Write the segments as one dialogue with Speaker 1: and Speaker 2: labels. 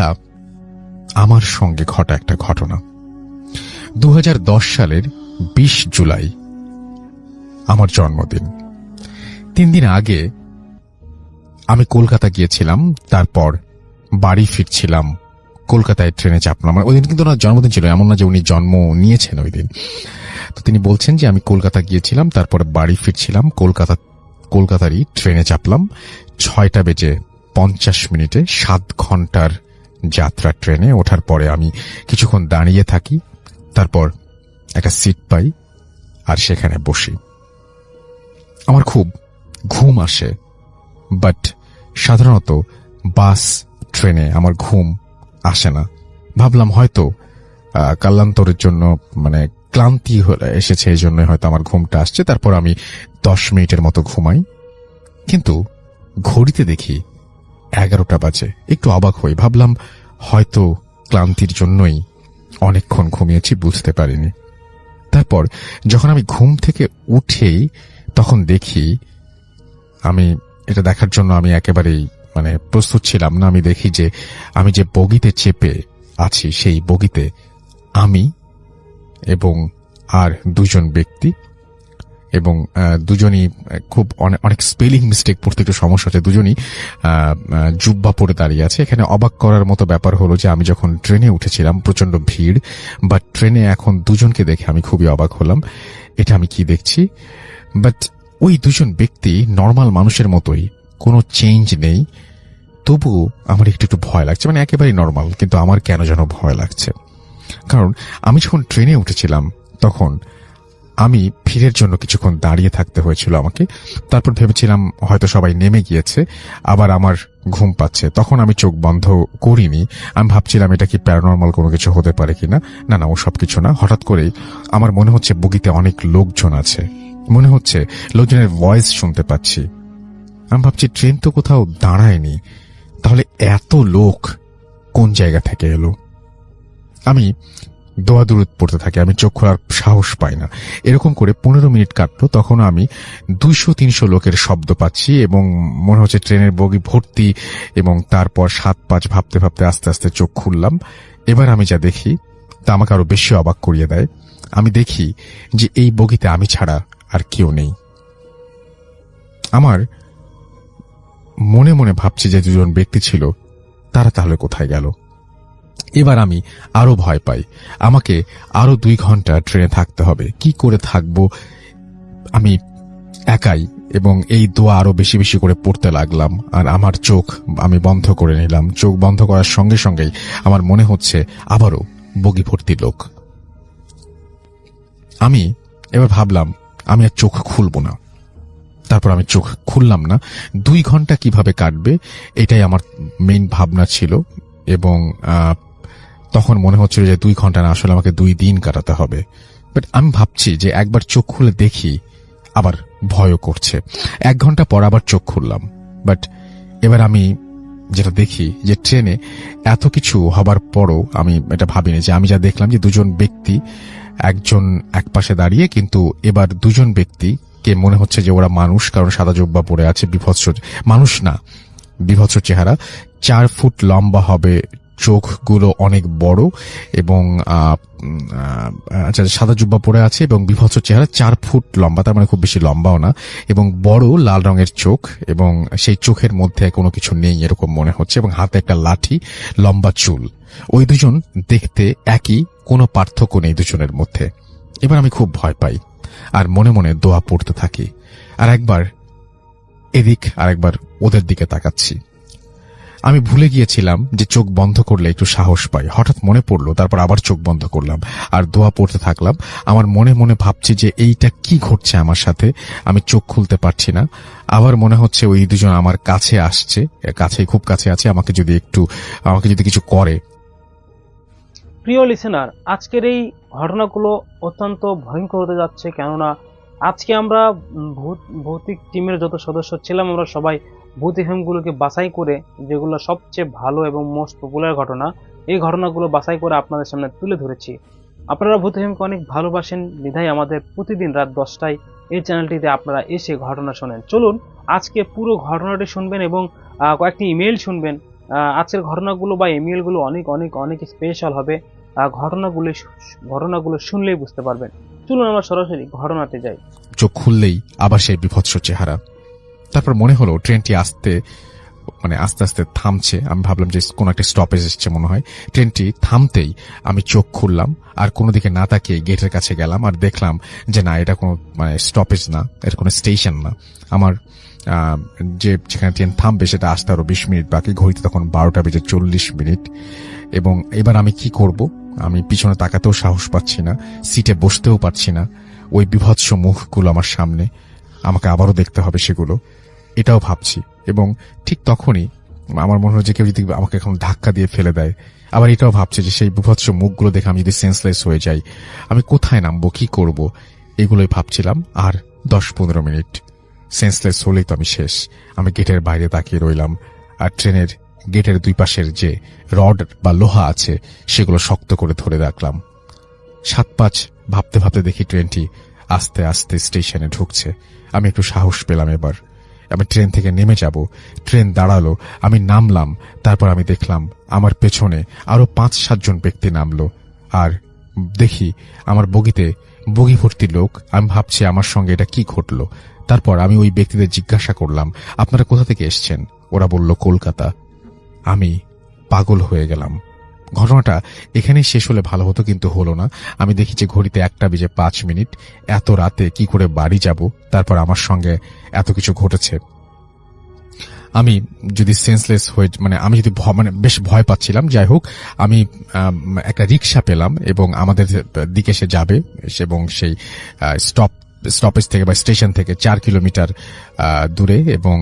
Speaker 1: এটা আমার সঙ্গে ঘটা একটা ঘটনা। 2010 সালের 20 জুলাই আমার জন্মদিন। 3 দিন আগে আমি কলকাতা গিয়েছিলাম, তারপর বাড়ি ফিরছিলাম। কলকাতায় ট্রেনে চাপলাম। ওই দিন কিন্তু ওনার জন্মদিন ছিল, এমন না যে উনি জন্ম নিয়েছেন ওই দিন। তো তিনি বলছেন যে আমি কলকাতা গিয়েছিলাম, তারপরে বাড়ি ফিরছিলাম। কলকাতারই ট্রেনে চাপলাম 6:50 7 ঘন্টার যাত্রা ট্রেনে। ওঠার পরে আমি কিছুক্ষণ দাঁড়িয়ে থাকি, তারপর একটা সিট পাই আর সেখানে বসি। আমার খুব ঘুম আসে, বাট সাধারণত বাস ট্রেনে আমার ঘুম আসে না। ভাবলাম হয়তো কালান্তরের জন্য ক্লান্তি এসেছে, এই জন্য হয়তো আমার ঘুমটা আসছে। তারপর আমি 10 মিনিটের মতো ঘুমাই, কিন্তু ঘড়িতে দেখি 11টা বাজে। একটু অবাক হই, ভাবলাম হয়তো ক্লান্তির জন্যই অনেকক্ষণ ঘুমিয়েছি, বুঝতে পারিনি। তারপর যখন আমি ঘুম থেকে উঠেই তখন দেখি, আমি এটা দেখার জন্য আমি একেবারেই প্রস্তুত ছিলাম না। আমি দেখি যে আমি যে বগিতে চেপে আছি সেই বগিতে আমি এবং আর 2 জন ব্যক্তি, এবং দুজনই খুব অনেক স্পেলিং মিস্টেক পড়তে একটু সমস্যা হচ্ছে। দুজনই জুব্বা পরে দাঁড়িয়ে আছে। এখানে অবাক করার মতো ব্যাপার হলো যে আমি যখন ট্রেনে উঠেছিলাম প্রচন্ড ভিড়, বাট ট্রেনে এখন 2 জনকে দেখে আমি খুবই অবাক হলাম। এটা আমি কি দেখছি? বাট ওই 2 জন ব্যক্তি নর্মাল মানুষের মতোই, কোনো চেঞ্জ নেই। তবুও আমার একটু ভয় লাগছে, একেবারেই নর্মাল, কিন্তু আমার কেন যেন ভয় লাগছে। কারণ আমি যখন ট্রেনে উঠেছিলাম তখন আমি ভিড়ের জন্য কিছুক্ষণ দাঁড়িয়ে থাকতে হয়েছিল আমাকে। তারপর ভেবেছিলাম হয়তো সবাই নেমে গিয়েছে, আবার আমার ঘুম পাচ্ছে। তখন আমি চোখ বন্ধ করিনি। আমি ভাবছিলাম এটা কি প্যারানর্মাল কোনো কিছু হতে পারে কিনা। না, ও সব কিছু না। হঠাৎ করেই আমার মনে হচ্ছে বগিতে অনেক লোকজন আছে, মনে হচ্ছে লোকজনের ভয়েস শুনতে পাচ্ছি। আমি ভাবছি ট্রেন তো কোথাও দাঁড়ায়নি, তাহলে এত লোক কোন জায়গা থেকে এলো? আমি দোয়াদুরুদ পড়তে থাকি, আমি চোখ খোলার সাহস পাই না। এরকম করে 15 মিনিট কাটলো। তখন আমি 200-300 লোকের শব্দ পাচ্ছি এবং মনে হচ্ছে ট্রেনের বগি ভর্তি। এবং তারপর 7-5 ভাবতে ভাবতে আস্তে আস্তে চোখ খুললাম। এবার আমি যা দেখি তা আমাকে আরো বেশি অবাক করিয়ে দেয়। আমি দেখি যে এই বগিতে আমি ছাড়া আর কেউ নেই। আমার মনে মনে ভাবছি যে 2 জন ব্যক্তি ছিল, তারা তাহলে কোথায় গেল? এবার আমি আরো ভয় পাই। আমাকে আরো 2 ঘন্টা ট্রেনে থাকতে হবে। কি করে থাকবো? আমি একাই, এবং এই দোয়া আরো বেশি বেশি করে পড়তে লাগলাম। আর আমার চোখ আমি বন্ধ করে নিলাম। চোখ বন্ধ করার সঙ্গে সঙ্গেই আমার মনে হচ্ছে আবারও বগি ভর্তি লোক। আমি এবার ভাবলাম আমি আর চোখ খুলব না। তারপর আমি চোখ খুললাম না। 2 ঘন্টা কিভাবে কাটবে এটাই আমার মেইন ভাবনা ছিল। এবং তখন মনে হচ্ছিল যে 2 ঘন্টা না, আসলে আমাকে 2 দিন কাটাতে হবে। বাট আমি ভাবছি যে একবার চোখ খুলে দেখি, আবার ভয়ও করছে। 1 ঘন্টা পর আবার চোখ খুললাম। বাট এবার আমি যেটা দেখি যে ট্রেনে এত কিছু হবার পরও আমি এটা ভাবিনি যে আমি যা দেখলাম যে 2 জন ব্যক্তি, একজন এক পাশে দাঁড়িয়ে, কিন্তু এবার 2 জন ব্যক্তি কে মনে হচ্ছে যে ওরা মানুষ, কারণ সাদা জুব্বা পরে আছে। বিভৎস মানুষ না, বিভৎস চেহারা। 4 ফুট লম্বা হবে, চোখগুলো অনেক বড়, এবং সাদা জুব্বা পরে আছে এবং বিভৎস চেহারা। 4 ফুট লম্বা, তার খুব বেশি লম্বাও না, এবং বড় লাল রঙের চোখ, এবং সেই চোখের মধ্যে কোনো কিছু নেই এরকম মনে হচ্ছে, এবং হাতে একটা লাঠি, লম্বা চুল। ওই 2 জন দেখতে একই, কোনো পার্থক্য নেই 2 জনের মধ্যে। এবার আমি খুব ভয় পাই আর মনে মনে দোয়া পড়তে থাকি। আর একবার এদিক আর একবার ওদের দিকে তাকাচ্ছি। আমি ভুলে গিয়েছিলাম যে চোখ বন্ধ করলে একটু সাহস পাই। হঠাৎ মনে পড়লো, তারপর আবার চোখ বন্ধ করলাম আর দোয়া পড়তে থাকলাম। আমার মনে মনে ভাবছি যে এইটা কি ঘটছে আমার সাথে। আমি চোখ খুলতে পারছি না। আবার মনে হচ্ছে ওই 2 জন আমার কাছে আসছে, খুব কাছে আছে, আমাকে যদি কিছু করে।
Speaker 2: প্রিয় লিসেনার, আজকের এই ঘটনাগুলো অত্যন্ত ভয়ঙ্কর হতে যাচ্ছে। কেননা আজকে আমরা ভৌতিক টিমের যত সদস্য ছিলাম, আমরা সবাই ভৌতিক ফিল্মগুলোকে বাছাই করে, যেগুলো সবচেয়ে ভালো এবং মোস্ট পপুলার ঘটনা, এই ঘটনাগুলো বাছাই করে আপনাদের সামনে তুলে ধরেছি। আপনারা ভৌতিক ফিল্মকে অনেক ভালোবাসেন বিধায় আমাদের প্রতিদিন রাত 10টায় এই চ্যানেলটিতে আপনারা এসে ঘটনা শোনেন। চলুন আজকে পুরো ঘটনাটি শুনবেন এবং কয়েকটি ইমেল শুনবেন আজকের ঘটনাগুলো বা ইমেলগুলো অনেক অনেক অনেক স্পেশাল হবে। ঘটনাগুলো শুনলেই বুঝতে পারবেন। চলুন আমরা সরাসরি ঘটনাতে যাই।
Speaker 1: চোখ খুললেই আবার সেই বিভৎস চেহারা। তারপর মনে হলো ট্রেনটি আস্তে আস্তে থামছে। আমি ভাবলাম যে কোন একটা স্টপেজ এসছে মনে হয়। ট্রেনটি থামতেই আমি চোখ খুললাম আর কোনো দিকে না তাকিয়ে গেটের কাছে গেলাম আর দেখলাম যে না, এটা কোনো স্টপেজ না, এটা কোনো স্টেশন না। আমার যেখানে ট্রেন থামবে সেটা আসতে আরো 20 মিনিট বাকি। ঘড়িতে তখন 12:40 এবং এবার আমি কি করব? আমি পিছনে তাকাতেও সাহস পাচ্ছি না, সিটে বসতেও পারছি না। ওই বিভৎস মুখগুলো আমার সামনে, আমাকে আবারও দেখতে হবে সেগুলো, এটাও ভাবছি। এবং ঠিক তখনই আমার মনে হলো যে কেউ যদি আমাকে এখন ধাক্কা দিয়ে ফেলে দেয়। আবার এটাও ভাবছি যে সেই বিভৎস মুখগুলো দেখে আমি যদি সেন্সলেস হয়ে যাই, আমি কোথায় নামবো, কি করব, এগুলোই ভাবছিলাম। আর 10-15 মিনিট সেন্সলেস হলেই তো আমি শেষ। আমি গেটের বাইরে তাকিয়ে রইলাম আর ট্রেনের গেটের দুই পাশের যে রড বা লোহা আছে সেগুলো শক্ত করে ধরে রাখলাম। 7-5 ভাবতে ভাবতে দেখি ট্রেনটি আস্তে আস্তে স্টেশনে ঢুকছে। আমি একটু সাহস পেলাম। এবার আমি ট্রেন থেকে নেমে যাব। ট্রেন দাঁড়ালো, আমি নামলাম। তারপর আমি দেখলাম আমার পেছনে আরো 5-7 জন ব্যক্তি নামলো আর দেখি আমার বগি ভর্তি লোক। আমি ভাবছি আমার সঙ্গে এটা কি ঘটলো। তারপর আমি ওই ব্যক্তিদের জিজ্ঞাসা করলাম, আপনারা কোথা থেকে এসছেন? ওরা বলল কলকাতা। আমি পাগল হয়ে গেলাম। ঘটনাটা এখানেই শেষ হলে ভালো হতো, কিন্তু হলো না। আমি দেখি যে ঘড়িতে 1:05। এত রাতে কি করে বাড়ি যাব? তারপর আমার সঙ্গে এত কিছু ঘটেছে। আমি যদি সেন্সলেস হয়ে আমি যদি বেশ ভয় পাচ্ছিলাম। যাই হোক, আমি একটা রিক্সা পেলাম এবং আমাদের দিকে সে যাবে এবং সেই স্টপেজ থেকে বা স্টেশন থেকে 4 কিলোমিটার দূরে। এবং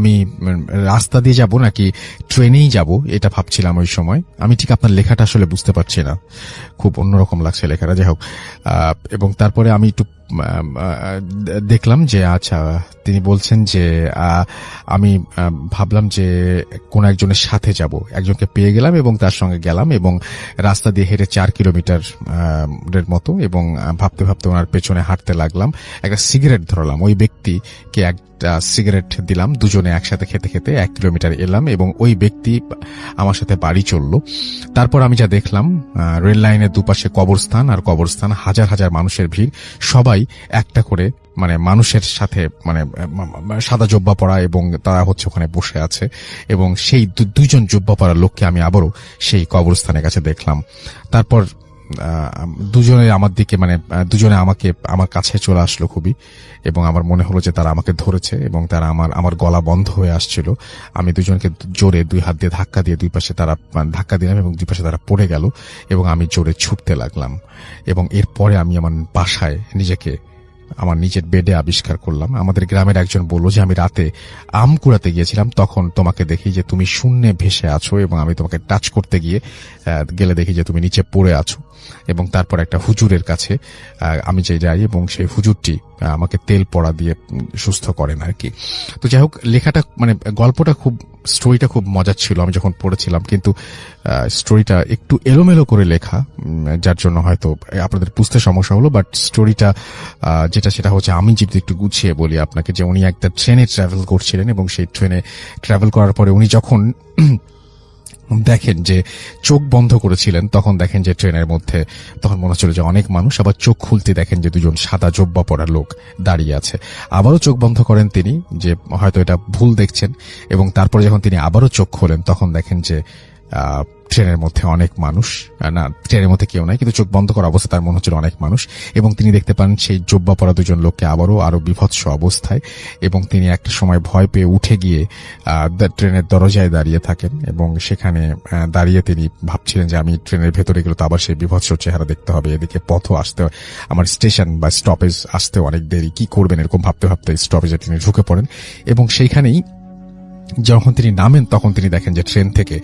Speaker 1: আমি রাস্তা দিয়ে যাব নাকি ট্রেনেই যাব এটা ভাবছিলাম ওই সময়। আমি ঠিক আপনার লেখাটা আসলে বুঝতে পারছি না, খুব অন্যরকম লাগছে লেখাটা। যাই হোক, এবং তারপরে আমি একটু দেখলাম যে আচ্ছা, তিনি বলছেন যে আমি ভাবলাম যে কোন একজনের সাথে যাব। একজনকে পেয়ে গেলাম এবং তার সঙ্গে গেলাম এবং রাস্তা দিয়ে হেঁটে 4 কিলোমিটার এর মতো। এবং ভাবতে ভাবতে ওনার পেছনে হাঁটতে লাগলাম। একটা সিগারেট ধরালাম, ওই ব্যক্তিকে একটা সিগারেট দিলাম। দুজনে একসাথে খেতে খেতে 1 কিলোমিটার এলাম এবং ওই ব্যক্তি আমার সাথে বাড়ি চলল। তারপর আমি যা দেখলাম, রেল লাইনের দুপাশে কবরস্থান আর কবরস্থান, হাজার হাজার মানুষের ভিড়, সবাই একটা করে মানুষের সাথে সাদা জব্বা পরা এবং তারা হচ্ছে ওখানে বসে আছে। এবং সেই দুইজন জব্বা পরা লোককে আমি আবারও সেই কবরস্থানের কাছে দেখলাম। তারপর দুজনে আমার দিকে দুজনে আমার কাছে চলে আসলো খুবই। এবং আমার মনে হলো যে তারা আমাকে ধরেছে এবং তারা আমার গলা বন্ধ হয়ে আসছিল। আমি দুজনকে জোরে 2 হাত দিয়ে ধাক্কা দিয়ে দুই পাশে তারা ধাক্কা দিলাম এবং দুই পাশে তারা পড়ে গেল এবং আমি জোরে ছুটতে লাগলাম। এবং এরপরে আমি আমার বাসায় নিজেকে আমার নিজের বেডে আবিষ্কার করলাম। আমাদের গ্রামের একজন বলল যে আমি রাতে আম কুড়াতে গিয়েছিলাম, তখন তোমাকে দেখি যে তুমি শূন্যে ভেসে আছো এবং আমি তোমাকে টাচ করতে গেলে দেখি যে তুমি নিচে পড়ে আছো। এবং তারপর একটা হুজুরের কাছে আমি যাই এবং সেই হুজুরটি আমাকে তেল পড়া দিয়ে সুস্থ করেন আর কি। তো যাই হোক, লেখাটা গল্পটা স্টোরিটা খুব মজার ছিল আমি যখন পড়েছিলাম, কিন্তু স্টোরিটা একটু এলোমেলো করে লেখা, যার জন্য হয়তো আপনাদের বুঝতে সমস্যা হলো। বাট স্টোরিটা সেটা হচ্ছে, আমি যদি একটু গুছিয়ে বলি আপনাকে, যে উনি একটা ট্রেনে ট্রাভেল করছিলেন এবং সেই ট্রেনে ট্রাভেল করার পরে উনি যখন দেখেন যে চোখ বন্ধ করেছিলেন, তখন দেখেন যে ট্রেনের মধ্যে তখন মনে হচ্ছিল যে অনেক মানুষ। আবার চোখ খুলতে দেখেন যে 2জন সাদা জব্বা পরা লোক দাঁড়িয়ে আছে। আবারও চোখ বন্ধ করেন তিনি, যে হয়তো এটা ভুল দেখছেন। এবং তারপরে যখন তিনি আবারও চোখ খোলেন, তখন দেখেন যে ট্রেনের মধ্যে অনেক মানুষ, না ট্রেনের মধ্যে কেউ নাই, কিন্তু চোখ বন্ধ করা অবস্থা তার মনে হচ্ছিল অনেক মানুষ। এবং তিনি দেখতে পান সেই জব্বা পরা 2জন লোককে আরো বিভৎস অবস্থায়। এবং তিনি একটা সময় ভয় পেয়ে উঠে গিয়ে ট্রেনের দরজায় দাঁড়িয়ে থাকেন এবং সেখানে দাঁড়িয়ে তিনি ভাবছিলেন যে আমি ট্রেনের ভেতরে গেলে তো আবার সেই বিভৎস চেহারা দেখতে হবে, এদিকে পথও আসতে, আমার স্টেশন বা স্টপেজ আসতে অনেক দেরি, কি করবেন এরকম ভাবতে ভাবতে স্টপেজে তিনি ঢুকে পড়েন। এবং সেইখানেই যখন তিনি নামেন, তখন তিনি দেখেন যে ট্রেন থেকে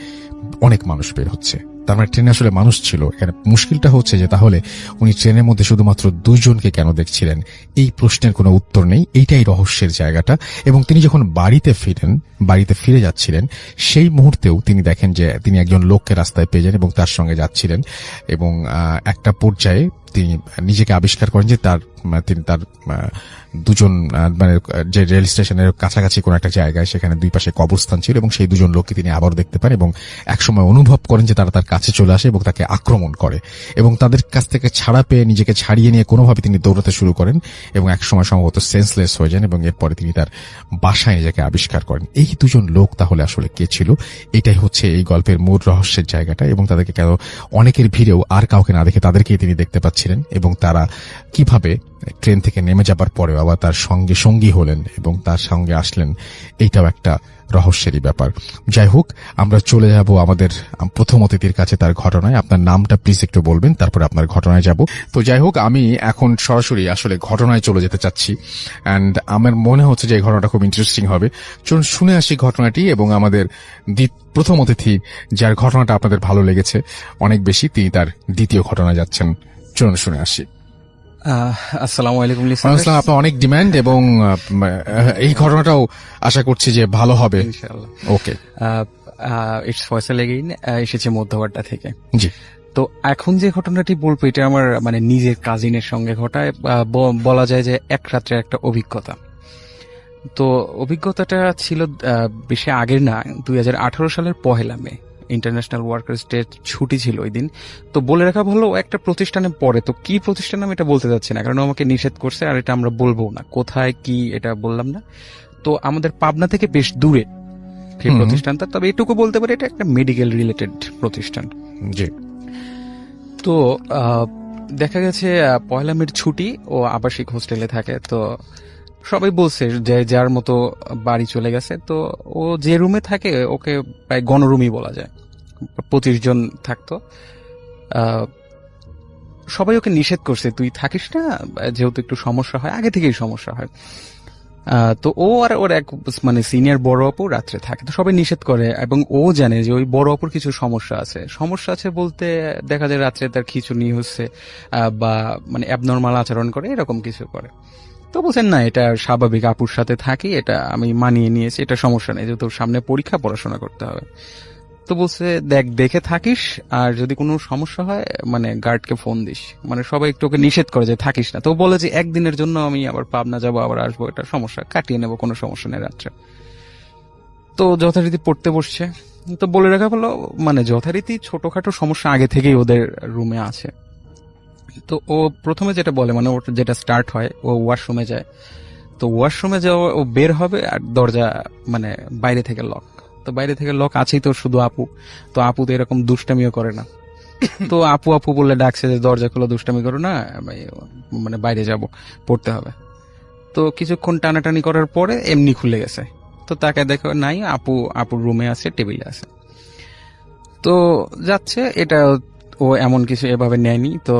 Speaker 1: অনেক মানুষ বের হচ্ছে। তার ট্রেনে আসলে মানুষ ছিল। এখানে মুশকিলটা হচ্ছে যে তাহলে উনি ট্রেনের মধ্যে শুধুমাত্র 2 জনকে কেন দেখছিলেন? এই প্রশ্নের কোনো উত্তর নেই। এইটাই রহস্যের জায়গাটা। এবং তিনি যখন বাড়িতে ফিরে যাচ্ছিলেন, সেই মুহূর্তেও তিনি দেখেন যে তিনি একজন লোককে রাস্তায় পেয়ে যান এবং তার সঙ্গে যাচ্ছিলেন। এবং একটা পর্যায়ে তিনি নিজেকে আবিষ্কার করেন যে তিনি তার দুজন মানে যে রেল স্টেশনের কাছাকাছি কোন একটা জায়গায় সেখানে দুই পাশে কবরস্থান ছিল এবং সেই দুজন লোককে তিনি আবার দেখতে পান এবং একসময় অনুভব করেন যে তারা তার কাছে চলে আসে এবং তাকে আক্রমণ করে এবং তাদের কাছ থেকে ছাড়া পেয়ে নিজেকে ছাড়িয়ে নিয়ে কোনোভাবে তিনি দৌড়াতে শুরু করেন এবং একসময় সম্ভবত সেন্সলেস হয়ে যান এবং এরপরে তিনি তার বাসায় নিজেকে আবিষ্কার করেন। এই দুজন লোক তাহলে আসলে কে ছিল, এটাই হচ্ছে এই গল্পের মূল রহস্যের জায়গাটা। এবং তাদেরকে কেন অনেকের ভিড়েও আর কাউকে না দেখে তাদেরকেই তিনি দেখতে পাচ্ছিলেন এবং তারা কিভাবে ট্রেন থেকে নেমে যাবার পরেও আবার তার সঙ্গে সঙ্গী হলেন এবং তার সঙ্গে আসলেন, এইটাও একটা রহস্যেরই ব্যাপার। যাই হোক, আমরা চলে যাব আমাদের প্রথম অতিথির কাছে, তার ঘটনায়। আপনার নামটা প্লিজ একটু বলবেন, তারপরে আপনার ঘটনায় যাব। তো যাই হোক, আমি এখন সরাসরি আসলে ঘটনায় চলে যেতে চাচ্ছি এন্ড আমার মনে হচ্ছে যে এই ঘটনাটা খুব ইন্টারেস্টিং হবে। চলুন শুনে আসি ঘটনাটি এবং আমাদের প্রথম অতিথি যার ঘটনাটা আপনাদের ভালো লেগেছে অনেক বেশি, তিনি তার দ্বিতীয় ঘটনা যাচ্ছেন। চলুন শুনে আসি।
Speaker 3: আসসালামু আলাইকুম
Speaker 1: আসসালাম। আপনার অনেক ডিমান্ড এবং এই ঘটনাটাও আশা করছি যে ভালো হবে
Speaker 3: ইনশাআল্লাহ।
Speaker 1: ওকে,
Speaker 3: ইটস ফয়সাল এগেইন, এসেছে মধ্যবাড্ডা থেকে।
Speaker 1: জি।
Speaker 3: তো এখন যে ঘটনাটি বলবো এটা আমার মানে নিজের কাজিনের সঙ্গে ঘটায়, বলা যায় যে এক রাত্রের একটা অভিজ্ঞতা। তো অভিজ্ঞতাটা ছিল বেশি আগের না, 2018 সালের 1 মে, ইন্টারন্যাশনাল ওয়ার্কার্স ডে ছুটি ছিল ওই দিন। তো বলে রাখা ভালো, একটা প্রতিষ্ঠানে পড়ে। তো কি প্রতিষ্ঠান আমি এটা বলতে যাচ্ছি না, কারণ আমাকে নিষেধ করছে, আর এটা আমরা বলবো না কোথায় কি, এটা বললাম না। তো আমাদের পাবনা থেকে বেশ দূরে সেই প্রতিষ্ঠানটা, তবে এটুকু বলতে পারি এটা একটা মেডিকেল রিলেটেড প্রতিষ্ঠান।
Speaker 1: জি।
Speaker 3: তো দেখা গেছে 1 মের ছুটি, ও আবাসিক হোস্টেলে থাকে। তো সবাই বলছে যে যার মতো বাড়ি চলে গেছে। তো ও যে রুমে থাকে ওকে প্রায় গণরুমই বলা যায়, 25 জন থাকতো। সবাই ওকে নিষেধ করছে তুই থাকিস না, যেহেতু একটু সমস্যা হয়, আগে থেকেই সমস্যা হয়। তো ও আর ওর এক মানে সিনিয়র বড় আপু রাত্রে থাকে। তো সবাই নিষেধ করে এবং ও জানে যে ওই বড় আপুর কিছু সমস্যা আছে। সমস্যা আছে বলতে দেখা যায় রাত্রে তার খিঁচুনি হচ্ছে বা মানে অ্যাবনর্মাল আচরণ করে, এরকম কিছু করে। তো বলছেন না, এটা স্বাভাবিক, আপুর সাথে থাকি, এটা আমি মানিয়ে নিয়েছি, এটা সমস্যা নেই, যেহেতু সামনে পরীক্ষা, পড়াশোনা করতে হবে। তো বলছে দেখে থাকিস, আর যদি কোনো সমস্যা হয় মানে গার্ডকে ফোন দিস। মানে সবাই একটু ওকে নিষেধ করে যে থাকিস না। তো বলে যে একদিনের জন্য আমি আবার পাবনা যাবো, আবার আসবো, এটা সমস্যা কাটিয়ে নেবো, কোনো সমস্যা নেই রাত্রে। তো যথারীতি পড়তে বসছে। তো বলে রাখা হলো মানে যথারীতি ছোটখাটো সমস্যা আগে থেকেই ওদের রুমে আছে। তো ও প্রথমে যেটা বলে মানে ওর যেটা স্টার্ট হয়, ও ওয়াশরুমে যায়। তো ওয়াশরুমে যাওয়া, ও বের হবে আর দরজা মানে বাইরে থেকে লক। তো বাইরে থেকে লক আছেই তো শুধু আপু। তো আপু তো এরকম দুষ্টামিও করে না। তো আপু আপু বলে ডাকছে যে দরজা খোলা, দুষ্টামি করো না, মানে বাইরে যাব, পড়তে হবে। তো কিছুক্ষণ টানাটানি করার পরে এমনি খুলে গেছে। তো তাকে দেখো নাই, আপুর রুমে আছে, টেবিলে আছে। তো যাচ্ছে, এটা ও এমন কিছু এভাবে নেয়নি। তো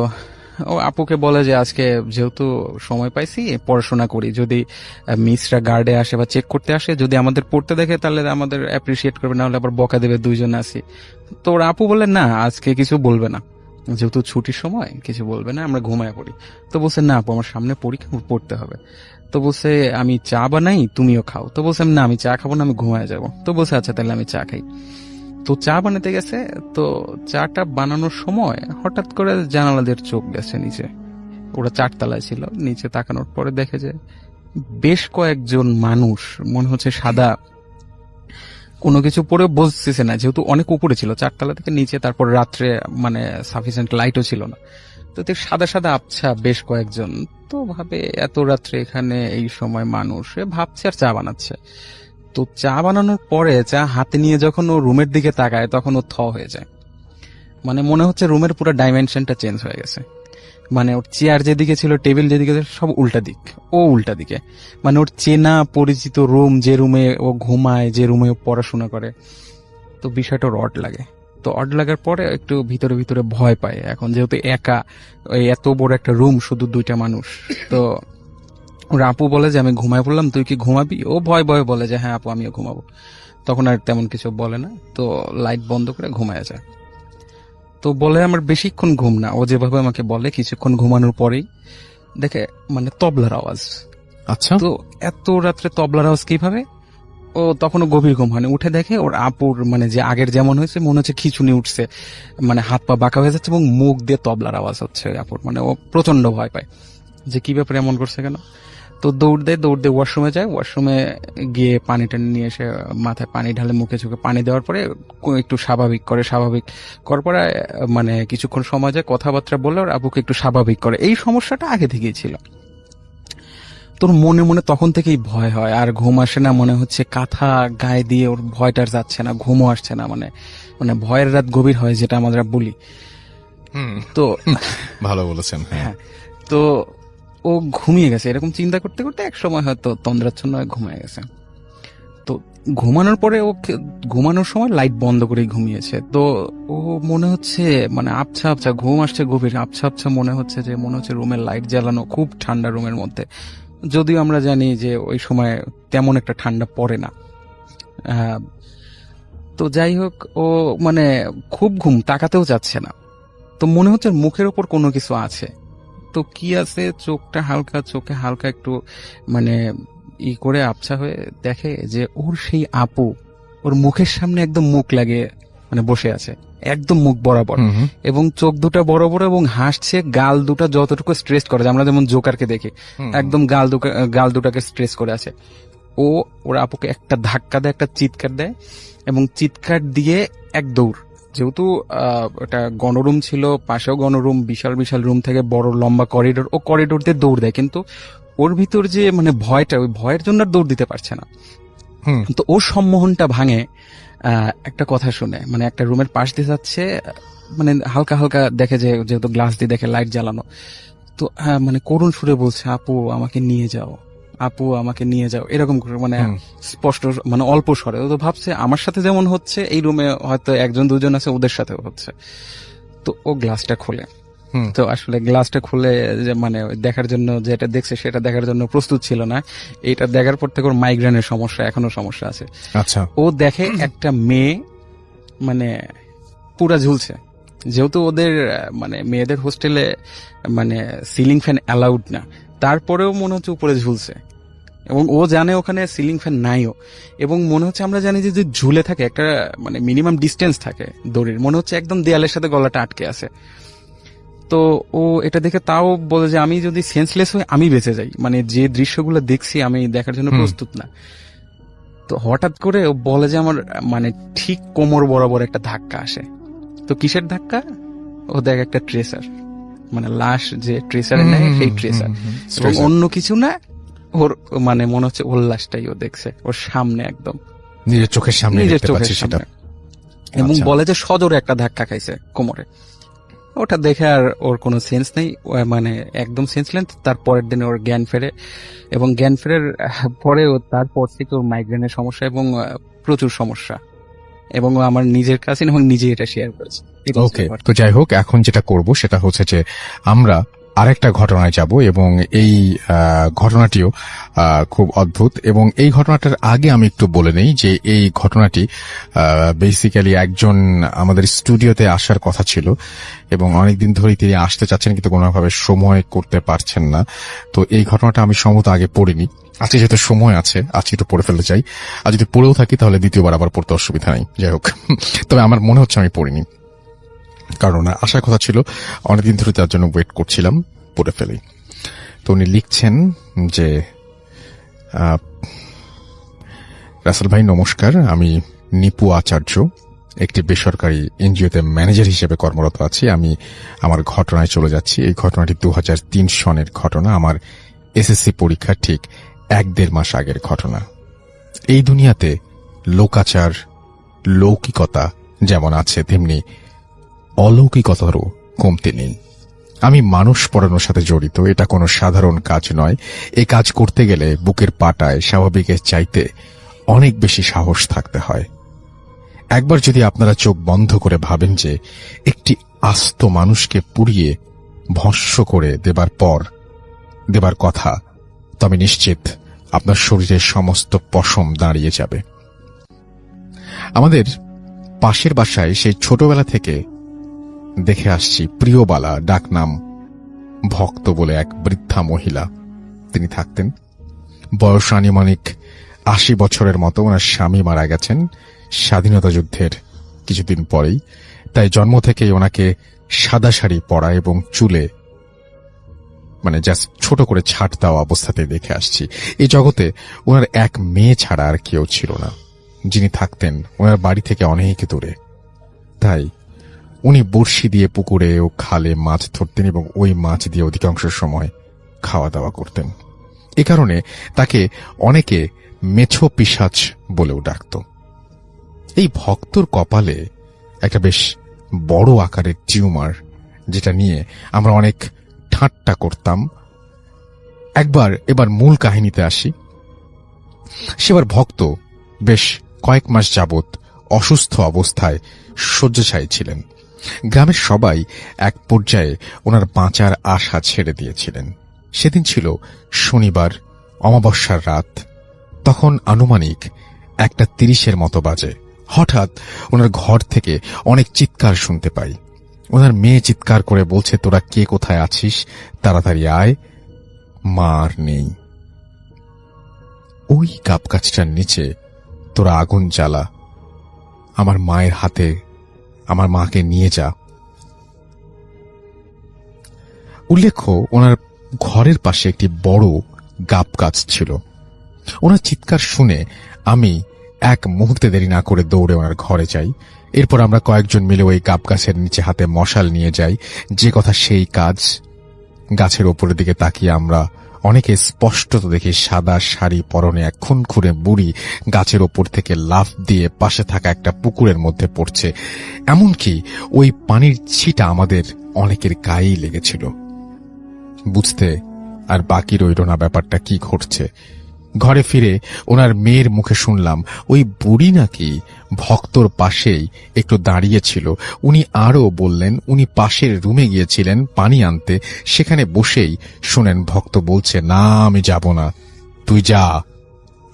Speaker 3: ও আপুকে বলে যে আজকে যেহেতু সময় পাইছি পড়াশোনা করি, যদি মিসরা গার্ডে আসে বা চেক করতে আসে, যদি আমাদের পড়তে দেখে তাহলে আমাদের অ্যাপ্রিসিয়েট করবে, না হলে আবার বকা দেবে, দুইজন আছি। তো ওর আপু বলে না আজকে কিছু বলবে না, যেহেতু ছুটির সময় কিছু বলবে না, আমরা ঘুমায় পড়ি। তো বলছে না আপু, আমার সামনে পরীক্ষা, পড়তে হবে। তো বলছে আমি চা বানাই, তুমিও খাও। তো বলছে না আমি চা খাবো না, আমি ঘুমায় যাব। তো বলছে আচ্ছা তাহলে আমি চা খাই। তো চা বানাতে গেছে। তো চাটা বানানোর সময় হঠাৎ করে জানালাদের চোখ গেছে নিচে। ওরা 4 তলায় ছিল, নিচে তাকানোর পরে দেখে যে বেশ কয়েকজন মানুষ, মনে হচ্ছে সাদা কোনো কিছু পরে বসতেছে না, যেহেতু অনেক উপরে ছিল, 4 তলা থেকে নিচে, তারপর রাত্রে মানে সাফিসিয়েন্ট লাইটও ছিল না। তো সাদা সাদা আবছা বেশ কয়েকজন। তো ভাবে এত রাত্রে এখানে এই সময় মানুষ, ভাবছে আর চা বানাচ্ছে। তো চা বানানোর পরে চা হাতে নিয়ে যখন ও রুমের দিকে তাকায় তখন ও থ হয়ে যায়। মানে মনে হচ্ছে রুমের পুরো ডাইমেনশনটা চেঞ্জ হয়ে গেছে। মানে ওর চেয়ার যেদিকে ছিল, টেবিল যেদিকে ছিল, সব উল্টা দিক, ও উল্টা দিকে। মানে ওর চেনা পরিচিত রুম, যে রুমে ও ঘুমায়, যে রুমে ও পড়াশোনা করে। তো বিষয়টা ওর অড লাগে। তো অড লাগার পরে একটু ভিতরে ভিতরে ভয় পায়, এখন যেহেতু একা, এত বড় একটা রুম, শুধু 2টা মানুষ। তো ওর আপু বলে যে আমি ঘুমায় পড়লাম, তুই কি ঘুমাবি? ও ভয় ভয় বলে যে হ্যাঁ আপু আমিও ঘুমাবো। তখন আর তেমন কিছু বলে না, তো লাইট বন্ধ করে ঘুমায় যায়। তো বলে আমার বেশিক্ষণ ঘুম না, ও যেভাবে আমাকে বলে কিছুক্ষণ ঘুমানোর পরেই দেখে মানে তবলার আওয়াজ।
Speaker 1: আচ্ছা।
Speaker 3: তো এত রাত্রে তবলার আওয়াজ কিভাবে? ও তখনও গভীর ঘুম হয়নি, উঠে দেখে ওর আপুর মানে যে আগের যেমন হয়েছে মনে হচ্ছে খিঁচুনি উঠছে, মানে হাত পা বাঁকা হয়ে যাচ্ছে এবং মুখ দিয়ে তবলার আওয়াজ হচ্ছে ওই আপুর। মানে ও প্রচন্ড ভয় পায় যে কি ব্যাপারে এমন করছে কেন। তো দৌড় দিয়ে ওয়াশরুমে যায়, ওয়াশরুমে গিয়ে পানি টানি নিয়ে এসে মাথায় পানি ঢালে, মুখে চোখে পানি দেওয়ার পরে একটু স্বাভাবিক করার পরে মানে কিছুক্ষণ সময় যায়, কথাবার্তা বললে ওর আপুকে একটু স্বাভাবিক করে। এই সমস্যাটা আগে থেকেই ছিল। তোর মনে মনে তখন থেকেই ভয় হয়, আর ঘুম আসে না, মনে হচ্ছে কাঁথা গায়ে দিয়ে ওর ভয়টার যাচ্ছে না, ঘুমও আসছে না, মানে মানে ভয়ের রাত গভীর হয় যেটা আমরা বলি। তো
Speaker 1: ভালো বলেছেন। হ্যাঁ,
Speaker 3: হ্যাঁ, তো ও ঘুমিয়ে গেছে, এরকম চিন্তা করতে করতে এক সময় হয়তো তন্দ্রাচ্ছন্ন হয়ে ঘুমিয়ে গেছে। তো ঘুমানোর পরে ও ঘুমানোর সময় লাইট বন্ধ করেই ঘুমিয়েছে। তো ও মনে হচ্ছে মানে আবছা আবছা ঘুম আসছে, গভীর আবছা আবছা মনে হচ্ছে যে মনে হচ্ছে রুমের লাইট জ্বালানো, খুব ঠান্ডা রুমের মধ্যে, যদিও আমরা জানি যে ওই সময় তেমন একটা ঠান্ডা পড়ে না। আহ, তো যাই হোক, ও মানে খুব ঘুম, তাকাতেও যাচ্ছে না। তো মনে হচ্ছে মুখের ওপর কোনো কিছু আছে। তো কি আছে, চোখে হালকা একটু মানে করে আবছা হয়ে দেখে যে ওর সেই আপু ওর মুখের সামনে একদম মুখ লাগে মানে বসে আছে, একদম মুখ বরাবর, এবং চোখ দুটা বড় বড় এবং হাসছে, গাল দুটা যতটুকু স্ট্রেচ করে, আমরা যেমন জোকারকে দেখি একদম গাল দুটাকে স্ট্রেচ করে আছে। ও ওর আপুকে একটা ধাক্কা দেয়, একটা চিৎকার দেয়, এবং চিৎকার দিয়ে এক দৌড়, যেহেতু এটা গণরুম ছিল, পাশেও গণরুম, বিশাল বিশাল রুম থেকে বড় লম্বা করিডোর, ও করিডোর দিয়ে দৌড় দেয়। কিন্তু ওর ভিতর যে মানে ভয়টা, ওই ভয়ের জন্য আর দৌড় দিতে পারছে না। তো ওর সম্মোহনটা ভাঙে একটা কথা শুনে, মানে একটা রুমের পাশ দিয়ে যাচ্ছে, মানে হালকা হালকা দেখে যে যেহেতু গ্লাস দিয়ে দেখে লাইট জ্বালানো, তো মানে করুণ সুরে বলছে, আপু আমাকে নিয়ে যাও, আপু আমাকে নিয়ে যাও, এরকম করে মানে স্পষ্ট, মানে অল্প স্বরে। ও তো ভাবছে আমার সাথে যেমন হচ্ছে এই রুমে হয়তো একজন দুজন আছে, ওদের সাথেও হচ্ছে। তো ও গ্লাসটা খোলে, তো আসলে গ্লাসটা খুলে যে মানে দেখার জন্য, যেটা দেখছে সেটা দেখার জন্য প্রস্তুত ছিল না। এটা দেখার পর থেকে ওর মাইগ্রেনের সমস্যা, এখনো সমস্যা আছে।
Speaker 1: আচ্ছা।
Speaker 3: ও দেখে একটা মেয়ে মানে পুরা ঝুলছে, যেহেতু ওদের মানে মেয়েদের হোস্টেলে মানে সিলিং ফ্যান অ্যালাউড না, তারপরেও মনে হচ্ছে উপরে ঝুলছে, এবং ও জানে ওখানে সিলিং ফ্যান নাইও, এবং মনে হচ্ছে আমরা জানি যে ঝুলে থাকে একটা মানে মিনিমাম ডিস্টেন্স থাকে দড়ির, মনে হচ্ছে একদম দেয়ালের সাথে গলাটা আটকে আছে। তো ও এটা দেখে তাও বলে যে আমি যদি সেন্সলেস হই আমি বেঁচে যাই, মানে যে দৃশ্যগুলো দেখছি আমি দেখার জন্য প্রস্তুত না। তো হঠাৎ করে ও বলে যে আমার মানে ঠিক কোমর বরাবর একটা ধাক্কা আসে। তো কিসের ধাক্কা? ও দেখ একটা ট্রেসার, মানে লাশ যে ট্রেসারে নেয় সেই ট্রেসার, এবং অন্য কিছু না, ওর মানে মনে হচ্ছে ওর লাশটাই ও দেখছে ওর সামনে, একদম
Speaker 1: নিজের চোখের সামনে দেখতে পাচ্ছি সেটা।
Speaker 3: এবং বলে যে সজোরে একটা ধাক্কা খাইছে কোমরে। ওটা দেখে আর ওর কোনো সেন্স নেই, মানে একদম সেন্সলেস। তার পরের দিনে ওর জ্ঞান ফেরে, এবং জ্ঞান ফেরার পরে ও তারপর থেকে ওর মাইগ্রেনের সমস্যা এবং প্রচুর সমস্যা, এবং ও আমার নিজের কাছে এবং নিজে এটা শেয়ার করেছে।
Speaker 1: ওকে, তো যাই হোক, এখন যেটা করব সেটা হচ্ছে যে আমরা আরেকটা ঘটনায় যাব, এবং এই ঘটনাটিও খুব অদ্ভুত। এবং এই ঘটনাটার আগে আমি একটু বলে নেই যে এই ঘটনাটি বেসিক্যালি একজন আমাদের স্টুডিওতে আসার কথা ছিল, এবং অনেকদিন ধরেই তিনি আসতে চাচ্ছেন কিন্তু কোনোভাবে সময় করতে পারছেন না। তো এই ঘটনাটা আমি সম্ভবত আগে পড়িনি, আজকে যেহেতু সময় আছে আজকে একটু পড়ে ফেলতে চাই, আর যদি পড়েও থাকি তাহলে দ্বিতীয়বার আবার পড়তে অসুবিধা নেই। যাই হোক, তবে আমার মনে হচ্ছে আমি পড়িনি, কারণ আসার কথা ছিল, অনেকদিন ধরে তার জন্য ওয়েট করছিলাম, পড়ে ফেলি। তো উনি লিখছেন যে, রাসেল ভাই নমস্কার, আমি নিপু আচার্য, একটি বেসরকারি এনজিওতে ম্যানেজার হিসেবে কর্মরত আছি। আমি আমার ঘটনায় চলে যাচ্ছি। এই ঘটনাটি 2003 সনের ঘটনা, আমার এসএসসি পরীক্ষা ঠিক 1-1.5 মাস আগের ঘটনা। এই দুনিয়াতে লোকাচার, লৌকিকতা যেমন আছে তেমনি অলৌকিকতারও কমতি নেই। আমি মানুষ পড়ানোর সাথে জড়িত, এটা কোনো সাধারণ কাজ নয়। এই কাজ করতে গেলে বুকের পাটায় স্বাভাবিকের চাইতে অনেক বেশি সাহস থাকতে হয়। একবার যদি আপনারা চোখ বন্ধ করে ভাবেন যে একটি আস্ত মানুষকে পুড়িয়ে ভস্ম করে দেবার কথা, তবে নিশ্চিত আপনার শরীরের সমস্ত পশম দাঁড়িয়ে যাবে। আমাদের পাশের বাসায় সেই ছোটবেলা থেকে দেখে আসছি প্রিয়বালা, ডাকনাম ভক্ত বলে এক বৃদ্ধা মহিলা তিনি থাকতেন। বয়স আনুমানিক 80 বছরের মতো। ওনার স্বামী মারা গেছেন স্বাধীনতা যুদ্ধের কিছুদিন পরেই, তাই জন্ম থেকেই ওনাকে সাদা শাড়ি পরা এবং চুলে জাস্ট ছোট করে ছাট দেওয়া অবস্থাতে দেখে আসছি। এই জগতে ওনার এক মেয়ে ছাড়া আর কেউ ছিল না, যিনি থাকতেন ওনার বাড়ি থেকে অনেক দূরে। তাই উনি বড়শি দিয়ে পুকুরে ও খালে মাছ ধরতেন এবং ওই মাছ দিয়ে অধিকাংশ সময় খাওয়া দাওয়া করতেন। এ কারণে তাকে অনেকে মেছো পিশাচ বলেও ডাকত। এই ভক্তর কপালে একটা বেশ বড় আকারের টিউমার, যেটা নিয়ে আমরা অনেক ঠাট্টা করতাম। এবার মূল কাহিনীতে আসি। সেবার ভক্ত বেশ কয়েক মাস যাবৎ অসুস্থ অবস্থায় শয্যাশায়ী ছিলেন। গ্রামের সবাই এক পর্যায়ে ওনার বাঁচার আশা ছেড়ে দিয়েছিলেন। সেদিন ছিল শনিবার, অমাবস্যার রাত। তখন আনুমানিক 1:30 মতো বাজে। হঠাৎ ওনার ঘর থেকে অনেক চিৎকার শুনতে পাই। ওনার মেয়ে চিৎকার করে বলছে, তোরা কে কোথায় আছিস, তাড়াতাড়ি আয়, মা আর নেই। ওই গাবগাছটার নিচে তোরা আগুন জ্বালা, আমার মায়ের হাতে আমার মাকে নিয়ে যা। উল্লেখ্য, ওনার ঘরের পাশে একটি বড় গাবগাছ ছিল। ওনার চিৎকার শুনে আমি এক মুহূর্তে দেরি না করে দৌড়ে ওনার ঘরে যাই। এরপর আমরা কয়েকজন মিলে ওই গাবগাছের নিচে হাতে মশাল নিয়ে যাই। যে কথা সেই কাজ। গাছের ওপরের দিকে তাকিয়ে আমরা অনেকে স্পষ্টত দেখি সাদা শাড়ি পরনে এক খুনখুনে বুড়ি গাছের ওপর থেকে লাফ দিয়ে পাশে থাকা একটা পুকুরের মধ্যে পড়ছে। এমনকি ওই পানির ছিটা আমাদের অনেকের গায়েই লেগেছিল। বুঝতে আর বাকি রইল না ব্যাপারটা কি ঘটছে। ঘরে ফিরে ওনার মেয়ের মুখে শুনলাম ওই বুড়ি নাকি ভক্তর পাশেই একটু দাঁড়িয়েছিল। উনি আরও বললেন উনি পাশের রুমে গিয়েছিলেন পানি আনতে। সেখানে বসেই শুনেন ভক্ত বলছে, না আমি যাব না, তুই যা,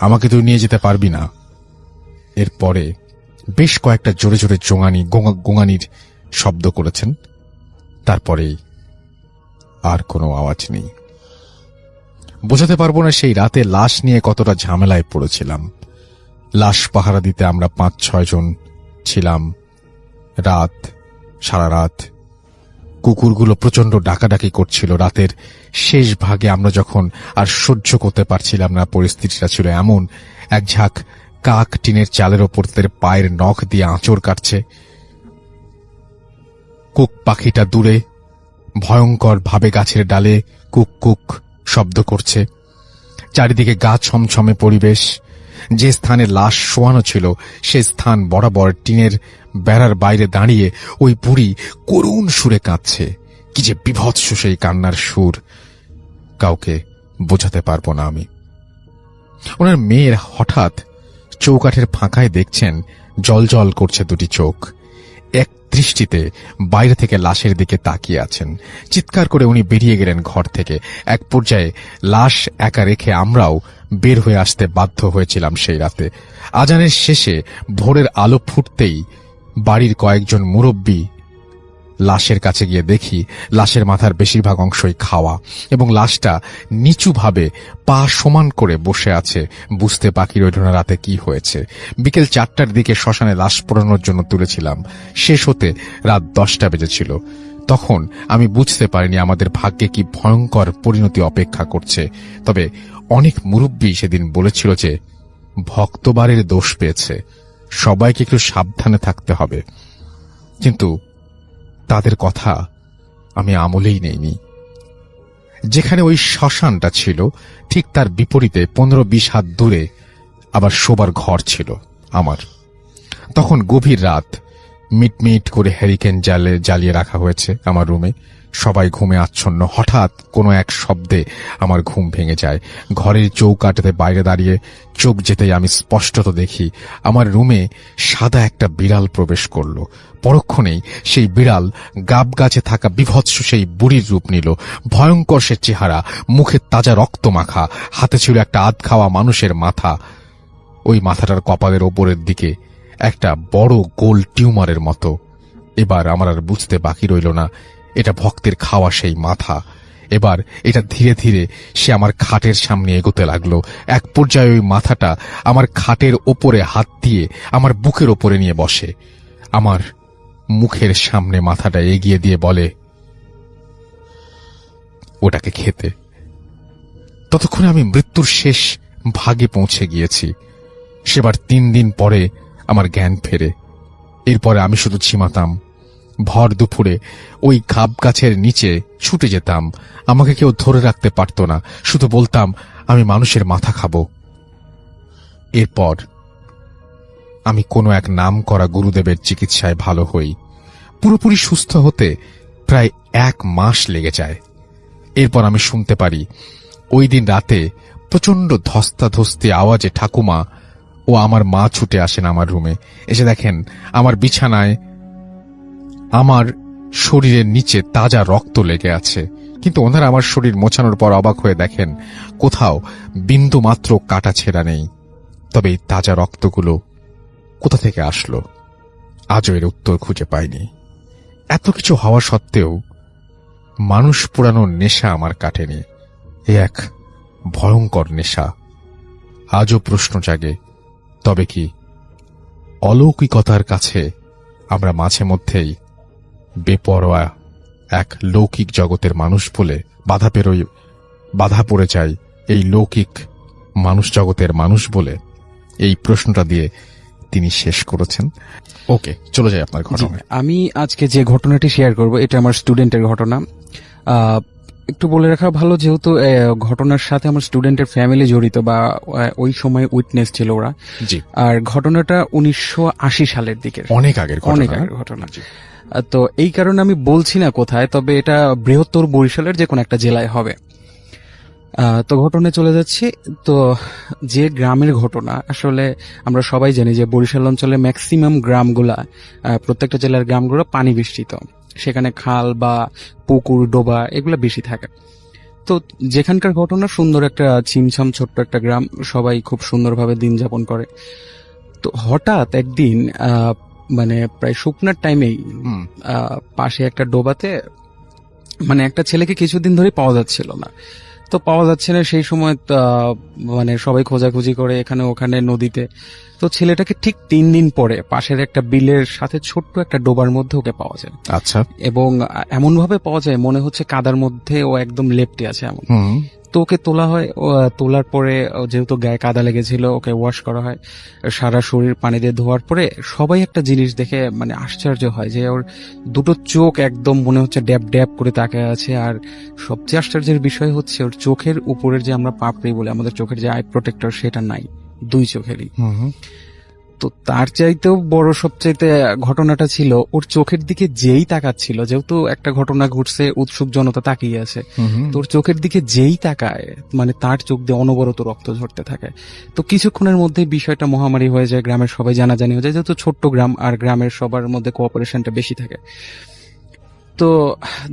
Speaker 1: আমাকে তুই নিয়ে যেতে পারবি না। এরপরে বেশ কয়েকটা জোরে জোরে গোঙানির শব্দ করেছেন। তারপরেই আর কোনো আওয়াজ নেই। বোঝাতে পারবো না সেই রাতে লাশ নিয়ে কতটা ঝামেলায় পড়েছিলাম। লাশ পাহারা দিতে আমরা 5-6 জন ছিলাম। সারা রাত কুকুরগুলো প্রচন্ড ডাকাডাকি করছিল। রাতের শেষ ভাগে আমরা যখন আর সহ্য করতে পারছিলাম না, পরিস্থিতিটা ছিল এমন, এক ঝাঁক কাক টিনের চালের ওপর তাদের পায়ের নখ দিয়ে আঁচড় কাটছে। কুক পাখিটা দূরে ভয়ঙ্কর ভাবে গাছের ডালে কুক কুক শব্দ করছে। চারিদিকে গা ছমছমে পরিবেশ। যে স্থানে লাশ শোয়ানো ছিল সে স্থান বরাবর টিনের বেড়ার বাইরে দাঁড়িয়ে ওই বুড়ি করুণ সুরে কাঁদছে। কি যে বিভৎস সেই কান্নার সুর, কাউকে বোঝাতে পারবো না আমি। ওনার মেয়ের হঠাৎ চৌকাঠের ফাঁকায় দেখছেন জল করছে দুটি চোখ। এক দৃষ্টিতে বাইরে থেকে লাশের দিকে তাকিয়ে আছেন। চিৎকার করে উনি বেরিয়ে গেলেন ঘর থেকে। এক পর্যায়ে লাশ একা রেখে আমরাও বের হয়ে আসতে বাধ্য হয়েছিলাম সেই রাতে। আজানের শেষে ভোরের আলো ফুটতেই বাড়ির কয়েকজন মুরব্বী লাশের কাছে গিয়ে দেখি লাশের মাথার বেশিরভাগ অংশই খাওয়া এবং লাশটা নিচুভাবে পা সমান করে বসে আছে। বুঝতে বাকি রইল না রাতে কি হয়েছে। বিকেল 4টার দিকে শ্মশানে লাশ পোড়ানোর জন্য তুলেছিলাম। শেষ হতে রাত 10টা বেজেছিল। তখন আমি বুঝতে পারিনি আমাদের ভাগ্যে কি ভয়ঙ্কর পরিণতি অপেক্ষা করছে। তবে অনেক মুরব্বী সেদিন বলেছিল যে ভক্তবারের দোষ পেয়েছে, সবাইকে একটু সাবধানে থাকতে হবে। কিন্তু তাদের কথা আমি আমলেই নেইনি। যেখানে ওই শ্মশানটা ছিল ঠিক তার বিপরীতে 15-20 হাত দূরে আবার শোবার ঘর ছিল আমার। তখন গভীর রাত, মিটমিট করে হ্যারিকেন জ্বালিয়ে রাখা হয়েছে আমার রুমে। সবাই ঘুমে আচ্ছন্ন। হঠাৎ কোনো এক শব্দে আমার ঘুম ভেঙে যায়। ঘরের চৌকাঠে বাইরে দাঁড়িয়ে চোখ যেতেই আমি স্পষ্টত দেখি আমার রুমে সাদা একটা বিড়াল প্রবেশ করল। পরক্ষণেই সেই বিড়াল গাবগাছে থাকা বিভৎস সেই বুড়ির রূপ নিল। ভয়ঙ্কর সে চেহারা, মুখে তাজা রক্ত মাখা, হাতে ছিল একটা আধ খাওয়া মানুষের মাথা। ওই মাথাটার কপালের ওপরের দিকে একটা বড় গোল টিউমারের মতো। এবার আমার আর বুঝতে বাকি রইল না এটা ভক্তের খাওয়া সেই মাথা। এবার এটা ধীরে ধীরে সে আমার খাটের সামনে এগোতে লাগলো। এক পর্যায়ে ওই মাথাটা আমার খাটের ওপরে হাত দিয়ে আমার বুকের ওপরে নিয়ে বসে, আমার মুখের সামনে মাথাটা এগিয়ে দিয়ে বলে ওটাকে খেতে। ততক্ষণে আমি মৃত্যুর শেষ ভাগে পৌঁছে গিয়েছি। সেবার 3 দিন পরে আমার জ্ঞান ফেরে। এরপরে আমি শুধু ঝিমাতাম। ভর দুপুরে ওই খাপ গাছের নিচে ছুটে যেতাম। আমাকে কেউ ধরে রাখতে পারত না, শুধু বলতাম আমি মানুষের মাথা খাবো। এরপর আমি কোনো এক নাম করা গুরুদেবের চিকিৎসায় ভালো হই। পুরোপুরি সুস্থ হতে প্রায় 1 মাস লেগে যায়। এরপর আমি শুনতে পারি ওই দিন রাতে প্রচন্ড ধস্তাধস্তি আওয়াজে ঠাকুমা ও আমার মা ছুটে আসেন আমার রুমে। এসে দেখেন আমার বিছানায় আমার শরীরের নিচে তাজা রক্ত লেগে আছে, কিন্তু ওনারা আমার শরীর মোছানোর পর অবাক হয়ে দেখেন কোথাও বিন্দু মাত্র কাটা ছেঁড়া নেই। তবে এই তাজা রক্তগুলো কোথা থেকে আসলো আজও এর উত্তর খুঁজে পাইনি। এত কিছু হওয়া সত্ত্বেও মানুষ পোড়ানোর নেশা আমার কাটেনি। এ এক ভয়ঙ্কর নেশা। আজও প্রশ্ন জাগে, তবে কি অলৌকিকতার কাছে আমরা মাঝে মধ্যেই বেপরোয়া এক লৌকিক জগতের মানুষ বলে বাধা পড়ে যায় এই লৌকিক মানুষ জগতের মানুষ বলে? এই প্রশ্নটা দিয়ে তিনি শেষ করেছেন। ওকে, চলে যাই আপনার ঘটনায়।
Speaker 3: আমি আজকে যে ঘটনাটি শেয়ার করব এটা আমার স্টুডেন্টের ঘটনা। একটু বলে রাখা ভালো, যেহেতু ঘটনার সাথে আমার স্টুডেন্টের ফ্যামিলি জড়িত বা ওই সময় উইটনেস ছিল ওরা।
Speaker 1: জি।
Speaker 3: আর ঘটনাটা 1980 সালের দিকে,
Speaker 1: অনেক আগের
Speaker 3: ঘটনা। তো এই কারণে আমি বলছি না কোথায়, তবে এটা বৃহত্তর বরিশালের যে কোনো একটা জেলায় হবে। তো ঘটনায় চলে যাচ্ছি। তো যে গ্রামের ঘটনা, আসলে আমরা সবাই জানি যে বরিশাল অঞ্চলে ম্যাক্সিমাম গ্রামগুলা, প্রত্যেকটা জেলার গ্রামগুলো পানি বেষ্টিত, সেখানে খাল বা পুকুর ডোবা এগুলো বেশি থাকে। তো যেখানকার ঘটনা সুন্দর একটা ছিমছাম ছোট্ট একটা গ্রাম, সবাই খুব সুন্দরভাবে দিন যাপন করে। তো হঠাৎ একদিন মানে প্রায় শুকনার টাইমেই পাশে একটা ডোবাতে মানে একটা ছেলেকে কিছুদিন ধরে পাওয়া যাচ্ছিল না। তো পাওয়া যাচ্ছে না সেই সময় মানে সবাই খোঁজাখুঁজি করে এখানে ওখানে নদীতে। তো ছেলেটাকে ঠিক 3 দিন পরে পাশের একটা বিলের সাথে ছোট্ট একটা ডোবার মধ্যে ওকে পাওয়া যায়।
Speaker 1: আচ্ছা।
Speaker 3: এবং এমন ভাবে পাওয়া যায় মনে হচ্ছে কাদার মধ্যে ও একদম লেপ্টে আছে এমন। তো ওকে তোলা হয়। তোলার পরে যেহেতু গায়ে কাদা লেগেছিল ওকে ওয়াশ করা হয়, সারা শরীর পানি দিয়ে ধোয়ার পরে সবাই একটা জিনিস দেখে মানে আশ্চর্য হয় যে ওর দুটো চোখ একদম মনে হচ্ছে ড্যাব ড্যাব করে তাকায় আছে। আর সবচেয়ে আশ্চর্যের বিষয় হচ্ছে ওর চোখের উপরের যে আমরা পাপড়ি বলে আমাদের চোখের যে আই প্রোটেক্টর সেটা নাই, 2 চোখেরই। তো তার চাইতেও বড় সবচাইতে ঘটনাটা ছিল ওর চোখের দিকে যেই তাকাচ্ছিল, যেহেতু একটা ঘটনা ঘটছে উৎসুক জনতা তাকিয়ে আছে, তোর চোখের দিকে যেই তাকায় মানে তার চোখ দিয়ে অনবরত রক্ত ঝরতে থাকে। তো কিছুক্ষণের মধ্যে বিষয়টা মহামারী হয়ে যায়, গ্রামের সবাই জানাজানি হয়ে যায়, যেহেতু ছোট্ট গ্রাম আর গ্রামের সবার মধ্যে কোঅপারেশনটা বেশি থাকে। তো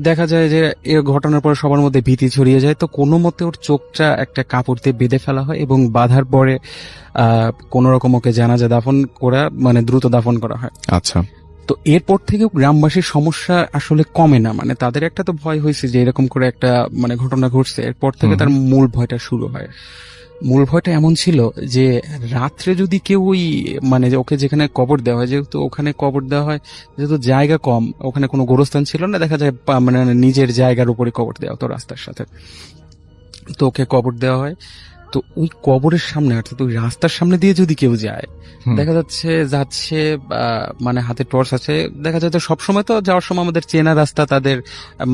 Speaker 3: দেখা যায় যে এই ঘটনার পর সবার মধ্যে ভীতি ছড়িয়ে যায়। তো কোনো মতে ওর চোখটা একটা কাপড় দিয়ে বেঁধে ফেলা হয় এবং বাঁধার পরে কোন রকম ওকে জানাজা দাফন করা মানে দ্রুত দাফন করা হয়।
Speaker 1: আচ্ছা।
Speaker 3: তো এরপর থেকেও গ্রামবাসীর সমস্যা আসলে কমে না, মানে তাদের একটা তো ভয় হয়েছে যে এরকম করে একটা মানে ঘটনা ঘটছে, এরপর থেকে তার মূল ভয়টা শুরু হয়। মূল ভয়টা এমন ছিল যে রাত্রে যদি কেউ ওই মানে ওকে যেখানে কবর দেওয়া হয়, যেহেতু ওখানে কবর দেওয়া হয় যেহেতু জায়গা কম, ওখানে কোনো গোরস্থান ছিল না, দেখা যায় মানে নিজের জায়গার উপরে কবর দেওয়া হতো রাস্তার সাথে। তো ওকে কবর দেওয়া হয়। তো ওই কবরের সামনে অর্থাৎ ওই রাস্তার সামনে দিয়ে যদি কেউ যায়, দেখা যাচ্ছে মানে হাতে টর্চ আছে, দেখা যায় তো সবসময় তো যাওয়ার সময় আমাদের চেনা রাস্তা তাদের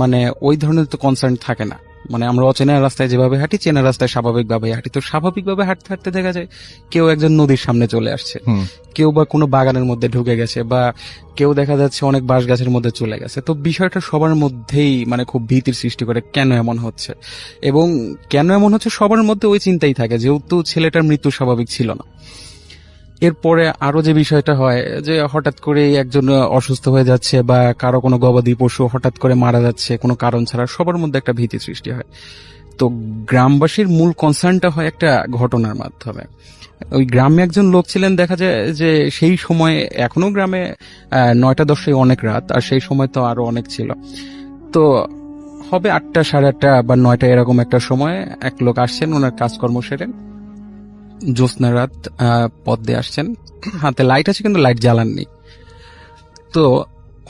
Speaker 3: মানে ওই ধরনের তো কনসার্ন থাকে না, মানে আমরা অচেনা রাস্তায় যেভাবে হাঁটি চেনা রাস্তায় স্বাভাবিকভাবে হাঁটি। তো স্বাভাবিকভাবে হাঁটতে হাঁটতে দেখা যায় কেউ একজন নদীর সামনে চলে আসছে, কেউ বা কোনো বাগানের মধ্যে ঢুকে গেছে, বা কেউ দেখা যাচ্ছে অনেক বাঁশ গাছের মধ্যে চলে গেছে। তো বিষয়টা সবার মধ্যেই মানে খুব ভীতির সৃষ্টি করে, কেন এমন হচ্ছে, এবং কেন এমন হচ্ছে সবার মধ্যে ওই চিন্তাই থাকে, যেহেতু ছেলেটার মৃত্যু স্বাভাবিক ছিল না। এরপরে আরো যে বিষয়টা হয় যে হঠাৎ করে একজন অসুস্থ হয়ে যাচ্ছে বা কারো কোনো গবাদি পশু হঠাৎ করে মারা যাচ্ছে কোনো কারণ ছাড়া, সবার মধ্যে একটা ভীতি সৃষ্টি হয়। তো গ্রামবাসীর মূল কনসার্নটা হয় একটা ঘটনার মাধ্যমে। ওই গ্রামে একজন লোক ছিলেন, দেখা যায় যে সেই সময় এখনো গ্রামে 9টা 10টায় অনেক রাত, আর সেই সময় তো আরো অনেক ছিল। তো হবে 8টা, 8:30 বা 9টা এরকম একটা সময় এক লোক আসছেন, ওনার কাজকর্ম সেরে জ্যোৎস্না রাত, পথ দিয়ে আসছেন, হাতে লাইট আছে কিন্তু লাইট জ্বালাননি। তো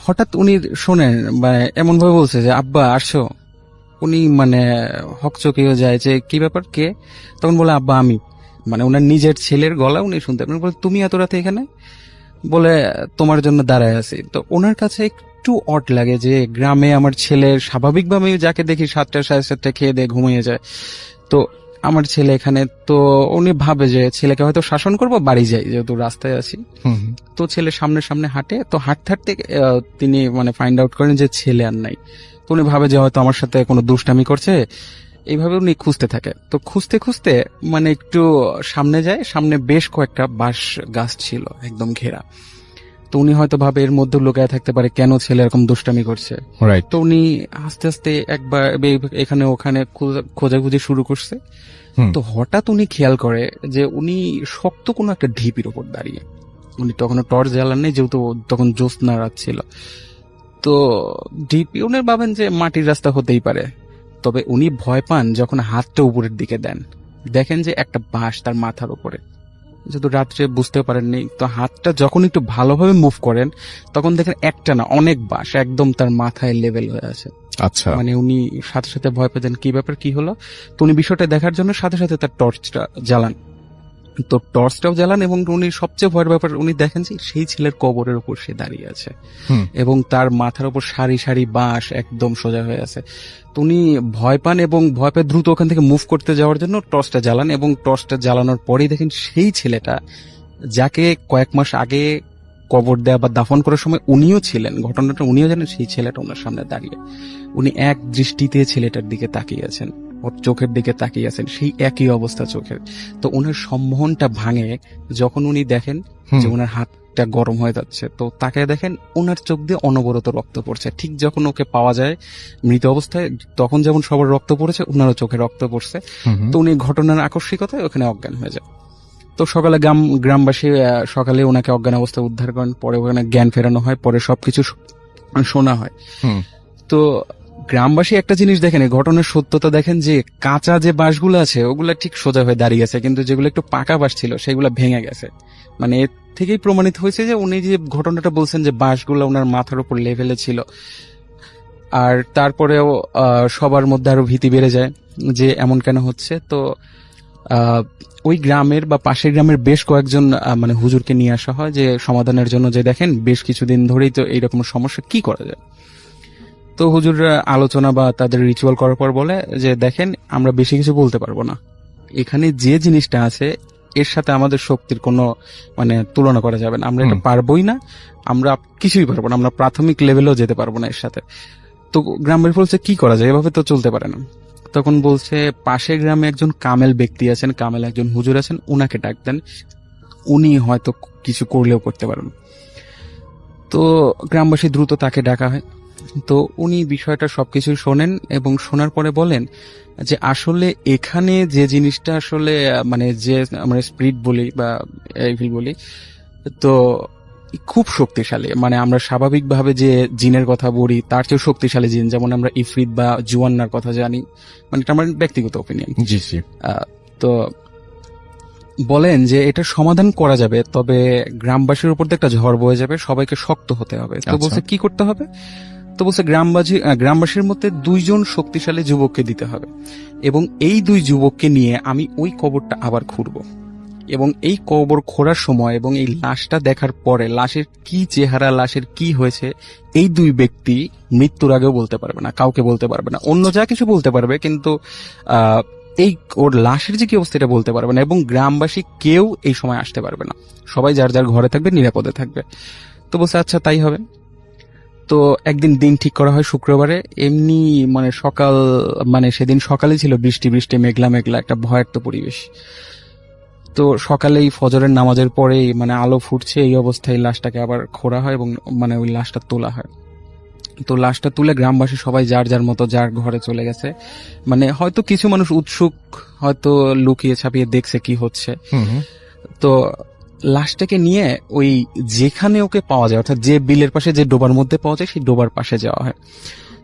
Speaker 3: হঠাৎ উনি শোনেন মানে এমন ভাবে বলছে যে আব্বা আসছো। উনি মানে হকচকিয়ে যায় যে কি ব্যাপার, কে? তখন বলে আব্বা আমি। মানে ওনার নিজের ছেলের গলা উনি শুনতে পারেন। বলে তুমি এত রাতে এখানে? বলে তোমার জন্য দাঁড়ায় আছি। তো ওনার কাছে একটু অড লাগে যে গ্রামে আমার ছেলের স্বাভাবিকভাবে যাকে দেখি 7টা 7:30 খেয়ে দিয়ে ঘুমিয়ে যায়, তো আমার ছেলে এখানে। তো উনি ভাবে যে ছেলেকে হয়তো শাসন করবো, বাড়ি যাই যেহেতু রাস্তায় আছি।
Speaker 1: হুম হুম।
Speaker 3: তো ছেলে সামনে সামনে হাঁটে, তো হাঁটতে হাঁটতে তিনি মানে ফাইন্ড আউট করেন যে ছেলে আর নাই। তো উনি ভাবে যে হয়তো আমার সাথে কোনো দুষ্টামি করছে, এইভাবে উনি খুঁজতে থাকে। তো খুঁজতে খুঁজতে মানে একটু সামনে যায়, সামনে বেশ কয়েকটা বাঁশ গাছ ছিল একদম ঘেরা। তো উনি হয়তো ভাবে এর মধ্যে লুকায় থাকতে পারে, কেন ছেলে এরকম দুষ্টামি করছে।
Speaker 1: রাইট।
Speaker 3: তো উনি আস্তে আস্তে একবার এখানে ওখানে খোঁজাখুঁজি শুরু করছে।
Speaker 1: হুম।
Speaker 3: তো হঠাৎ উনি খেয়াল করে যে উনি শক্ত কোনো একটা ঢিপির উপর দাঁড়িয়ে। উনি তখনও টর্চ জ্বালান নেই, যেহেতু তখন জ্যোৎস্না রাত ছিল। তো ঢিপি উনি ভাবেন যে মাটির রাস্তা হতেই পারে, তবে উনি ভয় পান যখন হাতটা উপরের দিকে দেন, দেখেন যে একটা বাঁশ তার মাথার উপরে। যেহেতু রাত্রে বুঝতে পারেননি, তো হাতটা যখন একটু ভালোভাবে মুভ করেন তখন দেখেন একটা না অনেক বাঁশ একদম তার মাথায় লেভেল হয়ে আছে।
Speaker 1: আচ্ছা।
Speaker 3: মানে উনি সাথে সাথে ভয় পেতেন, কি ব্যাপার, কি হলো। তো উনি বিষয়টা দেখার জন্য সাথে সাথে তার টর্চটা জ্বালান। তো টর্চটাও জ্বালান এবং উনি সবচেয়ে ভয়ের ব্যাপার উনি দেখেন যে সেই ছেলের কবরের উপর সে দাঁড়িয়ে আছে
Speaker 1: হুম।
Speaker 3: এবং তার মাথার উপর সারি সারি বাঁশ একদম সোজা হয়ে আছে। তো উনি ভয় পান এবং ভয় পেয়ে দ্রুত ওখান থেকে মুভ করতে যাওয়ার জন্য টর্চটা জ্বালান, এবং টর্চটা জ্বালানোর পরেই দেখেন সেই ছেলেটা যাকে কয়েক মাস আগে কবর দেয়া বা দাফন করার সময় উনিও ছিলেন, ঘটনাটা উনিও জানেন, সেই ছেলেটা ওনার সামনে দাঁড়িয়ে। উনি এক দৃষ্টিতে ছেলেটার দিকে তাকিয়ে আছেন, ওর চোখের দিকে তাকিয়ে আছেন, সেই একই অবস্থা চোখের। তো ওনার সম্মোহনটা ভাঙে যখন উনি দেখেন যে ওনার হাতটা গরম হয়ে যাচ্ছে। তো তাকে দেখেন ওনার চোখ দিয়ে অনবরত রক্ত পড়ছে। ঠিক যখন ওকে পাওয়া যায় মৃত অবস্থায়, তখন যেমন সবার রক্ত পড়েছে ওনারও চোখে রক্ত পড়ছে। তো উনি ঘটনার আকস্মিকতায় ওখানে অজ্ঞান হয়ে যায়। তো সকালে গ্রামবাসী সকালে ওনাকে অজ্ঞান অবস্থায় উদ্ধার করেন, পরে ওখানে জ্ঞান ফেরানো হয়, পরে সবকিছু শোনা হয়। তো গ্রামবাসী একটা জিনিস দেখেন, এই ঘটনার সত্যতা দেখেন যে কাঁচা যে বাঁশগুলো আছে ওগুলা ঠিক সোজা হয়ে দাঁড়িয়ে আছে, কিন্তু যেগুলো একটু পাকা বাঁশ ছিল সেগুলো ভেঙে গেছে। মানে এর থেকেই প্রমাণিত হয়েছে যে উনি যে ঘটনাটা বলছেন যে বাঁশগুলো ওনার মাথার উপর লেভেলে ছিল। আর তারপরেও সবার মধ্যে আরো ভীতি বেড়ে যায় যে এমন কেন হচ্ছে। তো ওই গ্রামের বা পাশের গ্রামের বেশ কয়েকজন মানে হুজুরকে নিয়ে আসা হয় যে সমাধানের জন্য, যে দেখেন বেশ কিছুদিন ধরেই তো এইরকম সমস্যা, কি করা যায়। তো হুজুররা আলোচনা বা তাদের রিচুয়াল করার পর বলে যে দেখেন আমরা বেশি কিছু বলতে পারবো না, এখানে যে জিনিসটা আছে এর সাথে আমাদের শক্তির কোনো মানে তুলনা করা যাবে না, আমরা এটা পারবোই না, আমরা কিছুই পারবো না, আমরা প্রাথমিক লেভেলেও যেতে পারবো না এর সাথে। তো গ্রামবাসী বলছে কি করা যায়, এভাবে তো চলতে পারে না। তখন বলছে পাশের গ্রামে একজন কামেল ব্যক্তি আছেন, কামেল একজন হুজুর আছেন, উনাকে ডাক দেন, উনি হয়তো কিছু করলেও করতে পারেন। তো গ্রামবাসী দ্রুত তাকে ডাকা হয়। তো উনি বিষয়টা সবকিছু শোনেন এবং শোনার পরে বলেন যে আসলে এখানে যে জিনিসটা আসলে মানে যে আমরা স্পিরিট বলি বা এভিল বলি, তো খুব শক্তিশালী। মানে আমরা স্বাভাবিকভাবে যে জিনের কথা বলি তার চেয়েও শক্তিশালী জিন, যেমন আমরা ইফরিত বা জুয়ান্নার কথা জানি, মানে এটা আমার ব্যক্তিগত ওপিনিয়ন।
Speaker 1: জি জি।
Speaker 3: তো বলেন যে এটা সমাধান করা যাবে, তবে গ্রামবাসীর উপর দিয়ে একটা ঝড় বয়ে যাবে, সবাইকে শক্ত হতে হবে। তো বলছে কি করতে হবে, তো বলছে গ্রামবাসীর মধ্যে 2 জন শক্তিশালী যুবককে দিতে হবে, এবং এই 2 যুবককে নিয়ে আমি ওই কবরটা আবার খুঁড়ব, এবং এই কবর খোঁড়ার সময় এবং এই লাশটা দেখার পরে লাশের কি চেহারা, লাশের কি হয়েছে, এই 2 ব্যক্তি মৃত্যুর আগেও বলতে পারবে না, কাউকে বলতে পারবে না। অন্য যা কিছু বলতে পারবে, কিন্তু এই ওর লাশের যে কি অবস্থা এটা বলতে পারবে না, এবং গ্রামবাসী কেউ এই সময় আসতে পারবে না, সবাই যার যার ঘরে থাকবে, নিরাপদে থাকবে। তো বলছে আচ্ছা তাই হবে। তো একদিন দিন ঠিক করা হয় শুক্রবারে, এমনি মানে সকাল, মানে সেদিন সকালে ছিল বৃষ্টি বৃষ্টি মেঘলা মেঘলা একটা ভয়ার্ত পরিবেশ। তো সকালেই ফজরের নামাজের পরেই মানে আলো ফুটছে, এই অবস্থায় লাশটাকে আবার খোঁড়া হয় এবং মানে ওই লাশটা তোলা হয়। তো লাশটা তুলে গ্রামবাসী সবাই যার যার মতো যার ঘরে চলে গেছে। মানে হয়তো কিছু মানুষ উৎসুক, হয়তো লুকিয়ে ছাপিয়ে দেখছে কি হচ্ছে। তো লাশটাকে নিয়ে ওই যেখানে ওকে পাওয়া যায়, অর্থাৎ যে বিলের পাশে যে ডোবার মধ্যে পাওয়া যায় সেই ডোবার পাশে যাওয়া হয়।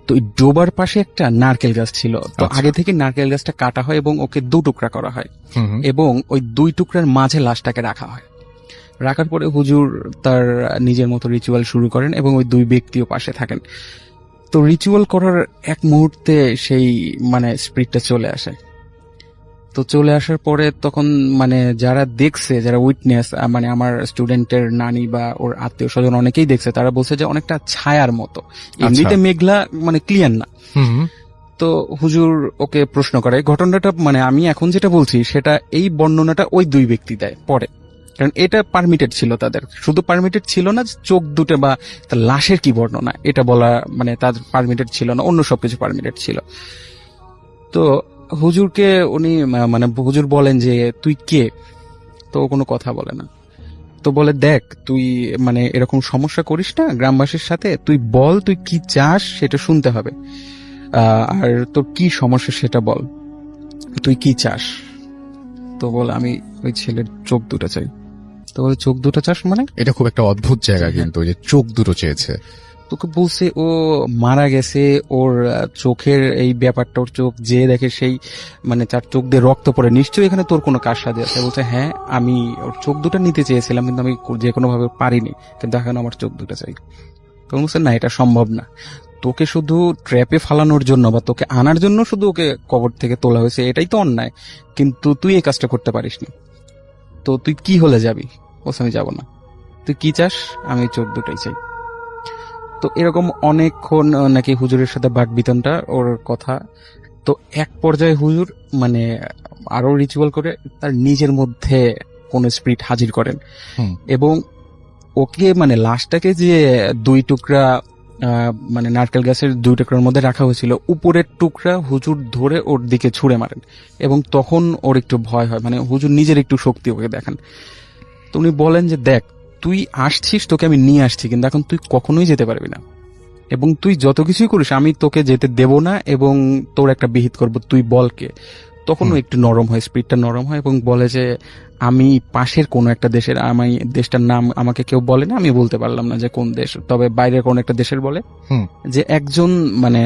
Speaker 3: তো ওই ডোবার পাশে একটা নারকেল গাছ ছিল, তো
Speaker 1: আচ্ছা।
Speaker 3: আগে থেকে নারকেল গাছটা কাটা হয় এবং ওকে 2 টুকরা করা হয়
Speaker 1: হুম হুম।
Speaker 3: এবং ওই 2 টুকরার মাঝে লাশটাকে রাখা হয়। রাখার পরে হুজুর তার নিজের মতো রিচুয়াল শুরু করেন এবং ওই 2 ব্যক্তিও পাশে থাকেন। তো রিচুয়াল করার এক মুহূর্তে সেই মানে স্পিরিটটা চলে আসে। তো চলে আসার পরে তখন মানে যারা দেখছে, যারা উইটনেস, মানে আমার স্টুডেন্টের নানি বা ওর আত্মীয় স্বজন অনেকেই দেখছে, তারা বলছে যে অনেকটা ছায়ার মতো, এমনিতে মেঘলা মানে ক্লিয়ার না।
Speaker 1: হুম হুম।
Speaker 3: তো হুজুর ওকে প্রশ্ন করে, ঘটনাটা মানে আমি এখন যেটা বলছি সেটা এই বর্ণনাটা ওই 2 ব্যক্তি দেয় পরে, কারণ এটা পারমিটেড ছিল তাদের। শুধু পারমিটেড ছিল না যে চোখ দুটো বা তার লাশের কি বর্ণনা এটা বলা, মানে তাদের পারমিটেড ছিল না, অন্য সবকিছু পারমিটেড ছিল। তো হুজুরকে উনি মানে হুজুর বলেন যে তুই কে? তো ও কোনো কথা বলে না। তো বলে, দেখ তুই মানে এরকম সমস্যা করিস না গ্রামবাসীর সাথে, তুই বল তুই কি চাস সেটা শুনতে হবে, আর তোর কি সমস্যা সেটা বল, তুই কি চাস? তো বলে, আমি ওই ছেলের চোখ দুটো চাই। তো বলে, চোখ দুটো চাস মানে?
Speaker 1: এটা খুব একটা অদ্ভুত জায়গা কিন্তু, যে চোখ দুটো চেয়েছে।
Speaker 3: তোকে বলছে ও মারা গেছে, ওর চোখের এই ব্যাপারটা, ওর চোখ যে দেখে সেই মানে তার চোখ দিয়ে রক্ত পড়ে, নিশ্চয়ই এখানে তোর কোনো কারসাজি আছে। বলছে, হ্যাঁ আমি ওর চোখ দুটো নিতে চেয়েছিলাম কিন্তু আমি যে কোনো ভাবে পারিনি, কিন্তু এখন আমার চোখ দুটো চাই। তো বলছে, না এটা সম্ভব না, তোকে শুধু ট্র্যাপে ফালানোর জন্য বা তোকে আনার জন্য শুধু ওকে কবর থেকে তোলা হয়েছে, এটাই তো অন্যায়, কিন্তু তুই এই কাজটা করতে পারিস না। তো তুই কি হলে যাবি? বলছে, আমি যাবো না। তুই কি চাস? আমি চোখ দুটোই চাই। তো এরকম অনেকক্ষণ নাকি হুজুরের সাথে বাকবিতনটা ওর কথা। তো এক পর্যায়ে হুজুর মানে আরো রিচুয়াল করে তার নিজের মধ্যে কোন স্পিরিট হাজির করেন
Speaker 1: হুম।
Speaker 3: এবং ওকে মানে লাশটাকে যে 2 টুকরা মানে নারকেল গাছের 2 টুকরার মধ্যে রাখা হয়েছিল, উপরের টুকরা হুজুর ধরে ওর দিকে ছুঁড়ে মারেন এবং তখন ওর একটু ভয় হয়, মানে হুজুর নিজের একটু শক্তি ওকে দেখান। তো উনি বলেন যে, দেখ তুই আসছিস, তোকে আমি নিয়ে আসছি, কিন্তু এখন তুই কখনোই যেতে পারবি না এবং তুই যত কিছুই করিস আমি তোকে যেতে দেব না এবং তোর একটা বিহিত করব, তুই বল কে। তখনও একটু নরম হয়, স্পিরিটটা নরম হয় এবং বলে যে, আমি পাশের কোন একটা দেশের, আমি দেশটার নাম আমাকে কেউ বলে না, আমি বলতে পারলাম না যে কোন দেশ, তবে বাইরের কোন একটা দেশের বলে,
Speaker 1: হুম।
Speaker 3: যে একজন মানে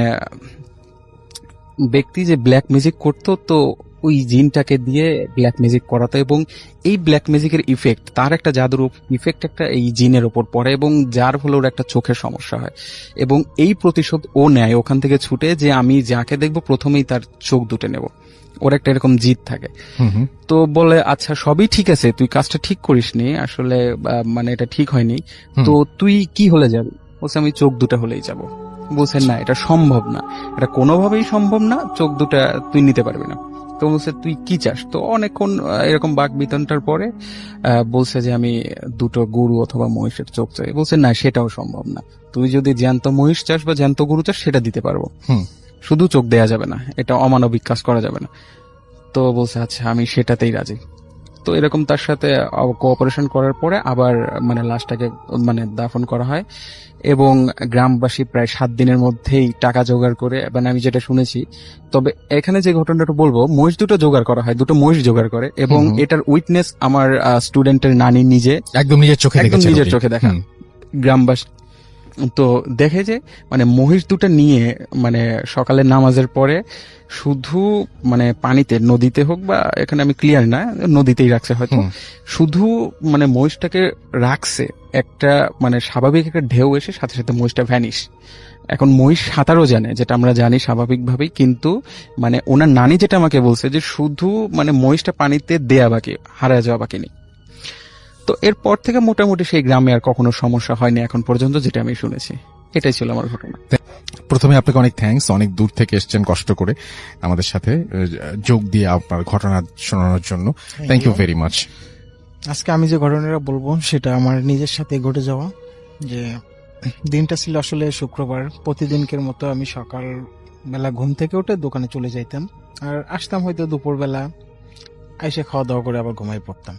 Speaker 3: ব্যক্তি যে ব্ল্যাক ম্যাজিক করতো, তো ওই জিনটাকে দিয়ে ব্ল্যাক ম্যাজিক করাতো এবং এই ব্ল্যাক ম্যাজিকের ইফেক্ট, তার একটা জাদুর ইফেক্ট একটা এই জিনের ওপর পড়ে এবং যার ফলে ওর একটা চোখের সমস্যা হয় এবং এই প্রতিশোধ ও নেয় ওখান থেকে ছুটে, যে আমি যাকে দেখবো প্রথমেই তার চোখ দুটে নেব। ওর একটা এরকম জিদ থাকে।
Speaker 1: হুম হুম।
Speaker 3: তো বলে, আচ্ছা সবই ঠিক আছে, তুই কাজটা ঠিক করিসনি আসলে, মানে এটা ঠিক হয়নি, তো তুই কি হলে যাবি? বলছে, আমি চোখ দুটো হলেই যাব। বলছেন, না এটা সম্ভব না, এটা কোনোভাবেই সম্ভব না, চোখ দুটা তুই নিতে পারবি না। তো বলছে, তুই কি চাস? তো অনেকক্ষণ এরকম বাক বিতনটার পরে বলছে যে, আমি 2টো গরু অথবা মহিষের চোখ চাই। বলছে, না সেটাও সম্ভব না, তুই যদি জ্যান্ত মহিষ চাস বা জ্যান্ত গরু চাস সেটা দিতে পারবো, শুধু চোখ দেয়া যাবে না, এটা অমানবিক কাজ করা যাবে না। তো বলছে, আচ্ছা আমি সেটাতেই রাজি। তো এরকম তার সাথে কোঅপারেশন করার পরে আবার মানে লাশটাকে মানে দাফন করা হয় এবং গ্রামবাসী প্রায় 7 দিনের মধ্যেই টাকা জোগাড় করে, মানে আমি যেটা শুনেছি, তবে এখানে যে ঘটনাটা বলবো, মহিষ 2টো জোগাড় করা হয়, 2টো মহিষ জোগাড় করে এবং এটার উইটনেস আমার স্টুডেন্টের নানি নিজে
Speaker 1: একদম নিজের চোখে
Speaker 3: একদম
Speaker 1: দেখেছেন
Speaker 3: নিজের
Speaker 1: উনি।
Speaker 3: চোখে দেখা।
Speaker 1: হুম।
Speaker 3: গ্রামবাসী তো দেখে যে মানে মহিষ 2টা নিয়ে মানে সকালে নামাজের পরে শুধু মানে পানিতে, নদীতে হোক বা এখানে আমি ক্লিয়ার না, নদীতেই রাখছে হয়তো, শুধু মানে মহিষটাকে রাখছে, একটা মানে স্বাভাবিক একটা ঢেউ এসে সাথে সাথে মহিষটা ভ্যানিশ। এখন মহিষ সাঁতারও জানে, যেটা আমরা জানি স্বাভাবিকভাবেই, কিন্তু মানে ওনার নানি যেটা আমাকে বলছে যে শুধু মানে মহিষটা পানিতে দেয়া বাকি, হারায় যাওয়া বাকি নেই। তো এরপর থেকে মোটামুটি সেই গ্রামে আর কখনো সমস্যা হয়নি এখন পর্যন্ত, যেটা আমি শুনেছি। এটাই ছিল আমার ঘটনা।
Speaker 1: প্রথমে আপনাকে অনেক থ্যাঙ্কস, অনেক দূর থেকে এসেছেন কষ্ট করে আমাদের সাথে যোগ দিয়ে আপনার ঘটনা শোনানোর জন্য। Thank you very much.
Speaker 4: আজকে আমি যে ঘটনাটা বলবো সেটা আমার নিজের সাথে ঘটে যাওয়া। যে দিনটা ছিল আসলে শুক্রবার। প্রতিদিনকের মতো আমি সকাল বেলা ঘুম থেকে উঠে দোকানে চলে যাইতাম আর আসতাম হয়তো দুপুরবেলা, এসে খাওয়া দাওয়া করে আবার ঘুমাই পড়তাম।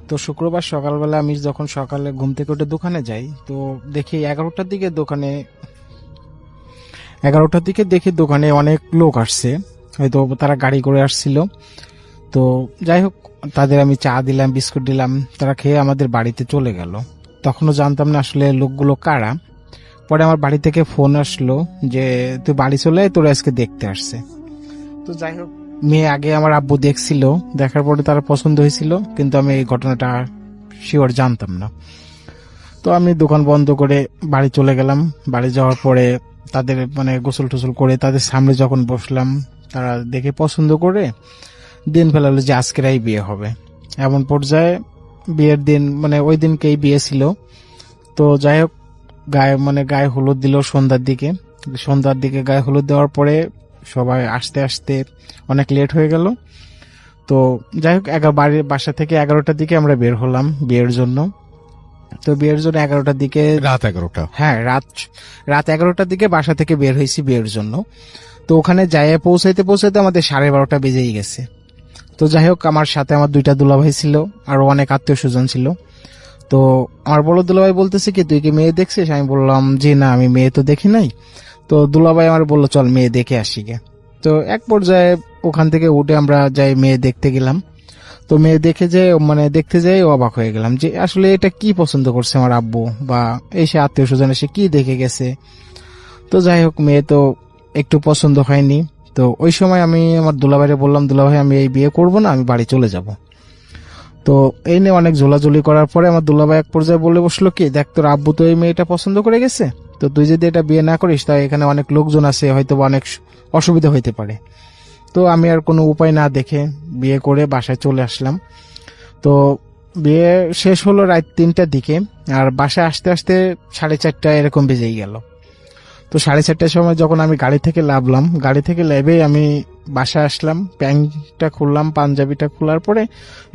Speaker 4: তো শুক্রবার সকালবেলা আমি যখন সকালে ঘুম থেকে উঠে দোকানে যাই, তো দেখি 11টার দিকে দেখি দোকানে অনেক লোক আসছে, হয়তো তারা গাড়ি করে আসছিল। তো যাই হোক, তাদের আমি চা দিলাম, বিস্কুট দিলাম, তারা খেয়ে আমাদের বাড়িতে চলে গেল। তখনও জানতাম না আসলে লোকগুলো কারা। পরে আমার বাড়ি থেকে ফোন আসলো যে তুই বাড়ি চলে আয়, তোর আজকে দেখতে আসছে। তো যাই হোক, মেয়ে আগে আমার আব্বু দেখছিল, দেখার পরে তার পছন্দ হয়েছিল, কিন্তু আমি এই ঘটনাটা শিওর জানতাম না। তো আমি দোকান বন্ধ করে বাড়ি চলে গেলাম। বাড়ি যাওয়ার পরে তাদের মানে গোসল টোসল করে তাদের সামনে যখন বসলাম, তারা দেখে পছন্দ করে দিন ফেলালো যে আজকেরাই বিয়ে হবে। এমন পর্যায়ে বিয়ের দিন মানে ওই দিনকেই বিয়ে ছিল। তো যাই হোক, গায়ে হলুদ দিল সন্ধ্যার দিকে গায়ে হলুদ দেওয়ার পরে সবাই আসতে আসতে অনেক লেট হয়ে গেল। তো যাই হোক, বাড়ির বাসা থেকে 11টার দিকে আমরা বের হলাম বিয়ের জন্য। তো বিয়ের জন্য 11টার দিকে,
Speaker 1: রাত 11টা?
Speaker 4: হ্যাঁ, রাত 11টার দিকে বাসা থেকে বের হয়েছি বিয়ের জন্য। তো ওখানে যাই পৌঁছাইতে আমাদের 12:30 বেজেই গেছে। তো যাই হোক, আমার সাথে আমার 2টা দুলাভাই ছিল, আরো অনেক আত্মীয় স্বজন ছিল। তো আমার বড় দুলাভাই বলতেছে কি, তুই কি মেয়ে দেখছিস? আমি বললাম যে না, আমি মেয়ে তো দেখি নাই। তো দুলাভাই আমার বললো চল মেয়ে দেখে আসি গে। তো এক পর্যায়ে ওখান থেকে উঠে আমরা যাই মেয়ে দেখতে গেলাম। তো মেয়ে দেখতে যাই অবাক হয়ে গেলাম যে আসলে এটা কি পছন্দ করছে আমার আব্বু, বা এসে আত্মীয় স্বজন এসে কি দেখে গেছে। তো যাই হোক, মেয়ে তো একটু পছন্দ হয়নি। তো ওই সময় আমি আমার দুলাভাইরে বললাম, দুলাভাই আমি এই বিয়ে করব না, আমি বাড়ি চলে যাব। তো এই নিয়ে অনেক ঝোলাঝুলি করার পরে আমার দুলাভাই এক পর্যায়ে বলে বসলো কি, দেখ তোর আব্বু তো এই মেয়েটা পছন্দ করে গেছে, তো তুই যদি এটা বিয়ে না করিস তাই এখানে অনেক লোকজন আছে, হয়তো অনেক অসুবিধা হইতে পারে। তো আমি আর কোনো উপায় না দেখে বিয়ে করে বাসায় চলে আসলাম। তো বিয়ে শেষ হলো রাত 3টার দিকে, আর বাসায় আসতে আসতে 4:30 এরকম বেজেই গেল। তো 4:30টার সময় যখন আমি গাড়ি থেকে নামলাম, গাড়ি থেকে নেবে আমি বাসায় আসলাম, প্যান্টটা খুললাম, পাঞ্জাবিটা খোলার পরে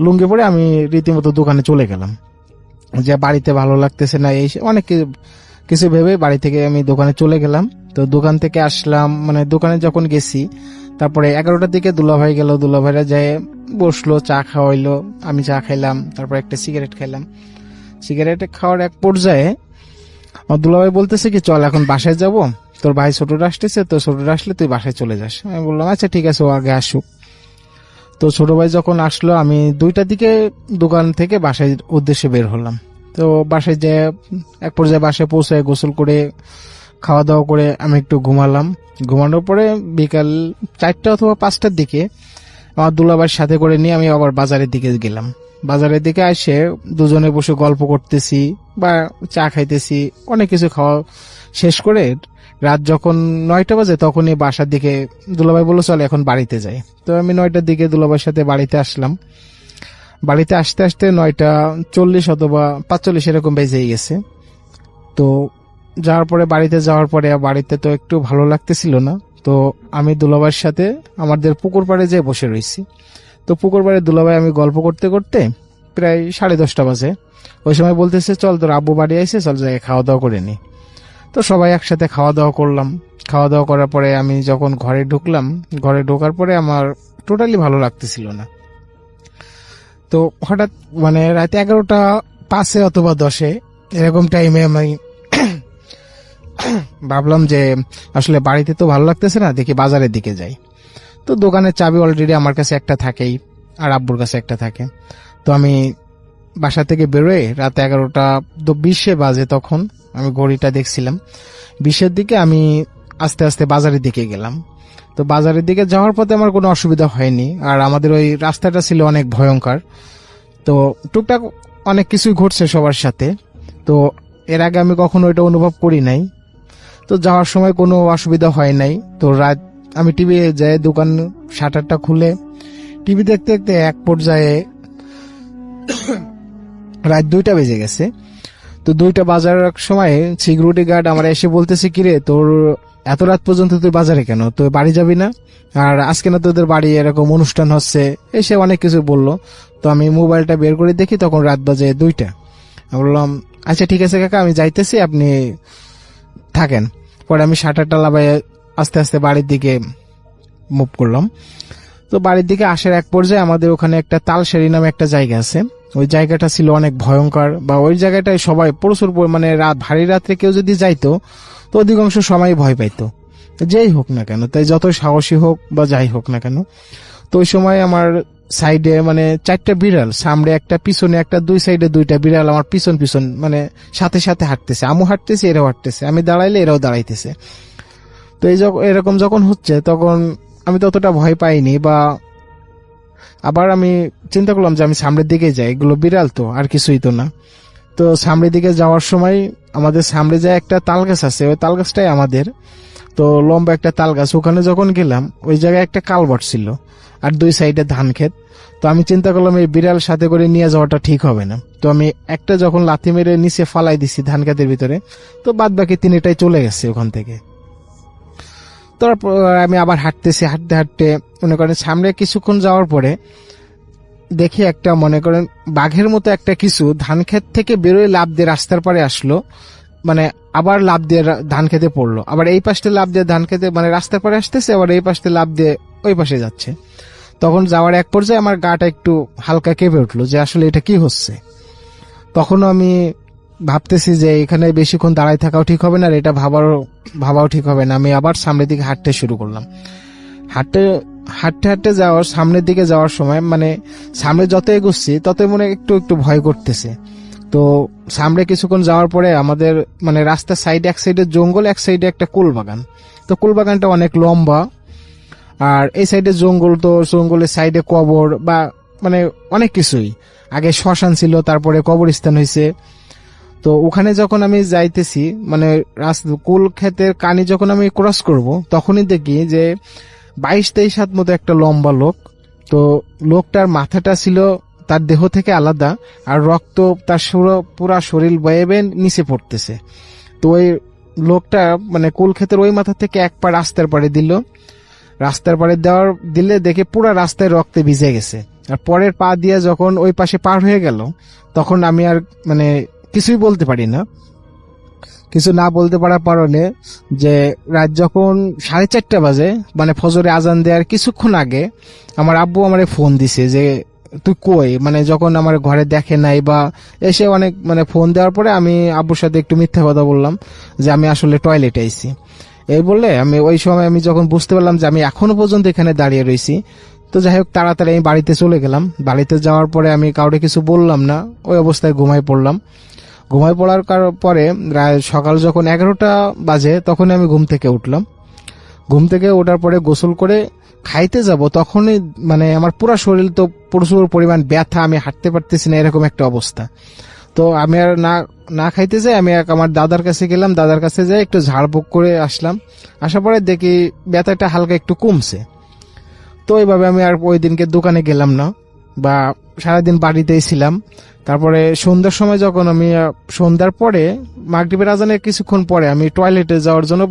Speaker 4: লুঙ্গি পরে আমি রীতিমতো দোকানে চলে গেলাম, যে বাড়িতে ভালো লাগতেছে না, এই অনেক কিছু ভেবে বাড়ি থেকে আমি দোকানে চলে গেলাম। তো দোকান থেকে আসলাম, মানে দোকানে যখন গেছি, তারপরে 11টার দিকে দুলাভাই গেল, দুলাভাইরা যায় বসলো, চা খাওয়াইলো, আমি চা খাইলাম, তারপর একটা সিগারেট খাইলাম। সিগারেট খাওয়ার এক পর্যায়ে আমার দুলাভাই বলতেছে কি, চল এখন বাসায় যাব, তোর ভাই ছোটরা আসতেছে, তো ছোটরা আসলে তুই বাসায় চলে যাস। আমি বললাম আচ্ছা ঠিক আছে, ও আগে আসুক। তো ছোট ভাই যখন আসলো, আমি 2টার দিকে দোকান থেকে বাসায় উদ্দেশ্যে বের হলাম। তো বাসায় যে এক পর্যায়ে বাসায় পৌঁছায় গোসল করে খাওয়া দাওয়া করে আমি একটু ঘুমালাম। ঘুমানোর পরে বিকাল 4টা অথবা 5টার দিকে আমার দুলাভাইয়ের সাথে করে নিয়ে আমি আবার বাজারের দিকে গেলাম। বাজারের দিকে এসে দুজনে বসে গল্প করতেছি বা চা খাইতেছি, অনেক কিছু খাওয়া শেষ করে রাত যখন 9টা বাজে তখনই বাসার দিকে দুলাভাই বললো চল এখন বাড়িতে যাই। তো আমি 9টার দিকে দুলাভাইয়ের সাথে বাড়িতে আসলাম। বাড়িতে আসতে আসতে 9:40 অথবা 45 এরকম বেজেই গেছে। তো যাওয়ার পরে বাড়িতে তো একটু ভালো লাগতেছিল না। তো আমি দুলাভাইয়ের সাথে আমাদের পুকুর পাড়ে যেয়ে বসে রয়েছি। তো পুকুর পাড়ে দুলাভাই আমি গল্প করতে করতে প্রায় 10:30 বাজে। ওই সময় বলতেছে চল তোর আব্বু বাড়ি আইছে, চল যাই খাওয়া দাওয়া করে নি। তো সবাই একসাথে খাওয়া দাওয়া করলাম। খাওয়া দাওয়া করার পরে আমি যখন ঘরে ঢুকলাম, ঘরে ঢোকার পরে আমার টোটালি ভালো লাগতেছিল না। তো হঠাৎ মানে রাত 11:05 অথবা 10 এরকম টাইমে আমি ভাবলাম যে আসলে বাড়িতে তো ভালো লাগতেছে না, দেখি বাজারের দিকে যাই। তো দোকানের চাবি অলরেডি আমার কাছে একটা থাকেই, আর আব্বুর কাছে একটা থাকে। তো আমি বাসা থেকে বেরোয় রাত 11:20 বাজে, তখন আমি ঘড়িটা দেখছিলাম 20-এর দিকে আমি আস্তে আস্তে বাজারের দিকে গেলাম। তো বাজারের দিকে যাওয়ার পথে আমার কোনো অসুবিধা হয়নি, আর আমাদের ওই রাস্তাটা ছিল অনেক ভয়ঙ্কর। তো টুকটাক অনেক কিছুই ঘটছে সবার সাথে, তো এর আগে আমি কখনো এটা অনুভব করি নাই। তো যাওয়ার সময় কোনো অসুবিধা হয় নাই। তো রাত আমি টিভি যাই, দোকান শাটারটা খুলে টিভি দেখতে দেখতে এক পর্যায়ে রাত 2টা বেজে গেছে। তো 2টা বাজার সময় সিকিউরিটি গার্ড আমার এসে বলতেছে কিরে তোর এত রাত পর্যন্ত তুই বাজারে কেন, তুই বাড়ি যাবি না? আর আজকে না তোদের বাড়ি এরকম অনুষ্ঠান হচ্ছে, এসে অনেক কিছু বললো। তো আমি মোবাইলটা বের করে দেখি তখন রাত বাজে 2টা। আমি বললাম আচ্ছা ঠিক আছে কাকা, আমি যাইতেছি, আপনি থাকেন। পরে আমি শাটারটা লাগাই আস্তে আস্তে বাড়ির দিকে মুভ করলাম। তো বাড়ির দিকে আসার এক পর্যায়ে আমাদের ওখানে একটা তালসারি নামে একটা জায়গা আছে। ওই জায়গাটা ছিল অনেক ভয়ঙ্কর, বা ওই জায়গাটায় সবাই প্রচুর মানে ভারী রাত্রে কেউ যদি যাইতো তো অধিকাংশ সময় ভয় পাইতো, যেই হোক না কেন, তাই যত সাহসী হোক বা যাই হোক না কেন। তো ওই সময় আমার সাইডে মানে 4টা বিড়াল, সামনে একটা পিছনে একটা, 2 সাইডে 2টা বিড়াল আমার পিছন পিছন মানে সাথে সাথে হাঁটতেছে। আমু হাঁটতেছে, এরাও হাঁটতেছে, আমি দাঁড়াইলে এরাও দাঁড়াইতেছে। তো এরকম যখন হচ্ছে তখন আমি ততটা ভয় পাইনি, বা আবার আমি চিন্তা করলাম যে আমি সামনের দিকে যাই, এগুলো বিড়াল তো, আর কিছুই তো না। তো সামনের দিকে যাওয়ার সময় আমাদের সামনে যায় একটা তাল গাছ আছে, ওই তাল গাছটাই আমাদের। তো লম্বা একটা তাল গাছ, ওখানে যখন গেলাম ওই জায়গায় একটা কালভার্ট ছিল আর 2 সাইডে ধান ক্ষেত। তো আমি চিন্তা করলাম এই বিড়াল সাথে করে নিয়ে যাওয়াটা ঠিক হবে না। তো আমি একটা যখন লাথি মেরে নিচে ফালাই দিছি ধান ক্ষেতের ভিতরে, তো বাদ বাকি 3টাই চলে গেছে ওখান থেকে। তারপর আমি আবার হাঁটতেছি, হাঁটতে হাঁটতে মনে করেন সামনে কিছুক্ষণ যাওয়ার পরে দেখি একটা মনে করেন বাঘের মতো একটা কিছু ধান ক্ষেত থেকে বেরোয় লাফ দিয়ে রাস্তার পারে আসলো, মানে আবার লাফ দিয়ে ধান খেতে পড়লো, আবার এই পাশে লাফ দিয়ে ধান খেতে মানে রাস্তার পারে আসতেছে, আবার এই পাশে লাফ দিয়ে ওই পাশে যাচ্ছে। তখন যাওয়ার এক পর্যায়ে আমার গাটা একটু হালকা কেঁপে উঠলো যে আসলে এটা কি হচ্ছে। তখন আমি ভাবতেছি যে এখানে বেশিক্ষণ দাঁড়ায় থাকাও ঠিক হবে না, আর এটা ভাবাও ঠিক হবে না। আমি আবার সামনের দিকে হাঁটতে শুরু করলাম। হাঁটতে হাঁটতে হাঁটতে সামনের দিকে যাওয়ার সময় মানে সামনে যত এগোচ্ছি ততই মনে একটু একটু ভয় করতেছে। তো সামনে কিছুক্ষণ যাওয়ার পরে আমাদের মানে রাস্তার সাইডে, এক সাইডে জঙ্গল, এক সাইডে একটা কুল বাগান। তো কুল বাগানটা অনেক লম্বা, আর এই সাইডে জঙ্গল। তো জঙ্গলের সাইডে কবর বা মানে অনেক কিছুই, আগে শ্মশান ছিল, তারপরে কবরস্থান হয়েছে। তো ওখানে যখন আমি যাইতেছি মানে কুল ক্ষেতের কানি যখন আমি ক্রস করব, তখনই দেখি যে 22-23 হাত মতো একটা লম্বা লোক। তো লোকটার মাথাটা ছিল তার দেহ থেকে আলাদা, আর রক্ত তার পুরা শরীর বয়ে বয়ে নিচে পড়তেছে। তো ওই লোকটা মানে কুল ক্ষেতের ওই মাথা থেকে এক পা রাস্তার পাড়ে দিল, রাস্তার পাড়ে দিলে দেখে পুরা রাস্তায় রক্তে ভিজে গেছে। আর পরের পা দিয়ে যখন ওই পাশে পার হয়ে গেল, তখন আমি আর মানে কিছুই বলতে পারি না। কিছু না বলতে পারার কারণে যে রাত যখন 4:30 বাজে মানে ফজরে আজান দেওয়ার কিছুক্ষণ আগে আমার আব্বু আমারে ফোন দিছে যে তুই কই, মানে যখন আমার ঘরে দেখে নাই বা এসে অনেক মানে ফোন দেওয়ার পরে আমি আব্বুর সাথে একটু মিথ্যা কথা বললাম যে আমি আসলে টয়লেটে আইছি। এই বললে আমি ওই সময় আমি যখন বুঝতে পারলাম যে আমি এখনো পর্যন্ত এখানে দাঁড়িয়ে রয়েছি, তো যাই হোক তাড়াতাড়ি আমি বাড়িতে চলে গেলাম। বাড়িতে যাওয়ার পরে আমি কাউকে কিছু বললাম না, ওই অবস্থায় ঘুমাই পড়লাম। ঘুমাই পড়ার পরে সকাল যখন 11টা বাজে তখন আমি ঘুম থেকে উঠলাম। ঘুম থেকে ওঠার পরে গোসল করে খাইতে যাব, তখনই মানে আমার পুরো শরীর তো প্রচুর পরিমাণ ব্যথা, আমি হাঁটতে পারতেছি না, এরকম একটা অবস্থা। তো আমি আর না খাইতে যাই, আমি আমার দাদার কাছে গেলাম, দাদার কাছে যাই একটু ঝাড়ফুঁক করে আসলাম। আসার পরে দেখি ব্যথাটা হালকা একটু কমছে। তো এইভাবে আমি আর ওই দিনকে দোকানে গেলাম না, বা সারাদিন বাড়িতেই ছিলাম। তারপরে সন্ধ্যার সময় যখন আমি সন্ধ্যার পরে মাগরিবের আজানের কিছুক্ষণ পরে আমি টয়লেটে যাওয়ার জন্য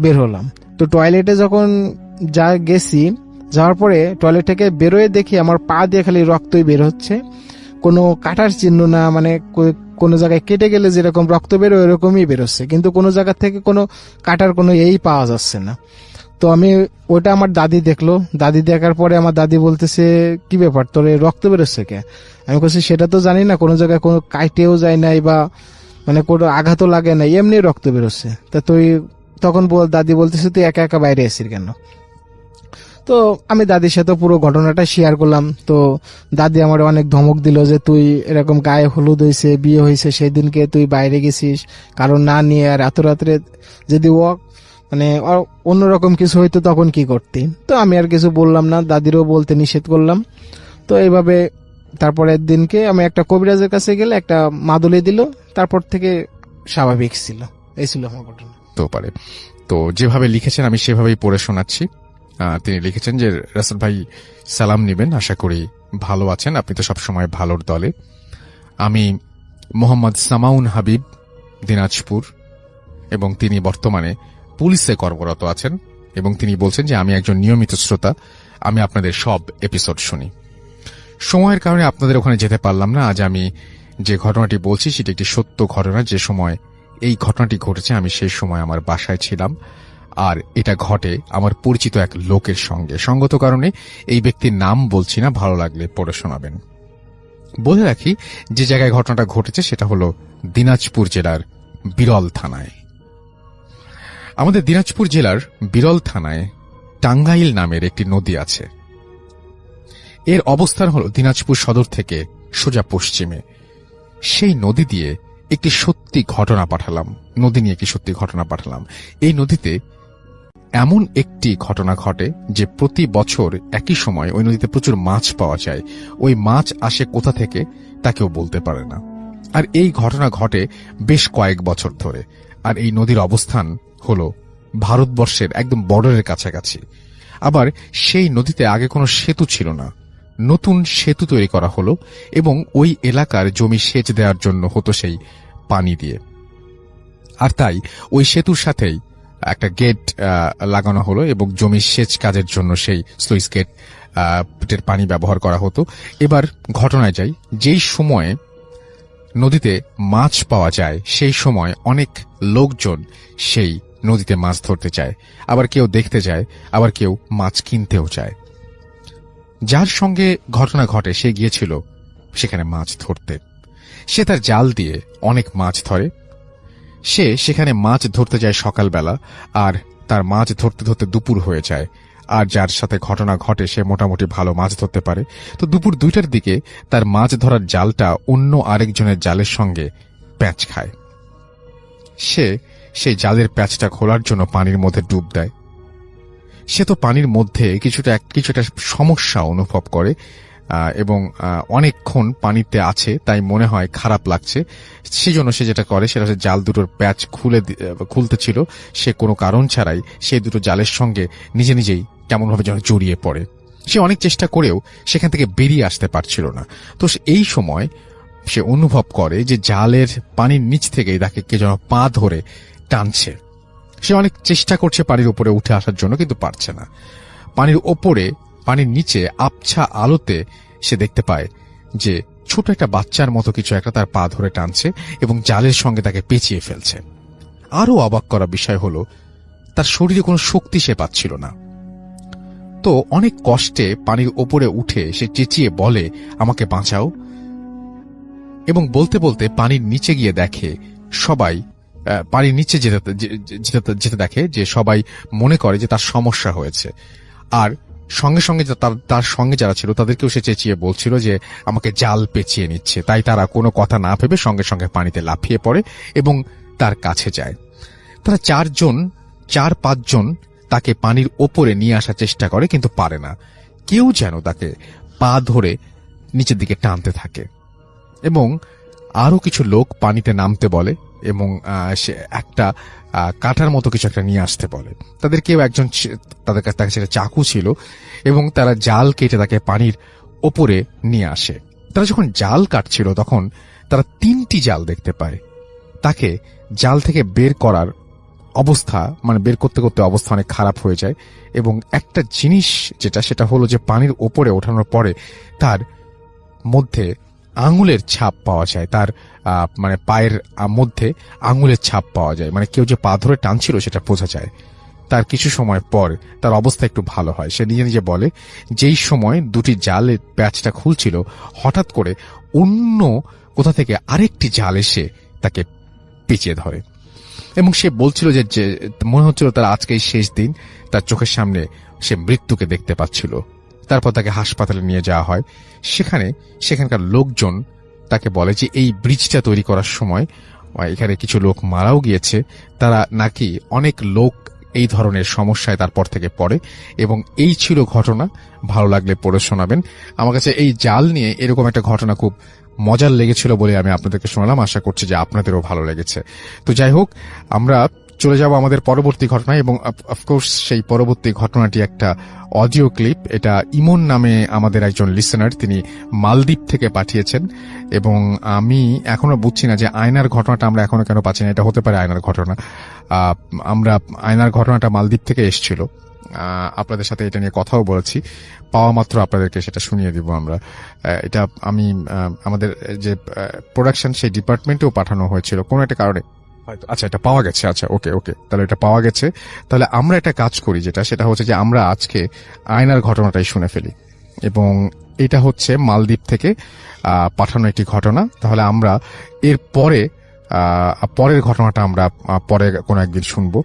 Speaker 4: বের হলাম। তো টয়লেটে যখন গেছি, যাওয়ার পরে টয়লেট থেকে বেরোয় দেখি আমার পা দিয়ে খালি রক্তই বের হচ্ছে, কোনো কাটার চিহ্ন না, মানে কোনো জায়গায় কেটে গেলে যেরকম রক্ত বেরোয় এরকমই বেরোচ্ছে, কিন্তু কোনো জায়গা থেকে কোনো কাটার কোনো পাওয়া যাচ্ছে না। তো আমি ওটা আমার দাদি দেখলো, দাদি দেখার পরে আমার দাদি বলতেছে কি ব্যাপার তোর রক্ত বেরোচ্ছে কে? আমি বলছি সেটা তো জানি না, কোনো জায়গায় কোনো কাটেও যায় নাই বা মানে কোনো আঘাতও লাগে নাই, এমনি রক্ত বেরোচ্ছে। তা তুই তখন দাদি বলতেছে তুই একা একা বাইরে আসিস কেন? তো আমি দাদির সাথে পুরো ঘটনাটা শেয়ার করলাম। তো দাদি আমার অনেক ধমক দিল যে তুই এরকম গায়ে হলুদ হয়েছে, বিয়ে হয়েছে, সেই দিনকে তুই বাইরে গেছিস কারণ না নিয়ে, আর এত রাত্রে যদি মানে অন্যরকম কিছু হইতো তখন কি করতি? তো আমি আর কিছু বললাম না, দাদিরও বলতে নিষেধ করলাম। তো এইভাবে তারপরের দিনকে আমি একটা কবিরাজের কাছে গেলে একটা মাদুলি দিল, তারপর থেকে স্বাভাবিক ছিল। এই ছিল আমার ঘটনা।
Speaker 1: তো পারে তো যেভাবে লিখেছেন আমি সেভাবেই পড়ে শোনাচ্ছি। তিনি লিখেছেন যে রাসেল ভাই সালাম নিবেন, আশা করি ভালো আছেন, আপনি তো সবসময় ভালোর দলে। আমি মোহাম্মদ সামাউন হাবিব, দিনাজপুর, এবং তিনি বর্তমানে পুলিশে কর্মরত আছেন, এবং তিনি বলছেন যে আমি একজন নিয়মিত শ্রোতা, আমি আপনাদের সব এপিসোড শুনি। সময়ের কারণে আপনাদের ওখানে যেতে পারলাম না। আজ আমি যে ঘটনাটি বলছি সেটি একটি সত্য ঘটনা। যে সময় এই ঘটনাটি ঘটেছে আমি সেই সময় আমার বাসায় ছিলাম, আর এটা ঘটে আমার পরিচিত এক লোকের সঙ্গে। সঙ্গত কারণে এই ব্যক্তির নাম বলছি না, ভালো লাগলে পড়ে শোনাবেন। বলে রাখি যে জায়গায় ঘটনাটা ঘটেছে সেটা হলো দিনাজপুর জেলার বিরল থানায়। আমাদের দিনাজপুর জেলার বিরল থানায় টাঙ্গাইল নামের একটি নদী আছে। এর অবস্থান হল দিনাজপুর সদর থেকে সোজা পশ্চিমে। সেই নদী দিয়ে একটি সত্যি ঘটনা পাঠালাম, নদী নিয়ে একটি সত্যি ঘটনা পাঠালাম। এই নদীতে এমন একটি ঘটনা ঘটে যে প্রতি বছর একই সময় ওই নদীতে প্রচুর মাছ পাওয়া যায়। ওই মাছ আসে কোথা থেকে তা কেউ বলতে পারে না। আর এই ঘটনা ঘটে বেশ কয়েক বছর ধরে। আর এই নদীর অবস্থান হল ভারতবর্ষের একদম বর্ডারের কাছাকাছি। আবার সেই নদীতে আগে কোনো সেতু ছিল না, নতুন সেতু তৈরি করা হলো এবং ওই এলাকার জমি সেচ দেওয়ার জন্য হতো সেই পানি দিয়ে। আর তাই ওই সেতুর সাথেই একটা গেট লাগানো হলো এবং জমি সেচ কাজের জন্য সেই স্লুইস গেটের পানি ব্যবহার করা হতো। এবার ঘটনায় যাই, যেই সময়ে নদীতে মাছ পাওয়া যায় সেই সময় অনেক লোকজন সেই নদীতে মাছ ধরতে যায়, আবার কেউ দেখতে যায়, আবার কেউ মাছ কিনতেও যায়। যার সঙ্গে ঘটনা ঘটে সে গিয়েছিল সেখানে মাছ ধরতে। সে তার জাল দিয়ে অনেক মাছ ধরে। সে সেখানে মাছ ধরতে যায় সকালবেলা, আর তার মাছ ধরতে ধরতে দুপুর হয়ে যায়। আর যার সাথে ঘটনা ঘটে সে মোটামুটি ভালো মাছ ধরতে পারে। তো দুপুর 2টার দিকে তার মাছ ধরার জালটা অন্য আরেকজনের জালের সঙ্গে প্যাঁচ খায়। সে সেই জালের প্যাঁচটা খোলার জন্য পানির মধ্যে ডুব দেয়। সে তো পানির মধ্যে কিছুটা সমস্যা অনুভব করে এবং অনেকক্ষণ পানিতে আছে, তাই মনে হয় খারাপ লাগছে। সেজন্য সে যেটা করে সেটা হচ্ছে জাল দুটোর প্যাচ খুলতে ছিল, সে কোনো কারণ ছাড়াই সেই দুটো জালের সঙ্গে নিজে নিজেই কেমনভাবে যেন জড়িয়ে পড়ে। সে অনেক চেষ্টা করেও সেখান থেকে বেরিয়ে আসতে পারছিল না। তো এই সময় সে অনুভব করে যে জালের পানির নিচ থেকেই তাকে কে যেন পা ধরে টানছে। সে অনেক চেষ্টা করছে পানির উপরে উঠে আসার জন্য, কিন্তু পারছে না। পানির ওপরে, পানির নিচে আবছা আলোতে সে দেখতে পায় যে ছোট একটা বাচ্চার মতো কিছু একটা তার পা ধরে টানছে এবং জালের সঙ্গে তাকে পেঁচিয়ে ফেলছে। আরো অবাক করা বিষয় হলো তার শরীরে কোনো শক্তি সে পাচ্ছিল না। তো অনেক কষ্টে পানির ওপরে উঠে সে চেঁচিয়ে বলে, আমাকে বাঁচাও। এবং বলতে বলতে পানির নিচে গিয়ে দেখে সবাই, পানির নিচে যেতে দেখে যে সবাই মনে করে যে তার সমস্যা হয়েছে। আর সঙ্গে সঙ্গে তার সঙ্গে যারা ছিল তাদেরকেও সে চেঁচিয়ে বলছিল যে আমাকে জাল পেঁচিয়ে নিচ্ছে। তাই তারা কোনো কথা না ভেবে সঙ্গে সঙ্গে পানিতে লাফিয়ে পড়ে এবং তার কাছে যায়। তারা 4-5 জন তাকে পানির ওপরে নিয়ে আসার চেষ্টা করে, কিন্তু পারে না। কেউ যেন তাকে পা ধরে নিচের দিকে টানতে থাকে এবং আরো কিছু লোক পানিতে নামতে বলে এবং সে একটা কাঁটার মতো কিছু একটা নিয়ে আসতে বলে। তাদের কেউ একজন, তাদের কাছে সেটা চাকু ছিল এবং তারা জাল কেটে তাকে পানির ওপরে নিয়ে আসে। তারা যখন জাল কাটছিল তখন তারা 3টি জাল দেখতে পায়। তাকে জাল থেকে বের করার অবস্থা, মানে বের করতে করতে অবস্থা অনেক খারাপ হয়ে যায়। এবং একটা জিনিস সেটা হলো যে পানির ওপরে ওঠানোর পরে তার মধ্যে আঙুলের ছাপ পাওয়া যায়, তার মানে পায়ের মধ্যে আঙুলের ছাপ পাওয়া যায়, মানে কেউ যে পা ধরে টানছিল সেটা বোঝা যায়। তার কিছু সময় পর তার অবস্থা একটু ভালো হয়। সে নিজে নিজে বলে, যেই সময় 2টি জালের প্যাচটা খুলছিল হঠাৎ করে অন্য কোথা থেকে আরেকটি জাল এসে তাকে পেঁচিয়ে ধরে এবং সে বলছিল যে মনে হচ্ছিল তার আজকেই শেষ দিন। তার চোখের সামনে সে মৃত্যুকে দেখতে পাচ্ছিল। তারপর তাকে হাসপাতালে নিয়ে যাওয়া হয়। সেখানকার লোকজন তাকে বলে যে এই ব্রিজটা তৈরি করার সময় এখানে কিছু লোক মারাও গিয়েছে। তারা নাকি অনেক লোক এই ধরনের সমস্যায় তারপর থেকে পড়ে এবং এই ছিল ঘটনা। ভালো লাগলে পড়ে শোনাবেন। আমার কাছে এই জাল নিয়ে এরকম একটা ঘটনা খুব মজার লেগেছিল বলে আমি আপনাদেরকে শোনালাম। আশা করছি যে আপনাদেরও ভালো লেগেছে। তো যাই হোক, আমরা চলে যাব আমাদের পরবর্তী ঘটনায় এবং অফকোর্স সেই পরবর্তী ঘটনাটি একটা অডিও ক্লিপ। এটা ইমন নামে আমাদের একজন লিসেনার, তিনি মালদ্বীপ থেকে পাঠিয়েছেন এবং আমি এখনো বুঝছি না যে আয়নার ঘটনাটা আমরা এখনো কেন পাচ্ছি না। এটা হতে পারে আয়নার ঘটনা। আয়নার ঘটনাটা মালদ্বীপ থেকে এসেছিল। আপনাদের সাথে এটা নিয়ে কথাও বলেছি, পাওয়া মাত্র আপনাদেরকে সেটা শুনিয়ে দিব আমরা। এটা আমি আমাদের যে প্রোডাকশন সেই ডিপার্টমেন্টেও পাঠানো হয়েছিল কোনো একটা কারণে হয়তো। আচ্ছা, এটা পাওয়া গেছে। আচ্ছা, ওকে, তাহলে এটা পাওয়া গেছে। তাহলে আমরা একটা কাজ করি, সেটা হচ্ছে যে আমরা আজকে আয়নার ঘটনাটাই শুনে ফেলি এবং এটা হচ্ছে মালদ্বীপ থেকে পাঠানো একটি ঘটনা। তাহলে আমরা এর পরে পরের ঘটনাটা আমরা পরে কোনো একদিন শুনবো।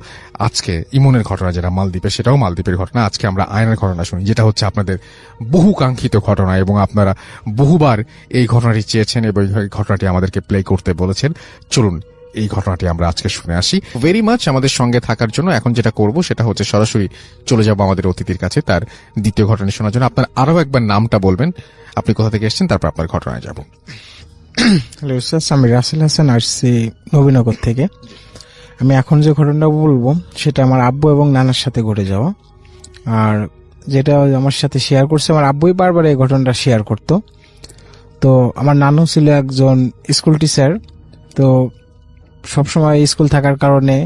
Speaker 1: আজকে ইমনের ঘটনা যেটা মালদ্বীপে, সেটাও মালদ্বীপের ঘটনা। আজকে আমরা আয়নের ঘটনা শুনি, যেটা হচ্ছে আপনাদের বহু কাঙ্ক্ষিত ঘটনা, এবং আপনারা বহুবার এই ঘটনাটি চেয়েছেন এবং এই ঘটনাটি আমাদেরকে প্লে করতে বলেছেন। চলুন এই ঘটনাটি আমরা আজকে শুনে আসি। ভেরি মাচ আমাদের সঙ্গে থাকার জন্য। এখন যেটা করব সেটা হচ্ছে সরাসরি চলে যাব আমাদের অতিথির কাছে তার দ্বিতীয় ঘটনা শোনার জন্য। আপনার আরো একবার নামটা বলবেন, আপনি কোথা থেকে এসেছেন, তারপর আপনার ঘটনায় যাব।
Speaker 4: হ্যালো স্যার, আমি রাসেল হাসান, আসছি নবীনগর থেকে। আমি এখন যে ঘটনাটা বলবো সেটা আমার আব্বু এবং নানার সাথে ঘটে যাওয়া। আর যেটা আমার সাথে শেয়ার করছে, আমার আব্বুই বারবার এই ঘটনাটা শেয়ার করতো। তো আমার নানু ছিল একজন স্কুল টিচার। তো সবসময় স্কুল থাকার কারণে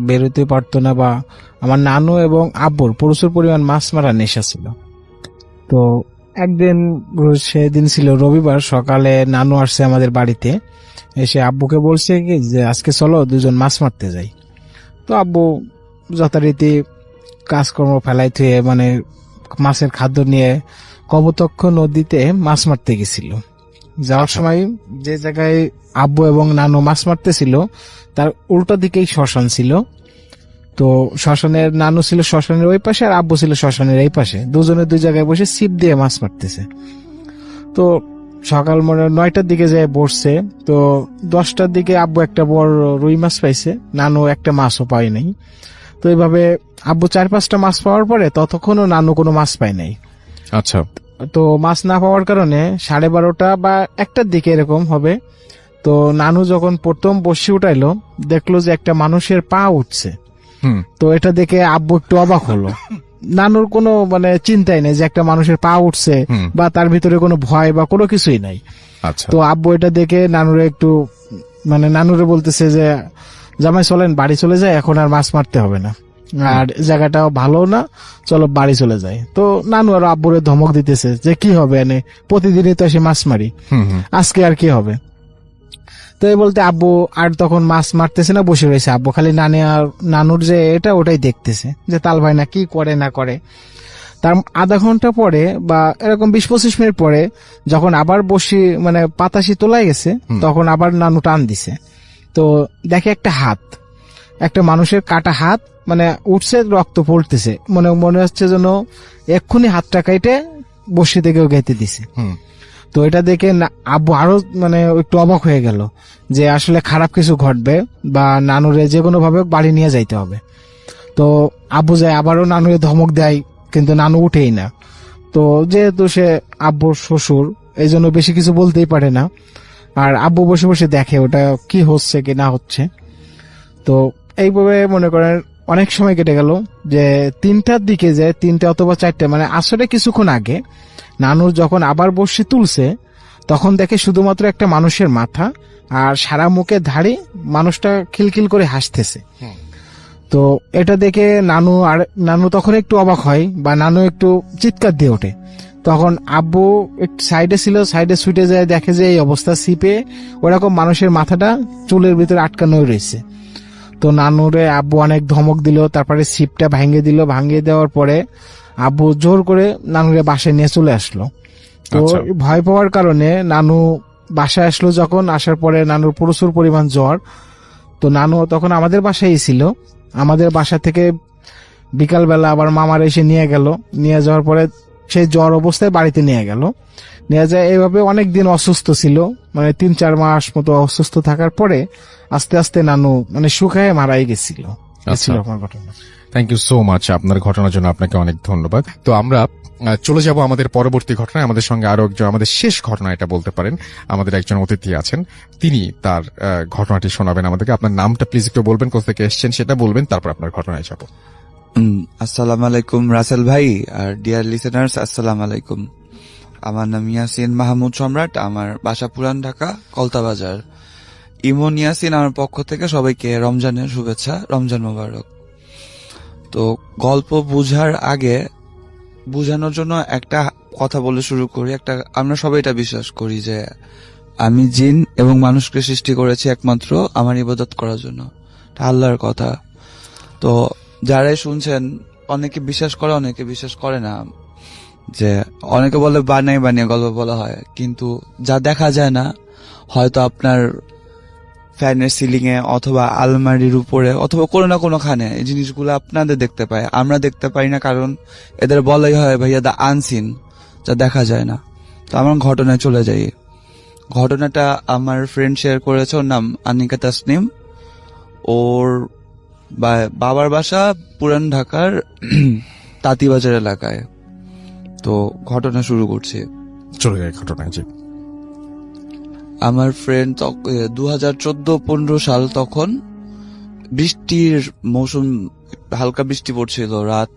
Speaker 4: বেরোতে পারতো না, বা আমার নানু এবং আব্বুর প্রচুর পরিমাণ মাছ মারার নেশা ছিল। তো একদিন, সেদিন ছিল রবিবার, সকালে নানু আসছে আমাদের বাড়িতে, এসে আব্বুকে বলছে কি যে আজকে চলো দুজন মাছ মারতে যাই। তো আব্বু যথারীতি কাজকর্ম ফেলাই থুয়ে, মানে মাছের খাদ্য নিয়ে কপোতাক্ষ নদীতে মাছ মারতে গেছিল। যাওয়ার সময় যে জায়গায় আব্বু এবং নানু মাছ মারতেছিল তার উল্টো দিকেই শ্মশান ছিল। তো শ্মশানের, নানু ছিল শ্মশানের ওই পাশে আর আব্বু ছিল শ্মশানের এই পাশে। দুজনে দুই জায়গায় বসে ছিপ দিয়ে মাছ মারতেছে। তো সকাল 9টার দিকে যায় বসছে। তো 10টার দিকে আব্বু একটা বড় রুই মাছ পাইছে, নানু একটা মাছও পায় নাই। তো এইভাবে আব্বু 4-5টা মাছ পাওয়ার পরে ততক্ষণও নানু কোনো মাছ পায় নাই।
Speaker 1: আচ্ছা।
Speaker 4: তো মাছ না পাওয়ার কারণে 12:30 বা 1টার দিকে এরকম হবে। তো নানু যখন প্রথম বসি উঠাইলো, দেখলো যে একটা মানুষের পা উঠছে। তো এটা দেখে আব্বু একটু অবাক হলো। নানুর কোনো মানে চিন্তাই নেই যে একটা মানুষের পা উঠছে, বা তার ভিতরে কোনো ভয় বা কোনো কিছুই নাই।
Speaker 1: আচ্ছা।
Speaker 4: তো আব্বু এটা দেখে নানুরে একটু, মানে নানুরে বলতেছে যে জামাই চলেন বাড়ি চলে যায়, এখন আর মাছ মারতে হবে না, আর জায়গাটাও ভালো না, চলো বাড়ি চলে যায়। তো নানু আর আব্বুরে ধমক দিতেছে যে কি হবে, এনে প্রতিদিনই তো এসে মাছ মারি, আজকে আর কি হবে। তো এই বলতে আব্বু আর তখন মাছ মারতেছে না, বসে রয়েছে। আব্বু খালি নানুর যে এটা ওটাই দেখতেছে যে তাল ভাই না কি করে না করে। তার আধা ঘন্টা পরে বা এরকম 20-25 মিনিট পরে যখন আবার বসি, মানে পাতাশি তোলাই গেছে, তখন আবার নানু টান দিছে। তো দেখে একটা হাত, একটা মানুষের কাটা হাত, মানে উঠছে, রক্ত পড়তেছে, মনে হচ্ছে যেন এক্ষুনি হাতটা কাইটে বসি থেকেও গাইতে দিছে। তো এটা দেখে আব্বু আরো মানে একটু অবাক হয়ে গেল যে আসলে খারাপ কিছু ঘটবে, বা নানুরে যে কোনো ভাবে বাড়ি নিয়ে যাইতে হবে। তো আব্বু যায়, আবারও নানুরে ধমক দেয়, কিন্তু নানু উঠেই না। তো যেহেতু সে আব্বুর শ্বশুর, এই জন্য বেশি কিছু বলতেই পারে না। আর আব্বু বসে বসে দেখে ওটা কি হচ্ছে কি না হচ্ছে। তো এইভাবে মনে করেন অনেক সময় কেটে গেল, যে 3টার দিকে যায়, 3টা অথবা 4টা, মানে আসলে কিছুক্ষণ আগে নানুর যখন আবার বসে তুলছে, তখন দেখে শুধুমাত্র একটা মানুষের মাথা আর সারা মুখে ধাড়ি, মানুষটা খিলখিল করে হাসতেছে। তো এটা দেখে নানু তখন একটু অবাক হয়, বা নানু একটু চিৎকার দিয়ে ওঠে। তখন আব্বু একটু সাইডে ছিল, সাইডে ছুটে যায়, দেখে যে এই অবস্থা, সিপে ওরকম মানুষের মাথাটা চুলের ভিতরে আটকানো রয়েছে। তো নানুরে আব্বু অনেক ধমক দিল, তারপরে সিপটা ভাঙিয়ে দেওয়ার পরে আব্বু জোর করে নানুরে বাসায় নিয়ে চলে আসলো। তো ভয় পাওয়ার কারণে নানু বাসায় আসলো। যখন আসার পরে নানুর প্রচুর পরিমাণ জ্বর। তো নানু তখন আমাদের বাসায় ছিল। আমাদের বাসা থেকে বিকালবেলা আবার মামার এসে নিয়ে যাওয়ার পরে সেই জ্বর অবস্থায় বাড়িতে নিয়ে যায়। এইভাবে অনেকদিন অসুস্থ ছিল, মানে 3-4 মাস মতো অসুস্থ থাকার পরে আস্তে আস্তে নানু মানে শুকায় মারাই গেছিল। আমার ঘটনা।
Speaker 1: থ্যাংক ইউ সো মাচ আপনার ঘটনার জন্য, আপনাকে অনেক ধন্যবাদ। তো আমরা চলে যাব আমাদের পরবর্তী ঘটনায়। আমাদের সঙ্গে আরো একজন, আমাদের শেষ ঘটনা এটা বলতে পারেন, আমাদের একজন অতিথি আছেন, তিনি তার ঘটনাটি শোনাবেন আমাদেরকে। আপনার নামটা প্লিজ একটু বলবেন, কোথা থেকে এসেছেন সেটা বলবেন, তারপর আপনার ঘটনায় যাব।
Speaker 5: আসসালামু আলাইকুম রাসেল ভাই আর ডিয়ার লিসেনার্স, আসসালামু আলাইকুম। আমার নাম ইয়াসিন মাহমুদ সম্রাট, আমার বাসা পুরান ঢাকা কলতা বাজার। ইমন ইয়াসিন আমার পক্ষ থেকে সবাইকে রমজানের শুভেচ্ছা, রমজান মোবারক। তো গল্প বুঝার আগে বুঝানোর জন্য একটা কথা বলে শুরু করি। আমরা সবাই এটা বিশ্বাস করি যে আমি জিন এবং মানুষকে সৃষ্টি করেছি একমাত্র আমার ইবাদত করার জন্য, আল্লাহর কথা। তো যারাই শুনছেন, অনেকে বিশ্বাস করে, অনেকে বিশ্বাস করে না। যে অনেকে বলে বানিয়ে গল্প বলা হয়, কিন্তু যা দেখা যায় না, হয়তো আপনার ফ্যানের সিলিং এ অথবা আলমারির উপরে অথবা কোনো না কোনো খানে এই জিনিসগুলো আপনাদের দেখতে পায়, আমরা দেখতে পাই না, কারণ এদের বলাই হয় ভাইয়া দা আনসিন, যা দেখা যায় না। তো আমার ঘটনায় চলে যাই। ঘটনাটা আমার ফ্রেন্ড শেয়ার করেছে, ওর নাম আনিকা তাসনিম। ওর বাবার বাসা পুরান ঢাকার তাঁতিবাজার এলাকায়। তো ঘটনা শুরু করছি।
Speaker 1: চলে যায় ঘটনায়। যে
Speaker 5: আমার ফ্রেন্ড 2014-15 সাল, তখন বৃষ্টির মৌসুম, হালকা বৃষ্টি পড়ছিল, রাত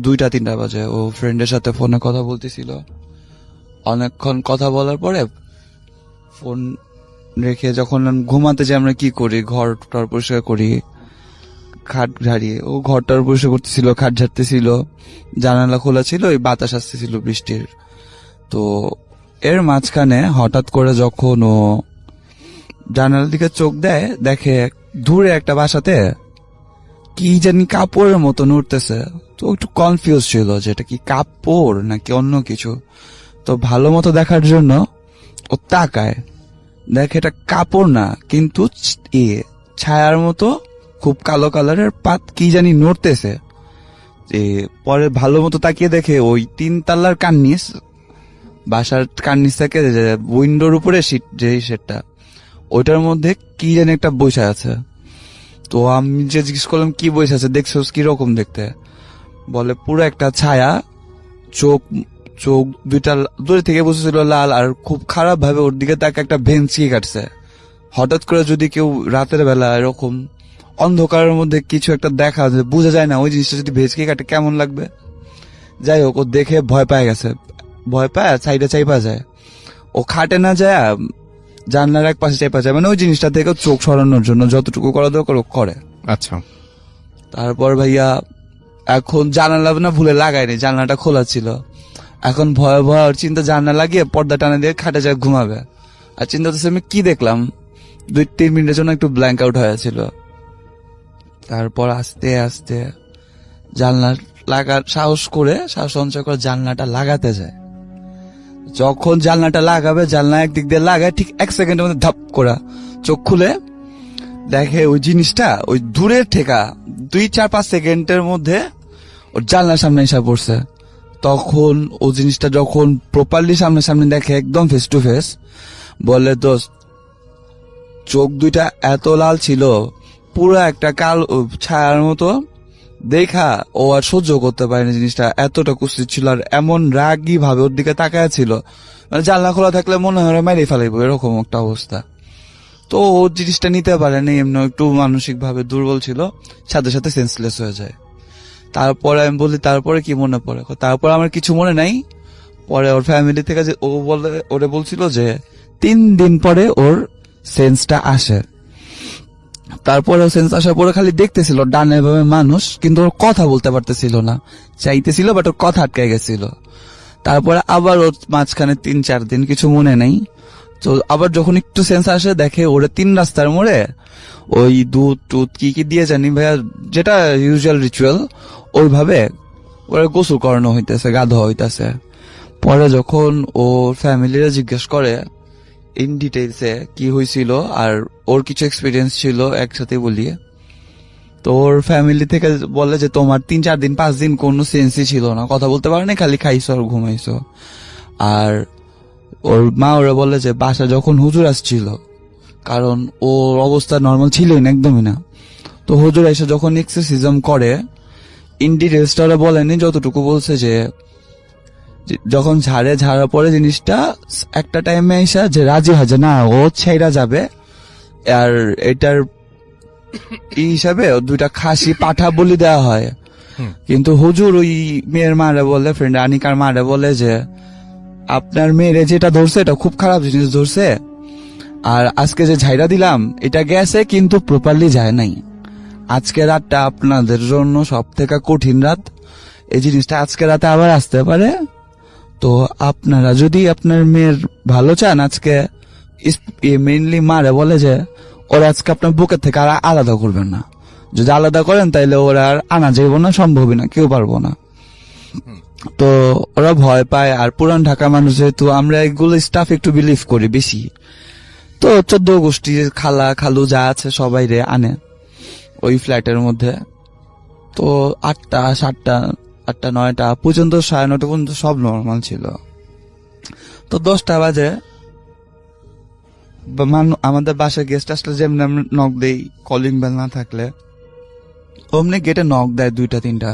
Speaker 5: 2টা-3টা বাজে। ও ফ্রেন্ডের সাথে ফোনে কথা বলতেছিল। অনেকক্ষণ কথা বলার পরে ফোন রেখে যখন ঘুমাতে যাই, আমরা কি করি, ঘর টর পরিষ্কার করি, খাট ঝাড়িয়ে, ও ঘরটার পরিষ্কার করতেছিল, খাট ঝাড়তেছিল, জানালা খোলা ছিল, ওই বাতাস আসতেছিল বৃষ্টির। তো এর মাঝখানে হঠাৎ করে যখন ও জানালার দিকে চোখ দেয়, দেখে দূরে একটা বাসাতে কি জানি কাপড়ের মতন উঠতেছে। তো একটু কনফিউজ ছিল যে এটা কি কাপড় নাকি অন্য কিছু। তো ভালো মতো দেখার জন্য ও তাকায়, দেখে এটা কাপড় না, কিন্তু ছায়ার মতো খুব কালো কালারের পাত কি জানি নড়তেছে। পরে ভালো মতো তাকিয়ে দেখে ওই 3 তলার কার্নিস, বাসার কার্নিস থেকে উইন্ডোর উপরে যে সেটটা, ওইটার মধ্যে কি জানি একটা বসে আছে। তো আমি যে জিজ্ঞেস করলাম কি বসে আছে, দেখছোস কিরকম দেখতে? বলে পুরো একটা ছায়া, চোখ দুইটা দূরে থেকে বসেছিল লাল, আর খুব খারাপ ভাবে ওর দিকে তাকে একটা ভেঞ্চি কাটছে। হঠাৎ করে যদি কেউ রাতের বেলা এরকম অন্ধকারের মধ্যে কিছু একটা দেখা যায়, বোঝা যায় না, ওই জিনিসটা যদি ভেঁচকি কাটে কেমন লাগবে। যাই হোক, ও দেখে ভয় পেয়ে গেছে, ভয় পায় সাইডে চাইপা যায়। ও খাটে না যায়, জানলার এক পাশে চাইপা যায়, মানে ওই জিনিসটা থেকে চোখ সরানোর জন্য যতটুকু করা দরকার ও করে।
Speaker 1: আচ্ছা,
Speaker 5: তারপর ভাইয়া এখন জানালা না ভুলে লাগায়নি, জানলাটা খোলা ছিল। এখন ভয় ভয় চিন্তা, জানলা লাগিয়ে পর্দা টানে দিয়ে খাটে যায় ঘুমাবে। আর চিন্তা করতেছে আমি কি দেখলাম। 2-3 মিনিটের জন্য একটু ব্ল্যাঙ্ক আউট হয়েছিল। তারপর আস্তে আস্তে জানলা সাহস সঞ্চয় করে জানলাটা লাগাতে যায়। যখন জানলাটা লাগাবে, জানলা একদিক দিয়ে লাগায়, ঠিক 1 সেকেন্ডের মধ্যে ধাপ করা চোখ খুলে দেখে ওই জিনিসটা ওই দূরের ঠেকা 2-4-5 সেকেন্ডের মধ্যে ওর জানলার সামনে এসে পড়ছে। তখন ও জিনিসটা যখন প্রপারলি সামনে দেখে, একদম ফেস টু ফেস, বলে দোস্ত, চোখ দুইটা এত লাল ছিল, পুরো একটা কালো ছায়ার মতো। দেখা ও আর সহ্য করতে পারেনি জিনিসটা, এতটা কুৎসিত ছিল, আর এমন রাগী ভাবে ওর দিকে তাকায় ছিল, মানে জানলা খোলা থাকলে মনে হয় মেরে ফেলাইবো, এরকম একটা অবস্থা। তো ও জিনিসটা নিতে পারেনি, এমনি একটু মানসিক ভাবে দুর্বল ছিল, সাথে সাথে সেন্সলেস হয়ে যায়। তারপরে আমি বলি তারপরে কি মনে পড়ে? তারপর আমার কিছু মনে নাই। পরে ওর ফ্যামিলি থেকে যে ওরে বলছিল যে 3 দিন পরে ওর সেন্সটা আসে। তারপরে সেন্স আসার পরে খালি দেখতেছিল ডানে ভাবে মানুষ, কিন্তু ওর কথা বলতে পারতেছিল না, চাইতেছিল বাট ওর কথা আটকে গেছিল। তারপরে আবার ওর মাঝখানে 3-4 দিন কিছু মনে নেই। তো আবার যখন একটু সেন্স আসে, দেখে ওরে 3 রাস্তার মোড়ে ওই দুধ টুধ কি দিয়ে জানি ভাইয়া, যেটা ইউজুয়াল রিচুয়াল, ওইভাবে ওরা গোসল করানো হইতেছে, গা ধোয়া হইতেছে। পরে যখন ও ফ্যামিলিরা জিজ্ঞেস করে ইন ডিটেইলসে কি হয়েছিল আর ওর কিছু এক্সপিরিয়েন্স ছিল একসাথে বলিয়ে, তো ওর ফ্যামিলি থেকে বলে যে তোমার 3-4 দিন 5 দিন কোনো সেন্সই ছিল না, কথা বলতে পারো না, খালি খাইছো আর ঘুমাইছো। আর ওর মা ওরা বলে যে বাসা যখন হুজুর আসছিল, কারণ ওর অবস্থা নর্মাল ছিলই না, একদমই না, তো হুজুর এসে যখন এক্সারসাইজম করে, ইন ডিটেইলসটা ওরা বলেনি, যতটুকু বলছে যে যখন ঝাড়ার পরে জিনিসটা একটা টাইমে এসে যে রাজি হয় যে না ও ছেড়া যাবে, আর এটার হিসাবে 2টা খাসি পাঠা বলি দেওয়া হয়। কিন্তু হুজুর ওই মেয়ের মারে বলে, ফ্রেন্ড আনিকার মারে বলে যে আপনার মেয়েরে যেটা ধরছে এটা খুব খারাপ জিনিস ধরছে, আর আজকে যে ঝাইরা দিলাম এটা গেছে কিন্তু প্রপারলি যায় নাই, আজকে রাতটা আপনাদের জন্য সব থেকে কঠিন রাত, এই জিনিসটা আজকে রাতে আবার আসতে পারে। তো আপনারা যদি আপনার মেয়ের ভালো চান, আজকে মেইনলি মারে বলে যে ওরা আজকে আপনার বুকের থেকে আর আলাদা করবেন না, যদি আলাদা করেন তাইলে ওরা আর আনা যাইব না, সম্ভবই না, কেউ পারবো না। তো ওরা ভয় পায়, আর পুরান ঢাকা মানুষ যেহেতু, আমরা এগুলো স্টাফ একটু বিলিভ করি বেশি, তো 14 গোষ্ঠীর খালা খালু যা আছে সবাই রে আনে ওই ফ্ল্যাটের মধ্যে। তো 8টা 7টা 8টা 9টা পর্যন্ত 9:30 পর্যন্ত সব নর্মাল ছিল। তো 10টা বাজে আমাদের বাসায় গেস্ট আসলে যেমন আমরা নক দেই, কলিং বেল না থাকলে অমনি গেটে নক দেয় 2টা 3টা।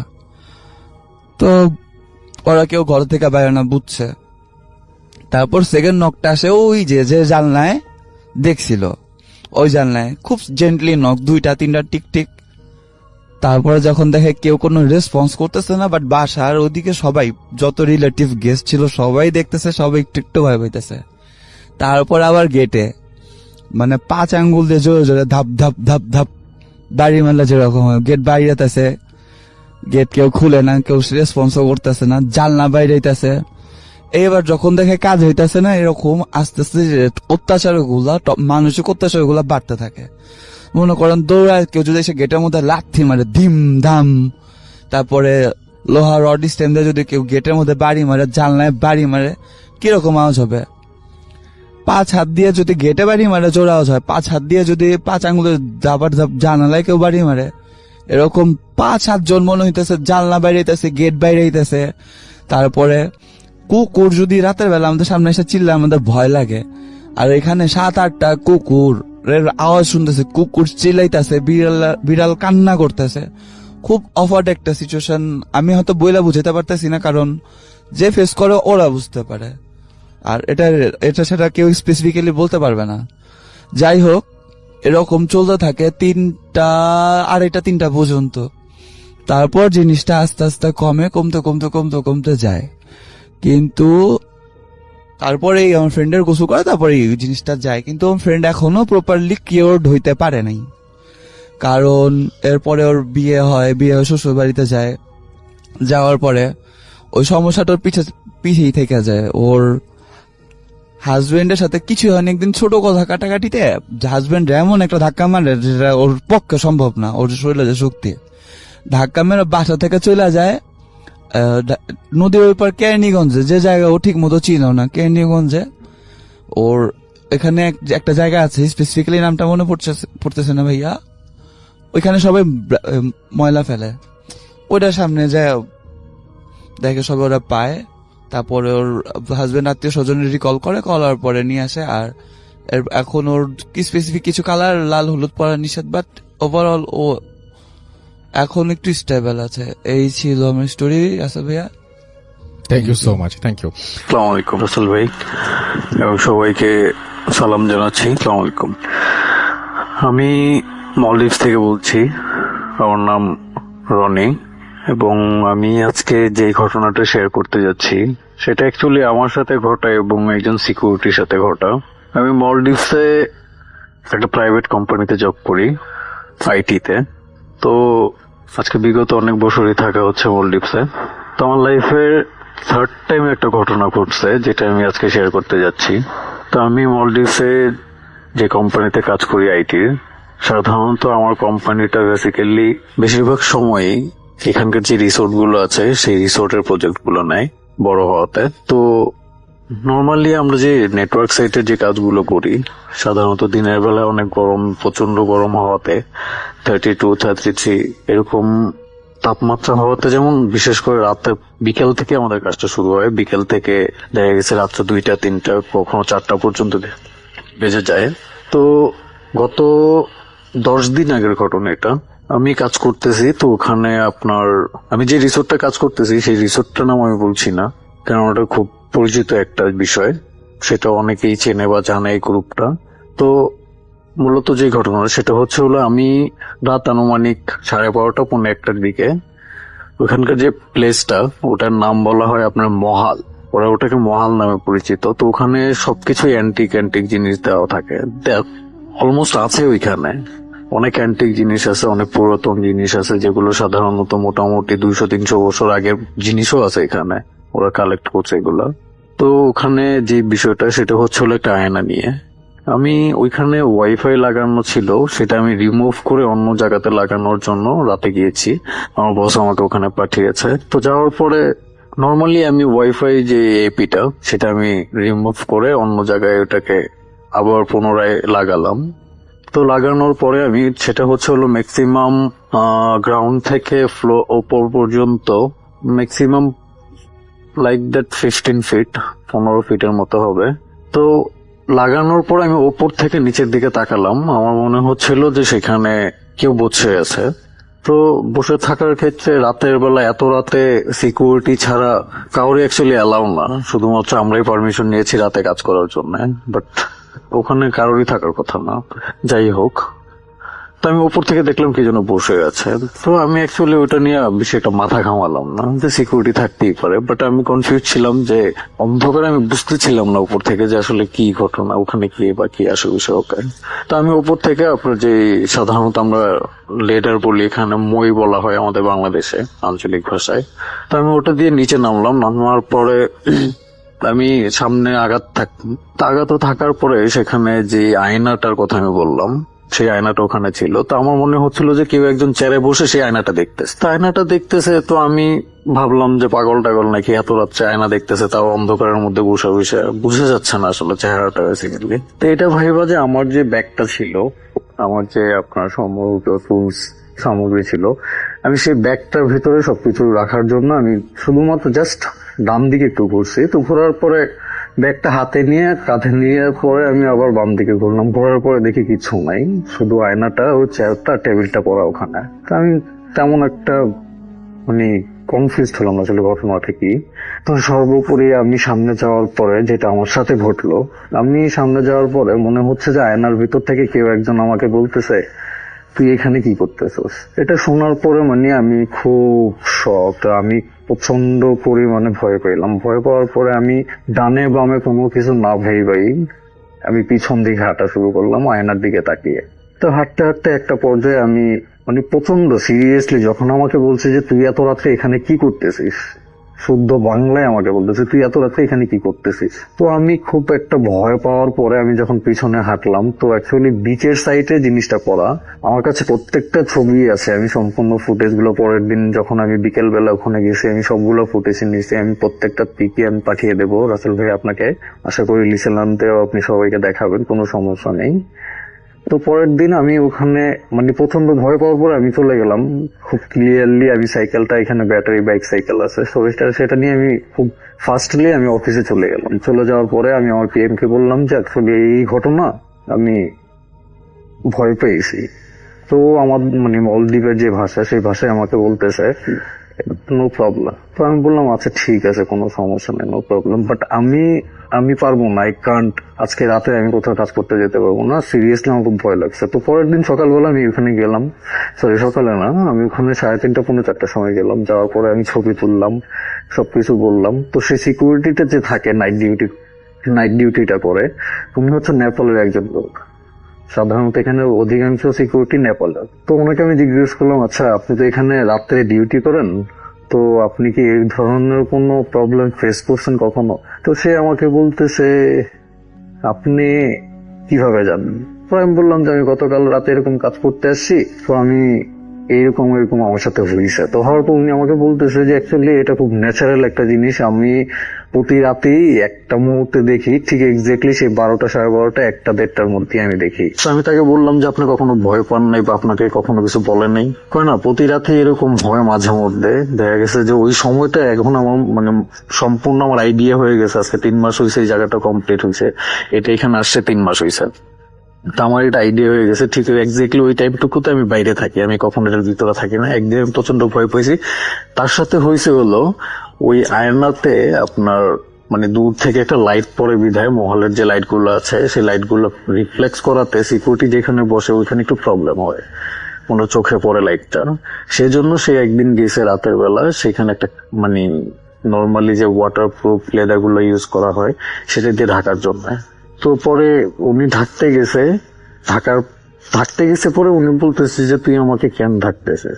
Speaker 5: তো ওরা কেউ ঘর থেকে বাইরে না বুঝছে। তারপর সেকেন্ড নকটা আসে ওই যে জানলায় দেখছিল, ওই জানলায় খুব জেন্টলি নক 2টা 3টা টিক টিক। তারপরে যখন দেখে কেউ কোনো রেসপন্স করতেছে না, বাট বাসার ওদিকে সবাই যত রিলেটিভ গেস্ট ছিল সবাই দেখতেছে, সবাই একটু একটু ভয় পাইতেছে। তারপর আবার গেটে মানে 5 আঙ্গুল দিয়ে জোরে জোরে ধাপ ধাপ ধাপ ধাপ বাড়ি মারলে যেরকম হয়, গেট বাইরেতেছে, গেট কেউ খুলে না, কেউ রেসপন্সও করতেছে না, জানলা বাইরেতেছে। এবার যখন দেখে কাজ হইতেছে না, এরকম আস্তে আস্তে অত্যাচার গুলা মানসিক অত্যাচার গুলা বাড়তে থাকে। মনে করেন দৌড়ায় কেউ যদি এসে গেটের মধ্যে লাথি মারে ধিম ধাম, তারপরে লোহার রড স্ট্যান্ড দিয়ে যদি কেউ গেটের মধ্যে বাড়ি মারে, জানলায় বাড়ি মারে, কিরকম আওয়াজ হবে? 5 হাত দিয়ে যদি গেটে বাড়ি মারে জোর আওয়াজ হয়, 5 হাত দিয়ে যদি 5 আঙ্গুলের ধাপার ধাপ জানালায় কেউ বাড়ি মারে, এরকম 5-7 জন মনে হইতেছে জানলা বাইরে হইতেছে, গেট বাইরে হইতেছে। তারপরে কুকুর যদি রাতের বেলা আমাদের সামনে এসে চিল্লায় আমাদের ভয় লাগে। আর এখানে 7-8টা কুকুর আওয়াজ শুনতেছে, কুকুর চিল্লাইতেছে, বিড়াল কান্না করতেছে। খুব অফার্ড একটা সিচুয়েশন। আমি হয়তো বইলা বুঝাতে পারতেছি না, কারণ যে ফেস করে ওরা বুঝতে পারে, আর এটা সেটা কেউ স্পেসিফিক্যালি বলতে পারবে না। যাই হোক, এরকম চলতে থাকে 3টা 2:30-3টা পর্যন্ত। তারপর জিনিসটা আস্তে আস্তে কমতে যায়। কিন্তু তারপরে আমার ফ্রেন্ডের গোসল করে তারপরে এই জিনিসটা যায়, কিন্তু আমার ফ্রেন্ড এখনো প্রপারলি কিওরড হইতে পারে নাই। কারণ এরপরে ওর বিয়ে হয় শ্বশুর বাড়িতে যায়, যাওয়ার পরে ওই সমস্যাটার পিছিয়ে থেকে যায়। ওর হাজবেন্ডের সাথে কিছু হয়নি, একদিন ছোট কথা কাটাকাটিতে হাজবেন্ড এমন একটা ধাক্কা মারে যেটা ওর পক্ষে সম্ভব না, ওর শরীরে যে শক্তি, ধাক্কা মেরে বাসা থেকে চলে যায় নদীর ওই পার কেরানীগঞ্জে, যে জায়গা ও ঠিক মতো ছিল না, কেরানীগঞ্জে ওর এখানে একটা জায়গা আছে, স্পেসিফিক্যালি নামটা মনে পড়তেছে না ভাইয়া, ওইখানে সবাই ময়লা ফেলে, ওইটার সামনে যায় দেখে সবাই ওরা পায়। তারপরে ওর হাজবেন্ড আত্মীয় স্বজনের রিকল করার পরে নিয়ে আসে। আর এখন ওর কি স্পেসিফিক কিছু কালার লাল হলুদ পরা নিষেধ, বাট ওভারঅল ও এখন একটু স্টেবল আছে। এই ছিল আমার স্টোরি। আসল ভাইয়া,
Speaker 1: thank you so much, thank you.
Speaker 6: আসসালামু আলাইকুম রাসেল ভাই এবং সবাইকে সালাম জানাচ্ছি। আসসালামু আলাইকুম। আমি মলদ্বীপ থেকে বলছি, আমার নাম রনি, এবং আমি আজকে যে ঘটনাটা শেয়ার করতে যাচ্ছি সেটা অ্যাকচুয়ালি আমার সাথে ঘটা এবং একজন সিকিউরিটির সাথে ঘটা। আমি মলদ্বীপসে একটা প্রাইভেট কোম্পানিতে জব করি, আইটিতে। তো আজকে বিগত অনেক বছরই থাকা হচ্ছে মলদ্বীপসে। তো আমার লাইফের 3rd টাইম একটা ঘটনা ঘটছে যেটা আমি আজকে শেয়ার করতে যাচ্ছি। তো আমি মলদ্বীপসে যে কোম্পানিতে কাজ করি আইটির, সাধারণত আমার কোম্পানিটা বেসিক্যালি বেশিরভাগ সময়ই এখানকার যে রিসোর্ট গুলো আছে সেই রিসোর্টের প্রজেক্ট গুলো নেয় বড় হওয়াতে। তো নর্মালি আমরা যে নেটওয়ার্ক সাইটের যে কাজগুলো করি, সাধারণত দিনের বেলা অনেক গরম, প্রচন্ড গরম হওয়াতে 32, 33 এরকম তাপমাত্রা হওয়াতে, যেমন বিশেষ করে রাতে বিকেল থেকে আমাদের কাজটা শুরু হয়, বিকেল থেকে দেখা গেছে রাত্র 2টা 3টা কখনো 4টা পর্যন্ত বেজে যায়। তো গত 10 দিন আগের ঘটনা এটা। আমি কাজ করতেছি, তো ওখানে আপনার আমি যে রিসোর্টটা কাজ করতেছি সেই রিসোর্টটার নাম আমি বলছি না, কারণ ওটা খুব পরিচিত একটা বিষয়, সেটা অনেকেই চেনে বা জানে এই গ্রুপটা। তো মূলত যে ঘটনা সেটা হলো আমি রাত আনুমানিক 12:30 পৌনে 1টার দিকে ওখানকার যে প্লেসটা, ওটার নাম বলা হয় আপনার মহাল, ওরা ওটাকে মহাল নামে পরিচিত। তো ওখানে সবকিছু অ্যান্টিক জিনিস দেওয়া থাকে, অলমোস্ট আছে ওইখানে অনেক অ্যান্টিক জিনিস আছে, অনেক পুরাতন জিনিস আছে, যেগুলো সাধারণত মোটামুটি 200-300 বছর আগের জিনিসও আছে এখানে, ওরা কালেক্ট করছে এগুলা। তো ওখানে যে বিষয়টা সেটা হলো একটা আয়না নিয়ে। আমি ওইখানে ওয়াইফাই লাগানো ছিল, সেটা আমি রিমুভ করে অন্য জায়গাতে লাগানোর জন্য রাতে গিয়েছি, আমার বস আমাকে ওখানে পাঠিয়েছে। তো যাওয়ার পরে নর্মালি আমি ওয়াইফাই যে এপিটা সেটা আমি রিমুভ করে অন্য জায়গায় ওটাকে আবার পুনরায় লাগালাম। তো লাগানোর পরে আমি সেটা হলো ম্যাক্সিমাম গ্রাউন্ড থেকে ওপর পর্যন্ত ম্যাক্সিমাম লাইক দ্যাট 15 ফিট, 15 ফিটের মতো হবে। তো লাগানোর পর আমি ওপর থেকে নিচের দিকে তাকালাম, আমার মনে হচ্ছিল যে সেখানে কেউ বসে আছে। তো বসে থাকার ক্ষেত্রে রাতের বেলা এত রাতে সিকিউরিটি ছাড়া কাউরে অ্যাকচুয়ালি অ্যালাউ না, শুধুমাত্র আমরাই পারমিশন নিয়েছি রাতে কাজ করার জন্য, বাট ওখানে কারোরই থাকার কথা না। যাই হোক, তো আমি উপর থেকে দেখলাম কি যেন বসে আছে। তো আমি অ্যাকচুয়ালি ওটা নিয়ে বেশি একটা মাথা ঘামালাম না, যে সিকিউরিটি থাকতেই পারে, বাট আমি কনফিউজ ছিলাম যে অন্ধকারে আমি বুঝতেছিলাম না উপর থেকে যে আসলে কি ঘটনা, ওখানে কি বা কি আসে বিষয়। ওকে, তো আমি উপর থেকে আপনার যে সাধারণত আমরা লেডার বলি, এখানে মই বলা হয় আমাদের বাংলাদেশে আঞ্চলিক ভাষায়, তো আমি ওটা দিয়ে নিচে নামলাম। নামার পরে আমি সামনে আগাতে থাকার পরে সেখানে যে আয়নাটার কথা আমি বললাম, সেই আয়নাটা ওখানে ছিল। তো আমার মনে হচ্ছিল যে কেউ একজন চেয়ারে বসে সেই আয়নাটা দেখতেছে। তো আয়নাটা দেখতেছে, তো আমি ভাবলাম যে পাগল টাগল নাকি, এত রাত্রে আয়না দেখতেছে, তাও অন্ধকারের মধ্যে বসে বসে, বুঝে যাচ্ছে না আসলে চেহারাটা বেসিক্যালি। তো এটা ভাইবা যে আমার যে ব্যাগটা ছিল, আমার যে আপনার সম্ভবত টুলস সামগ্রী ছিল, আমি সেই ব্যাগটার ভিতরে সবকিছু রাখার জন্য আমি শুধুমাত্র জাস্ট ডান দিকে একটু ঘুরছি। তো ঘোরার পরে ব্যাগটা হাতে নিয়ে কাঁধে নিয়ে পরে আমি আবার বাম দিকে ঘুরলাম। ঘোরার পরে দেখি কিছু নাই, শুধু আয়নাটা, ওই চেয়ারটা, টেবিলটা পড়া ওখানে। তো আমি তেমন একটা মানে কনফিউজ হলাম আসলে ঘটনাটা কি। তো সর্বোপরি আমি সামনে যাওয়ার পরে যেটা আমার সাথে ঘটলো, আমি সামনে যাওয়ার পরে মনে হচ্ছে যে আয়নার ভিতর থেকে কেউ একজন আমাকে বলতেছে, তুই এখানে কি করতেছস। এটা শোনার পরে মানে আমি খুব শক, আমি প্রচন্ড পরিমাণে ভয় পেলাম। ভয় পাওয়ার পরে আমি ডানে বামে কোনো কিছু না ভেবেই আমি পিছন দিকে হাঁটা শুরু করলাম আয়নার দিকে তাকিয়ে। তো হাঁটতে হাঁটতে একটা পর্যায়ে আমি মানে প্রচন্ড সিরিয়াসলি, যখন আমাকে বলছে যে তুই এত রাত্রে এখানে কি করতেছিস, শুদ্ধ বাংলায় আমাকে বলতেছে তুই এত রাত্রে এখানে কি করতেছিস। তো আমি খুব একটা ভয় পাওয়ার পরে আমি যখন পিছনে হাঁটলাম, তো অ্যাকচুয়ালি বিচের সাইডে জিনিসটা করা, আমার কাছে প্রত্যেকটা ছবি আছে, আমি সম্পূর্ণ ফুটেজ গুলো পরের দিন যখন আমি বিকেল বেলা ওখানে গেছি আমি সবগুলো ফুটেজ নিয়েছি। আমি প্রত্যেকটা পিকে আমি পাঠিয়ে দেবো রাসেল ভাই আপনাকে, আশা করি লিসেলান্তেও আপনি সবাইকে দেখাবেন, কোনো সমস্যা নেই। তো পরের দিন আমি ওখানে মানে প্রচন্ড ভয় পাওয়ার পর আমি চলে গেলাম খুব ক্লিয়ারলি। আমি সাইকেলটা, এখানে ব্যাটারি বাইক সাইকেল আছে, সেটা নিয়ে আমি খুব ফাস্টলি আমি অফিসে চলে গেলাম। চলে যাওয়ার পরে আমি আমার পিএম কে বললাম যে অ্যাকচুয়ালি এই ঘটনা, আমি ভয় পেয়েছি। তো আমার মানে মলদ্বীপের যে ভাষা, সেই ভাষায় আমাকে বলতেছে নো প্রবলেম। তো আমি বললাম আচ্ছা ঠিক আছে, কোনো সমস্যা নেই, নো প্রবলেম, বাট আমি পারবো না, আই কান্ট, আজকে রাতে আমি কোথাও কাজ করতে যেতে পারবো না, সিরিয়াসলি আমার খুব ভয় লাগছে। তো পরের দিন সকালবেলা আমি ওখানে গেলাম, সকালে না, আমি ওখানে 3:30 পৌনে 4টার সময় গেলাম। যাওয়ার পরে আমি ছবি তুললাম, সবকিছু বললাম। তো সেই সিকিউরিটিটা যে থাকে নাইট ডিউটিটা করে, উনি হচ্ছে নেপালের একজন লোক। সাধারণত এখানে অধিকাংশ সিকিউরিটি নেপালের। তো ওনাকে আমি জিজ্ঞেস করলাম, আচ্ছা আপনি তো এখানে রাত্রে ডিউটি করেন, তো আপনি কি এই ধরনের কোনো প্রবলেম ফেস করছেন কখনো? তো সে আমাকে বলতেছে আপনি কিভাবে জানেন? তো আমি বললাম যে আমি গতকাল রাতে এরকম কাজ করতে আসছি, তো আমি এরকম আমার সাথে হয়েছে। তো হওয়ার পর উনি আমাকে বলতেছে যে অ্যাকচুয়ালি এটা খুব ন্যাচারাল একটা জিনিস, আমি প্রতি রাতেই একটা মুহূর্তে দেখি, ঠিক এক্স্যাক্টলি সেই 12টা 12:30 1টা 1:30টার মধ্যে আমি দেখি। আমি তাকে বললাম যে আপনি কখনো ভয় পান নাই বা আপনাকে কখনো কিছু বলে নাই? কয় না, প্রতি রাতে এরকম হয় মাঝে মধ্যে। দেখা গেছে যে ওই সময়টা এখন আমার মানে সম্পূর্ণ আমার আইডিয়া হয়ে গেছে। আজকে 3 মাস হয়েছে এই জায়গাটা কমপ্লিট হয়েছে, এটা এখানে আসছে 3 মাস হয়েছে। তো আমার এটা আইডিয়া হয়ে গেছে, ঠিক এক্স্যাক্টলি ওই টাইমটুকুতে আমি বাইরে থাকি, আমি কখনো এটার ভিতরে থাকি না। একদিন আমি প্রচন্ড ভয় পেয়েছি। তার সাথে হয়েছে হলো ওই আয়নাতে আপনার মানে দূর থেকে একটা লাইট পড়ে বিধায় মহলের যে লাইট গুলো আছে সেই লাইট গুলো রিফ্লেক্স করাতে সিকিউরিটি যেখানে বসে ওইখানে একটু প্রবলেম হয়, কোনো চোখে পড়ে লাইটটা। সেজন্য সে একদিন গেছে রাতের বেলা, সেখানে একটা মানে নর্মালি যে ওয়াটার প্রুফ লেদার গুলো ইউজ করা হয় সেটা দিয়ে ঢাকার জন্য। তো পরে উনি ঢাকতে গেছে পরে উনি বলতেছে যে তুই আমাকে কেন ঢাকতেছে,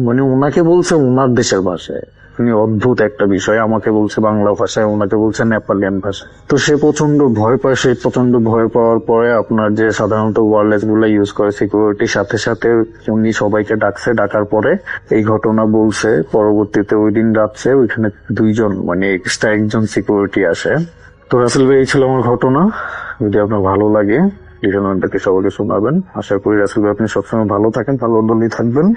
Speaker 6: মানে ওনাকে বলছে ওনার দেশের ভাষায়। উনি অদ্ভুত একটা বিষয়, আমাকে বলছে বাংলা ভাষায়, ওনাকে বলছে নেপালিয়ান ভাষায়। তো সে প্রচন্ড ভয় পায়। সে প্রচন্ড ভয় পাওয়ার পরে আপনার যে সাধারণত ওয়্যারলেস গুলো ইউজ করে সিকিউরিটির সাথে সাথে উনি সবাইকে ডাকছে। ডাকার পরে এই ঘটনা বলছে। পরবর্তীতে ওই দিন রাত্রে ওইখানে 2জন মানে এক্সট্রা একজন সিকিউরিটি আসে। তো রাসেল ভাই এই ছিল আমার ঘটনা। যদি আপনার ভালো লাগে লিটন ওয়ান্ডারকে সবাইকে শোনাবেন। আশা করি রাসেল ভাই আপনি সবসময় ভালো থাকেন, ভালো দলই থাকবেন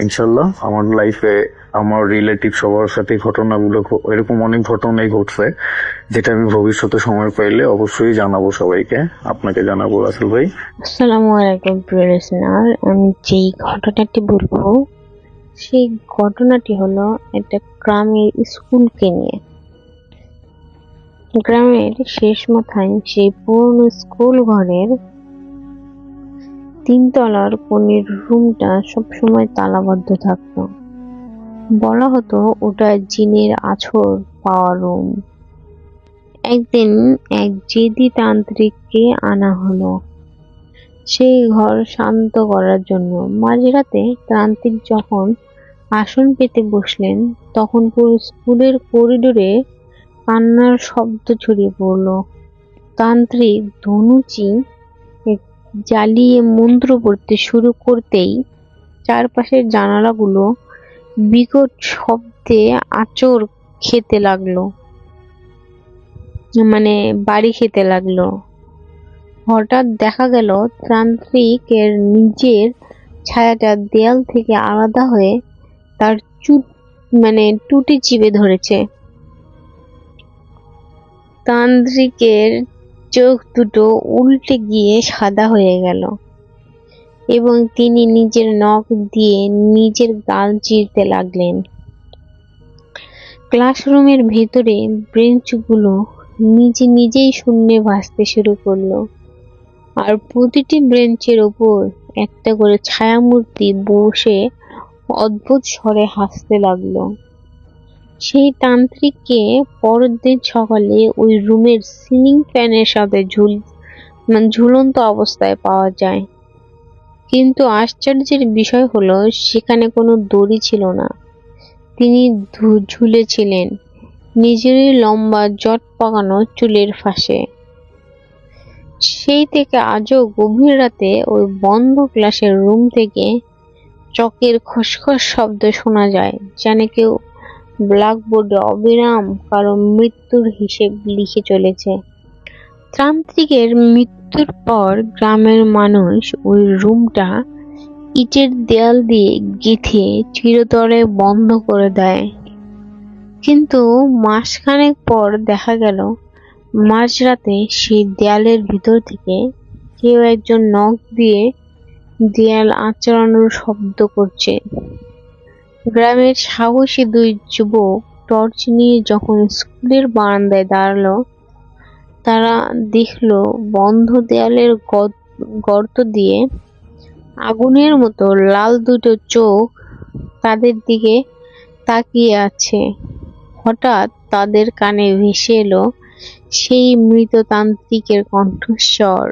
Speaker 6: ইনশাল্লাহ। আমার লাইফে আমার রিলেটিভ সবার সাথে ঘটনাগুলো এরকম অনেক ঘটনাই ঘটছে, যেটা আমি ভবিষ্যতে সময় পাইলে অবশ্যই জানাবো সবাইকে, আপনাকে জানাবো রাসেল ভাই।
Speaker 7: আসসালামু আলাইকুম প্রিয় লিসেনার, আমি যেই ঘটনাটি বলবো সেই ঘটনাটি হলো একটা গ্রামের স্কুলকে নিয়ে। গ্রামের শেষ মাথায় সেই পুরনো স্কুল ঘরের 3 তলার কোণের রুমটা সবসময় তালাবদ্ধ থাকতো। বলা হতো ওটা জিনের আছর পাওয়া রুম। একদিন এক জেদি তান্ত্রিককে আনা হলো সেই ঘর শান্ত করার জন্য। মাঝরাতে তান্ত্রিক যখন আসন পেতে বসলেন, তখন পুরো স্কুলের করিডোরে কান্নার শব্দ ছড়িয়ে পড়ল। তান্ত্রিক ধনুচি জ্বালিয়ে মন্ত্র পড়তে শুরু করতেই চারপাশের জানালাগুলো বিকট শব্দে আঁচড় খেতে লাগলো, মানে বাড়ি খেতে লাগলো। হঠাৎ দেখা গেল তান্ত্রিকের নিজের ছায়াটা দেয়াল থেকে আলাদা হয়ে তার টুটি চিপে ধরেছে। তান্ত্রিকের চোখ দুটো উল্টে গিয়ে সাদা হয়ে গেল এবং তিনি নিজের নখ দিয়ে নিজের গাল চিরতে লাগলেন। ক্লাসরুমের ভেতরে বেঞ্চগুলো নিজেই শূন্যে ভাসতে শুরু করলো, আর প্রতিটি বেঞ্চের ওপর একটা করে ছায়ামূর্তি বসে অদ্ভুত স্বরে হাসতে লাগলো। সেই তান্ত্রিককে পরের দিন সকালে ওই রুমের সিলিং ফ্যানের সাথে ঝুলন্ত অবস্থায় পাওয়া যায়। কিন্তু আশ্চর্যের বিষয় হলো সেখানে কোনো দড়ি ছিল না। তিনি ঝুলেছিলেন নিজেরই লম্বা জট পাকানো চুলের ফাঁসে। সেই থেকে আজও গভীর রাতে ওই বন্ধ ক্লাসের রুম থেকে চকের খসখস শব্দ শোনা যায়, যেন কেউ ব্ল্যাকবোর্ডে অবিরাম কারো মৃত্যুর হিসেব লিখে চলেছে। তান্ত্রিকের মৃত্যুর পর গ্রামের মানুষ ওই রুমটা ইটের দেয়াল দিয়ে গেঁথে চিরতরে বন্ধ করে দেয়। কিন্তু মাসখানেক পর দেখা গেল মাঝরাতে সেই দেয়ালের ভিতর থেকে কেউ একজন নখ দিয়ে দেয়াল আঁচড়ানোর শব্দ করছে। গ্রামের সাহসী 2 যুবক টর্চ নিয়ে যখন স্কুলের বারান্দায় দাঁড়ালো, তারা দেখলো বন্ধ দেয়ালের গর্ত দিয়ে আগুনের মতো লাল 2টো চোখ তাদের দিকে তাকিয়ে আছে। হঠাৎ তাদের কানে ভেসে এলো সেই মৃত তান্ত্রিকের কণ্ঠস্বর।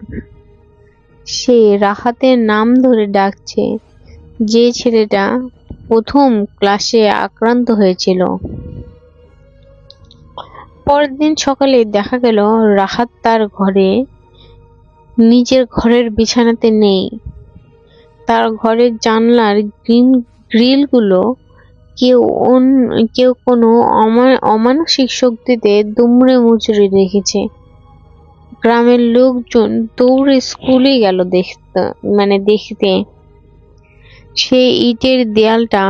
Speaker 7: সে রাহাতের নাম ধরে ডাকছে, যে ছেলেটা প্রথম ক্লাসে আক্রান্ত হয়েছিল। পরের দিন সকালে দেখা গেল রাহাত তার নিজের ঘরের বিছানাতে নেই। তার ঘরের জানলার গ্রিলগুলো কেউ কোনো অমানসিক শক্তিতে দুমড়ে মুচড়ে রেখেছে। গ্রামের লোকজন দৌড়ে স্কুলে গেল দেখতে। সেই ইটের দেয়ালটা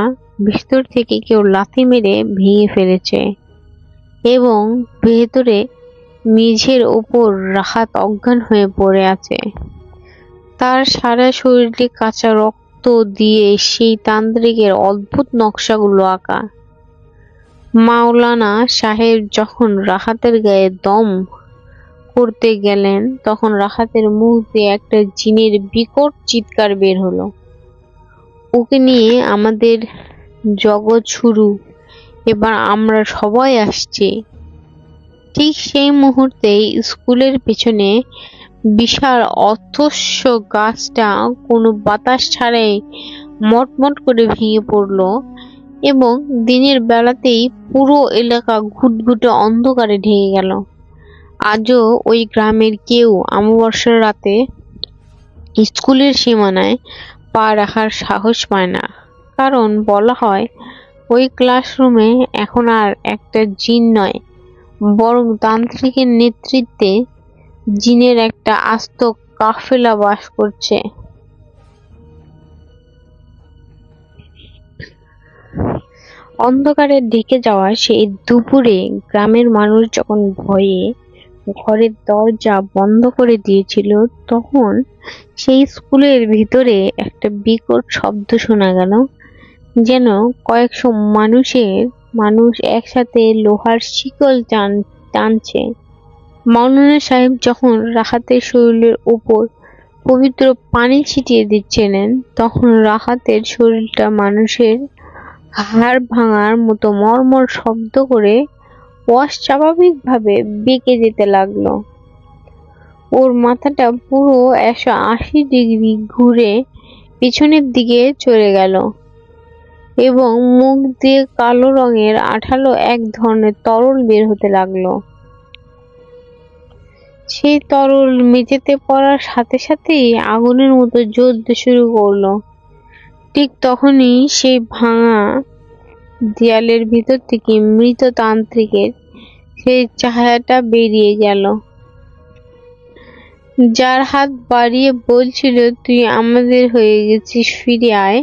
Speaker 7: ভিতর থেকে কেউ লাথি মেরে ভেঙে ফেলেছে এবং ভেতরে মেঝের ওপর রাহাত অজ্ঞান হয়ে পড়ে আছে। তার সারা শরীরে কাঁচা রক্ত দিয়ে সেই তান্ত্রিকের অদ্ভুত নকশাগুলো আঁকা। মাওলানা সাহেব যখন রাহাতের গায়ে দম করতে গেলেন, তখন রাহাতের মুখ দিয়ে একটা জিনের বিকট চিৎকার বের হলো, ওকে নিয়ে আমাদের জগৎ শুরু, এবার আমরা সবাই আসছি। ঠিক সেই মুহূর্তেই স্কুলের পেছনে বিশাল অথস্য গাছটা কোনো বাতাস ছাড়াই মটমট করে ভেঙে পড়ল এবং দিনের বেলাতেই পুরো এলাকা ঘুটঘুটে অন্ধকারে ঢেকে গেল। আজও ওই গ্রামের কেউ অমাবস্যার রাতে স্কুলের সীমানায় পা রাখার সাহস পায় না, কারণ বলা হয় ওই ক্লাসরুমে এখন আর একটা জিন নয়, বরং তান্ত্রিকের নেতৃত্বে জিনের একটা আস্ত কাফেলা বাস করছে। অন্ধকারে ঢেকে যাওয়া সেই দুপুরে গ্রামের মানুষ যখন ভয়ে ঘরের দরজা বন্ধ করে দিয়েছিল, তখন সেই স্কুলের ভিতরে একটা বিকট শব্দ শোনা গেল, যেন কয়েকশো মানুষ একসাথে লোহার শিকল টানছে। মাওলানা সাহেব যখন রাহাতের শরীরের উপর পবিত্র পানি ছিটিয়ে দিচ্ছিলেন, তখন রাহাতের শরীরটা মানুষের হাড় ভাঙার মতো মর্মর শব্দ করে অস্বাভাবিকভাবে বেঁকে যেতে লাগলো। ওর মাথাটা পুরো 180 ডিগ্রি ঘুরে পিছনের দিকে চলে গেল এবং মুখ দিয়ে কালো রঙের আঠালো এক ধরনের তরল বের হতে লাগলো। সেই তরল মেঝেতে পড়ার সাথে সাথেই আগুনের মতো জ্বলতে শুরু করলো। ঠিক তখনই সেই ভাঙা দেয়ালের ভিতর থেকে মৃত তান্ত্রিকের সেই ছায়াটা বেরিয়ে গেল, যার হাত বাড়িয়ে বলছিল, তুই আমাদের হয়ে গেছিস, ফিরে আয়।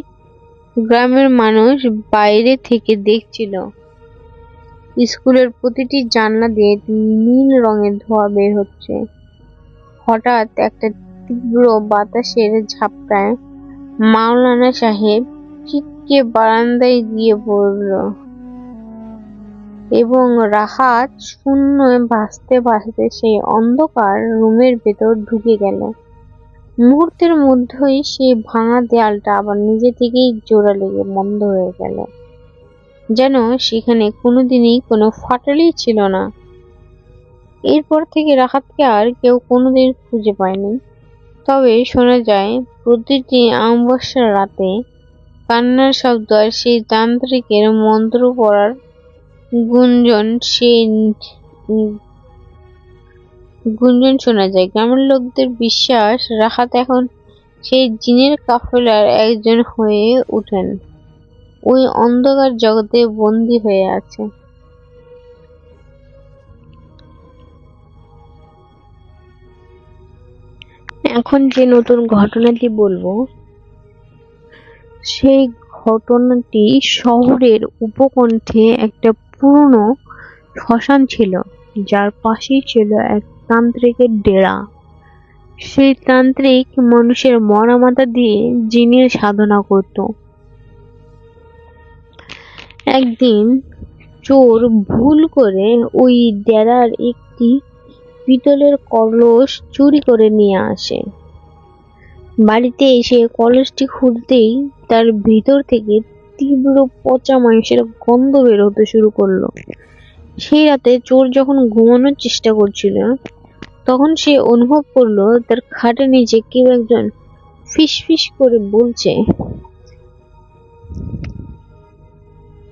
Speaker 7: গ্রামের মানুষ বাইরে থেকে দেখছিল। স্কুলের প্রতিটি জানলা দিয়ে নীল রঙের ধোঁয়া বের হচ্ছে। হঠাৎ একটা তীব্র বাতাসের ঝাপটায় মাওলানা সাহেব ছিটকে বারান্দায় গিয়ে পড়ল এবং রাহাত শূন্য ভাসতে ভাসতে সেই অন্ধকার রুমের ভেতর ঢুকে গেল। মুহূর্তের মধ্যেই সেই ভাঙা দেয়ালটা আবার নিজে থেকেই জোড়া লেগে বন্ধ হয়ে গেল, যেন সেখানে কোনোদিনই কোনো ফাটলই ছিল না। এরপর থেকে রাহাতকে আর কেউ কোনোদিন খুঁজে পায়নি। তবে শোনা যায়, প্রতিটি অমাবস্যার রাতে কান্নার শব্দ আর সেই তান্ত্রিকের মন্ত্র পড়ার গুঞ্জন শোনা যায়। গ্রামের লোকদের বিশ্বাস, রাহাত এখন সেই জিনের কাফেলার একজন হয়ে উঠেন, ওই অন্ধকার জগতে বন্দী হয়ে আছে। এখন যে নতুন ঘটনাটি বলবো, সেই ঘটনাটি শহরের উপকণ্ঠে একটা পুরনো শ্মশান ছিল, যার পাশেই ছিল এক তান্ত্রিকের ডেরা। সেই তান্ত্রিক মানুষের মরা মাথা দিয়ে জিনের সাধনা করত। একদিন চোর ভুল করে ওই ডেরার একটি পিতলের কলস চুরি করে নিয়ে আসে। বাড়িতে এসে কলসটি খুলতেই তার ভিতর থেকে তীব্র পচা মাংসের গন্ধ বের হতে শুরু করলো। সেই রাতে চোর যখন ঘুমানোর চেষ্টা করছিল, তখন সে অনুভব করলো তার খাটের নিচে কেউ একজন ফিসফিস করে বলছে।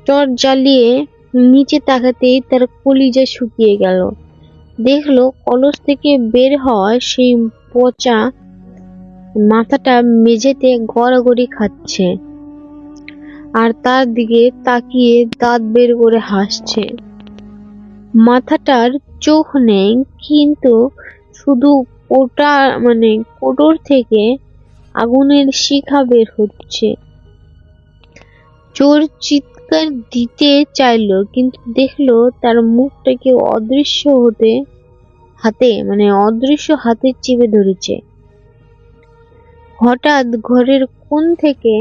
Speaker 7: টর্চ জ্বালিয়ে নিচে তাকাতেই তার কলিজা শুকিয়ে গেল। দেখলো কলস থেকে বের হওয়া সেই পচা মাথাটা মেঝেতে গড়াগড়ি খাচ্ছে আর তার দিকে তাকিয়ে দাঁত বের করে হাসছে। মাথাটার চোখ নেই, কিন্তু শুধু কোটর থেকে আগুনের শিখা বের হচ্ছে। চোর চিৎকার দিতে চাইলো, কিন্তু দেখলো তার মুখটা কেউ অদৃশ্য হাতে চেপে ধরেছে। হঠাৎ ঘরের কোণ থেকে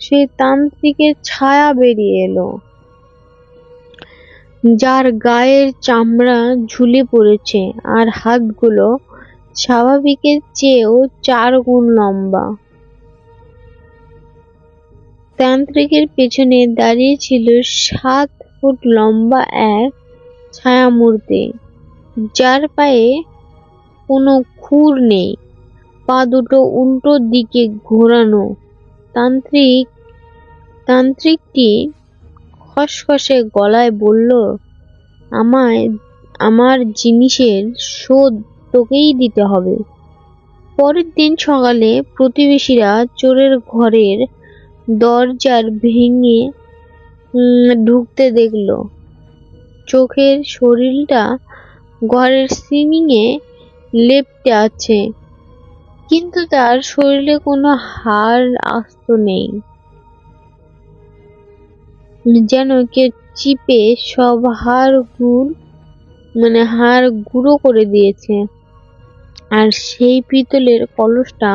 Speaker 7: সেই তান্ত্রিকের ছায়া বেরিয়ে এলো, যার গায়ের চামড়া ঝুলে পড়েছে আর হাতগুলো স্বাভাবিকের চেয়েও 4 গুণ লম্বা। তান্ত্রিকের পেছনে দাঁড়িয়ে ছিল 7 ফুট লম্বা এক ছায়ামূর্তি, যার পায়ে কোনো খুর নেই, পা দুটো উল্টো দিকে ঘোরানো। তান্ত্রিকটি খসখসে গলায় বলল, আমার জিনিসের শোধ তোকেই দিতে হবে। পরের দিন সকালে প্রতিবেশীরা চোরের ঘরের দরজার ভেঙে ঢুকতে দেখলো। চোখের শরীরটা ঘরের সিলিংয়ে লেপ্টে আছে, কিন্তু তার শরীরে কোনো হাড় আস্ত নেই, যেন কেউ চিপে সব হাড় গুঁড়ো করে দিয়েছে। আর সেই পিতলের কলসটা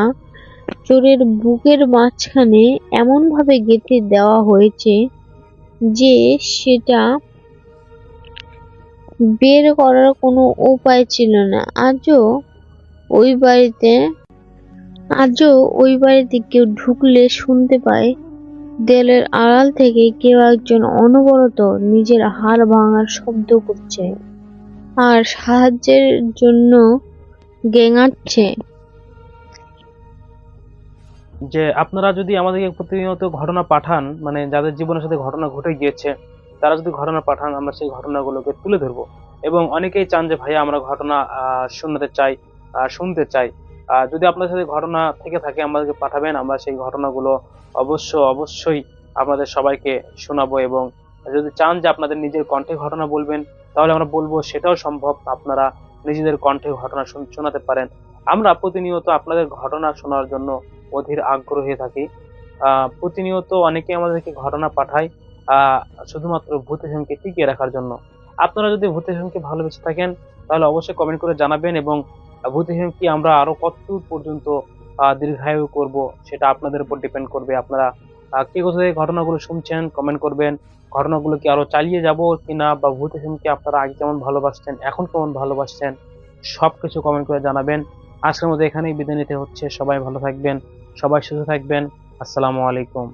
Speaker 7: চোরের বুকের মাঝখানে এমন ভাবে গেঁথে দেওয়া হয়েছে যে সেটা বের করার কোনো উপায় ছিল না। আজও ওই বাড়িতে কেউ ঢুকলে শুনতে পায় দেয়ালের আড়াল থেকে কেউ একজন অনবরত নিজের হাড় ভাঙার শব্দ করছে আর সাহায্যের জন্য গেঙাচ্ছে।
Speaker 2: যে আপনারা যদি আমাদেরকে প্রতিনিয়ত ঘটনা পাঠান, মানে যাদের জীবনের সাথে ঘটনা ঘটে গিয়েছে তারা যদি ঘটনা পাঠান, আমরা সেই ঘটনাগুলোকে তুলে ধরবো। এবং অনেকেই চান যে ভাইয়া আমরা ঘটনা শুনতে চাই, শুনতে চাই। যদি আপনার সাথে ঘটনা থেকে থাকে আমাদেরকে পাঠাবেন, আমরা সেই ঘটনাগুলো অবশ্যই আপনাদের সবাইকে শোনাবো। এবং যদি চান যে আপনাদের নিজের কণ্ঠে ঘটনা বলবেন, তাহলে আমরা বলবো, সেটাও সম্ভব। আপনারা নিজেদের কণ্ঠে ঘটনা শোনাতে পারেন। আমরা প্রতিনিয়ত আপনাদের ঘটনা শোনার জন্য অধীর আগ্রহী থাকি। প্রতিনিয়ত অনেকে আমাদেরকে ঘটনা পাঠায় শুধুমাত্র ভূতেশনকে টিকিয়ে রাখার জন্য। আপনারা যদি ভূতেশনকে ভালোবেসে থাকেন তাহলে অবশ্যই কমেন্ট করে জানাবেন, এবং ভূতেশন কি আমরা আরো কতদূর পর্যন্ত দীর্ঘায়ু করব সেটা আপনাদের উপর ডিপেন্ড করবে। আপনারা কে কোথায় ঘটনাগুলো শুনছেন কমেন্ট করবেন। ঘটনাগুলো কি আরো চালিয়ে যাব কিনা, বা ভূতেশনকে আপনারা আগে কেমন ভালোবাসছেন, এখন কেমন ভালোবাসছেন, সবকিছু কমেন্ট করে জানাবেন। আজকের মতো এখানেই বিদায় নিতে হচ্ছে। সবাই ভালো থাকবেন, সবাই সুস্থ থাকবেন। আসসালামু আলাইকুম।